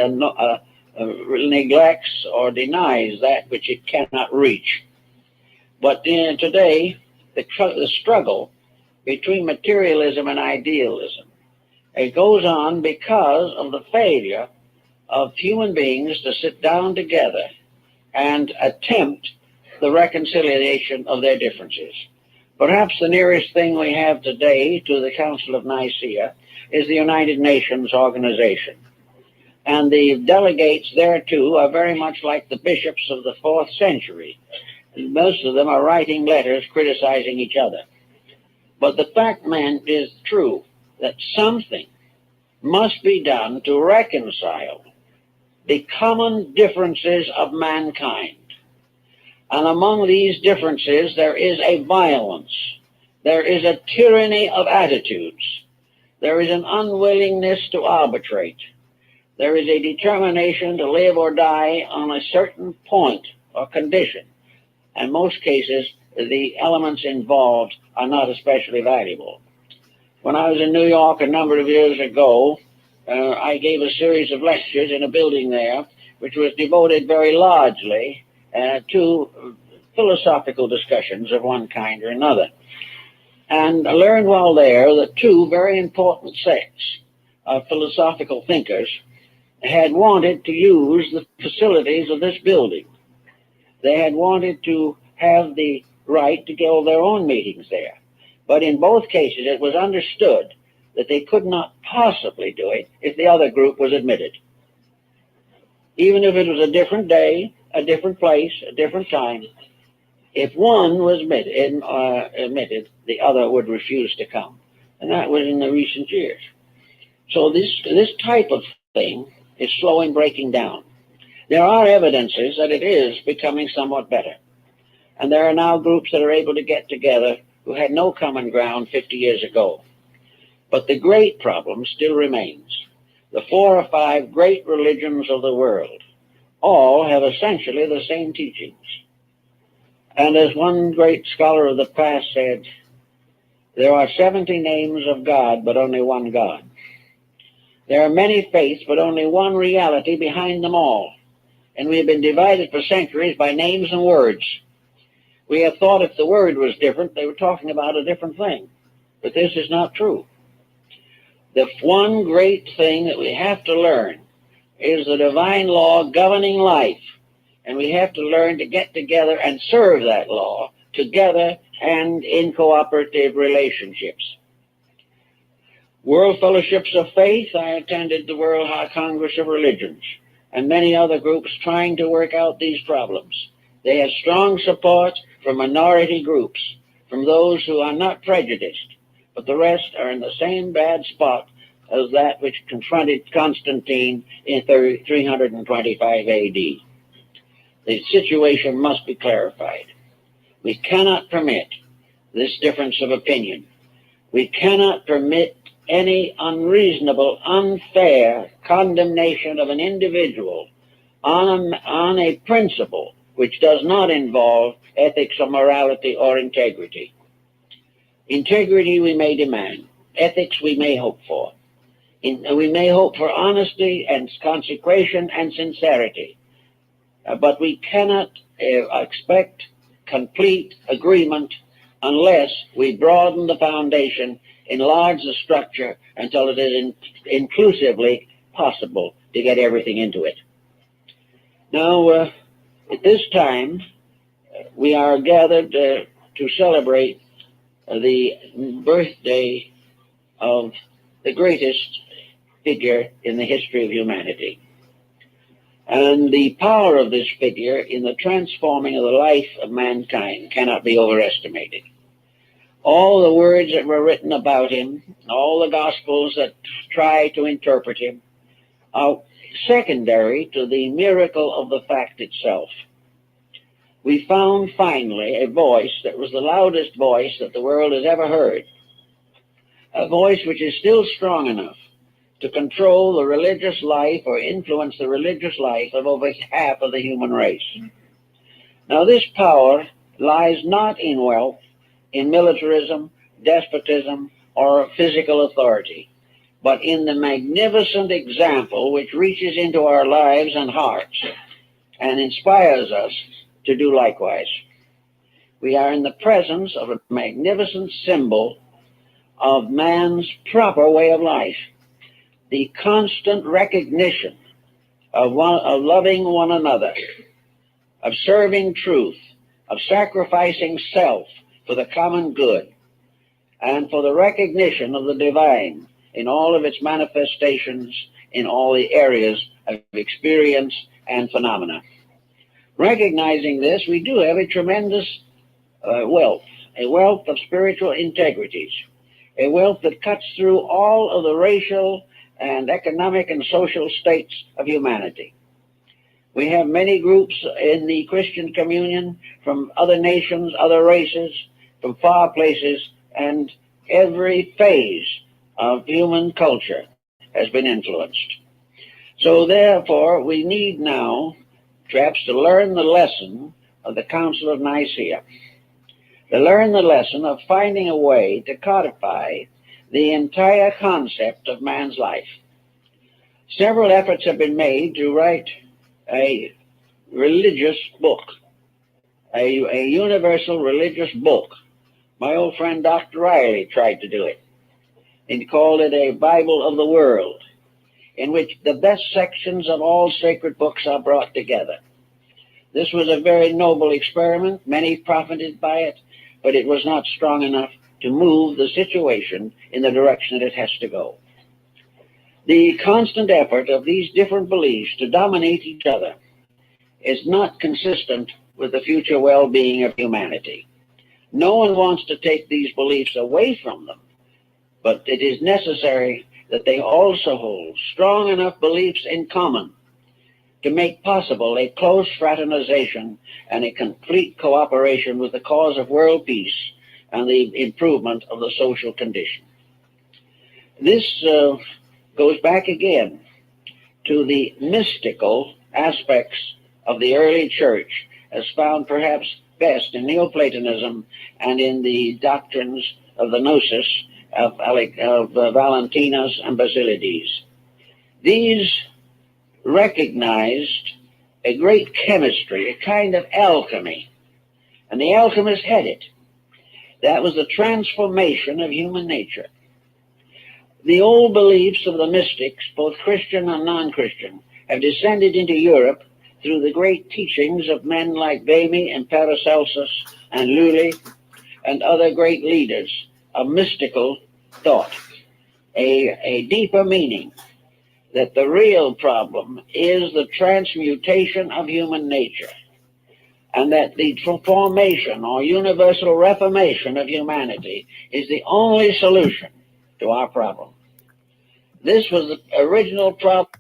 neglects or denies that which it cannot reach. But today, the struggle between materialism and idealism, it goes on because of the failure of human beings to sit down together and attempt the reconciliation of their differences. Perhaps the nearest thing we have today to the Council of Nicaea is the United Nations organization. And the delegates thereto are very much like the bishops of the 4th century. Most of them are writing letters criticizing each other. But the fact, man, is true that something must be done to reconcile the common differences of mankind. And among these differences, there is a violence. There is a tyranny of attitudes. There is an unwillingness to arbitrate. There is a determination to live or die on a certain point or condition. In most cases, the elements involved are not especially valuable. When I was in New York a number of years ago, I gave a series of lectures in a building there, which was devoted very largely to philosophical discussions of one kind or another. And I learned while there that two very important sects of philosophical thinkers had wanted to use the facilities of this building. They had wanted to have the right to hold their own meetings there. But in both cases, it was understood that they could not possibly do it if the other group was admitted. Even if it was a different day, a different place, a different time, if one was admitted, the other would refuse to come. And that was in the recent years. So this type of thing is slowly breaking down. There are evidences that it is becoming somewhat better. And there are now groups that are able to get together who had no common ground 50 years ago. But the great problem still remains. The 4 or 5 great religions of the world all have essentially the same teachings. And as one great scholar of the past said, there are 70 names of God, but only one God. There are many faiths, but only one reality behind them all. And we have been divided for centuries by names and words. We have thought if the word was different, they were talking about a different thing. But this is not true. The one great thing that we have to learn is the divine law governing life. And we have to learn to get together and serve that law together and in cooperative relationships. World Fellowships of Faith, I attended the World Congress of Religions and many other groups trying to work out these problems. They have strong support from minority groups, from those who are not prejudiced, but the rest are in the same bad spot as that which confronted Constantine in 325 AD. The situation must be clarified. We cannot permit this difference of opinion. We cannot permit any unreasonable, unfair condemnation of an individual on a principle which does not involve ethics or morality or integrity. Integrity we may demand. Ethics we may hope for. We may hope for honesty and consecration and sincerity. But we cannot expect complete agreement unless we broaden the foundation, enlarge the structure until it is inclusively possible to get everything into it. Now, at this time, we are gathered to celebrate the birthday of the greatest figure in the history of humanity. And the power of this figure in the transforming of the life of mankind cannot be overestimated. All the words that were written about him, all the gospels that try to interpret him, are secondary to the miracle of the fact itself. We found finally a voice that was the loudest voice that the world has ever heard, a voice which is still strong enough to control the religious life or influence the religious life of over half of the human race. Now, this power lies not in wealth, in militarism, despotism, or physical authority, but in the magnificent example which reaches into our lives and hearts and inspires us to do likewise. We are in the presence of a magnificent symbol of man's proper way of life. The constant recognition of loving one another, of serving truth, of sacrificing self for the common good, and for the recognition of the divine in all of its manifestations in all the areas of experience and phenomena. Recognizing this, we do have a tremendous wealth, a wealth of spiritual integrities, a wealth that cuts through all of the racial and economic and social states of humanity. We have many groups in the Christian communion from other nations, other races, from far places, and every phase of human culture has been influenced. So therefore, we need now perhaps to learn the lesson of the Council of Nicaea, to learn the lesson of finding a way to codify the entire concept of man's life. Several efforts have been made to write a religious book, a universal religious book. My old friend Dr. Riley tried to do it. He called it a Bible of the world, in which the best sections of all sacred books are brought together. This was a very noble experiment. Many profited by it, but it was not strong enough to move the situation in the direction that it has to go. The constant effort of these different beliefs to dominate each other is not consistent with the future well-being of humanity. No one wants to take these beliefs away from them, but it is necessary that they also hold strong enough beliefs in common to make possible a close fraternization and a complete cooperation with the cause of world peace and the improvement of the social condition. This goes back again to the mystical aspects of the early church, as found perhaps best in Neoplatonism and in the doctrines of the Gnosis of Valentinus and Basilides. These recognized a great chemistry, a kind of alchemy, and the alchemist had it. That was the transformation of human nature. The old beliefs of the mystics, both Christian and non-Christian, have descended into Europe through the great teachings of men like Bami and Paracelsus and Lully and other great leaders of mystical thought. A deeper meaning that the real problem is the transmutation of human nature, and that the formation or universal reformation of humanity is the only solution to our problem. This was the original problem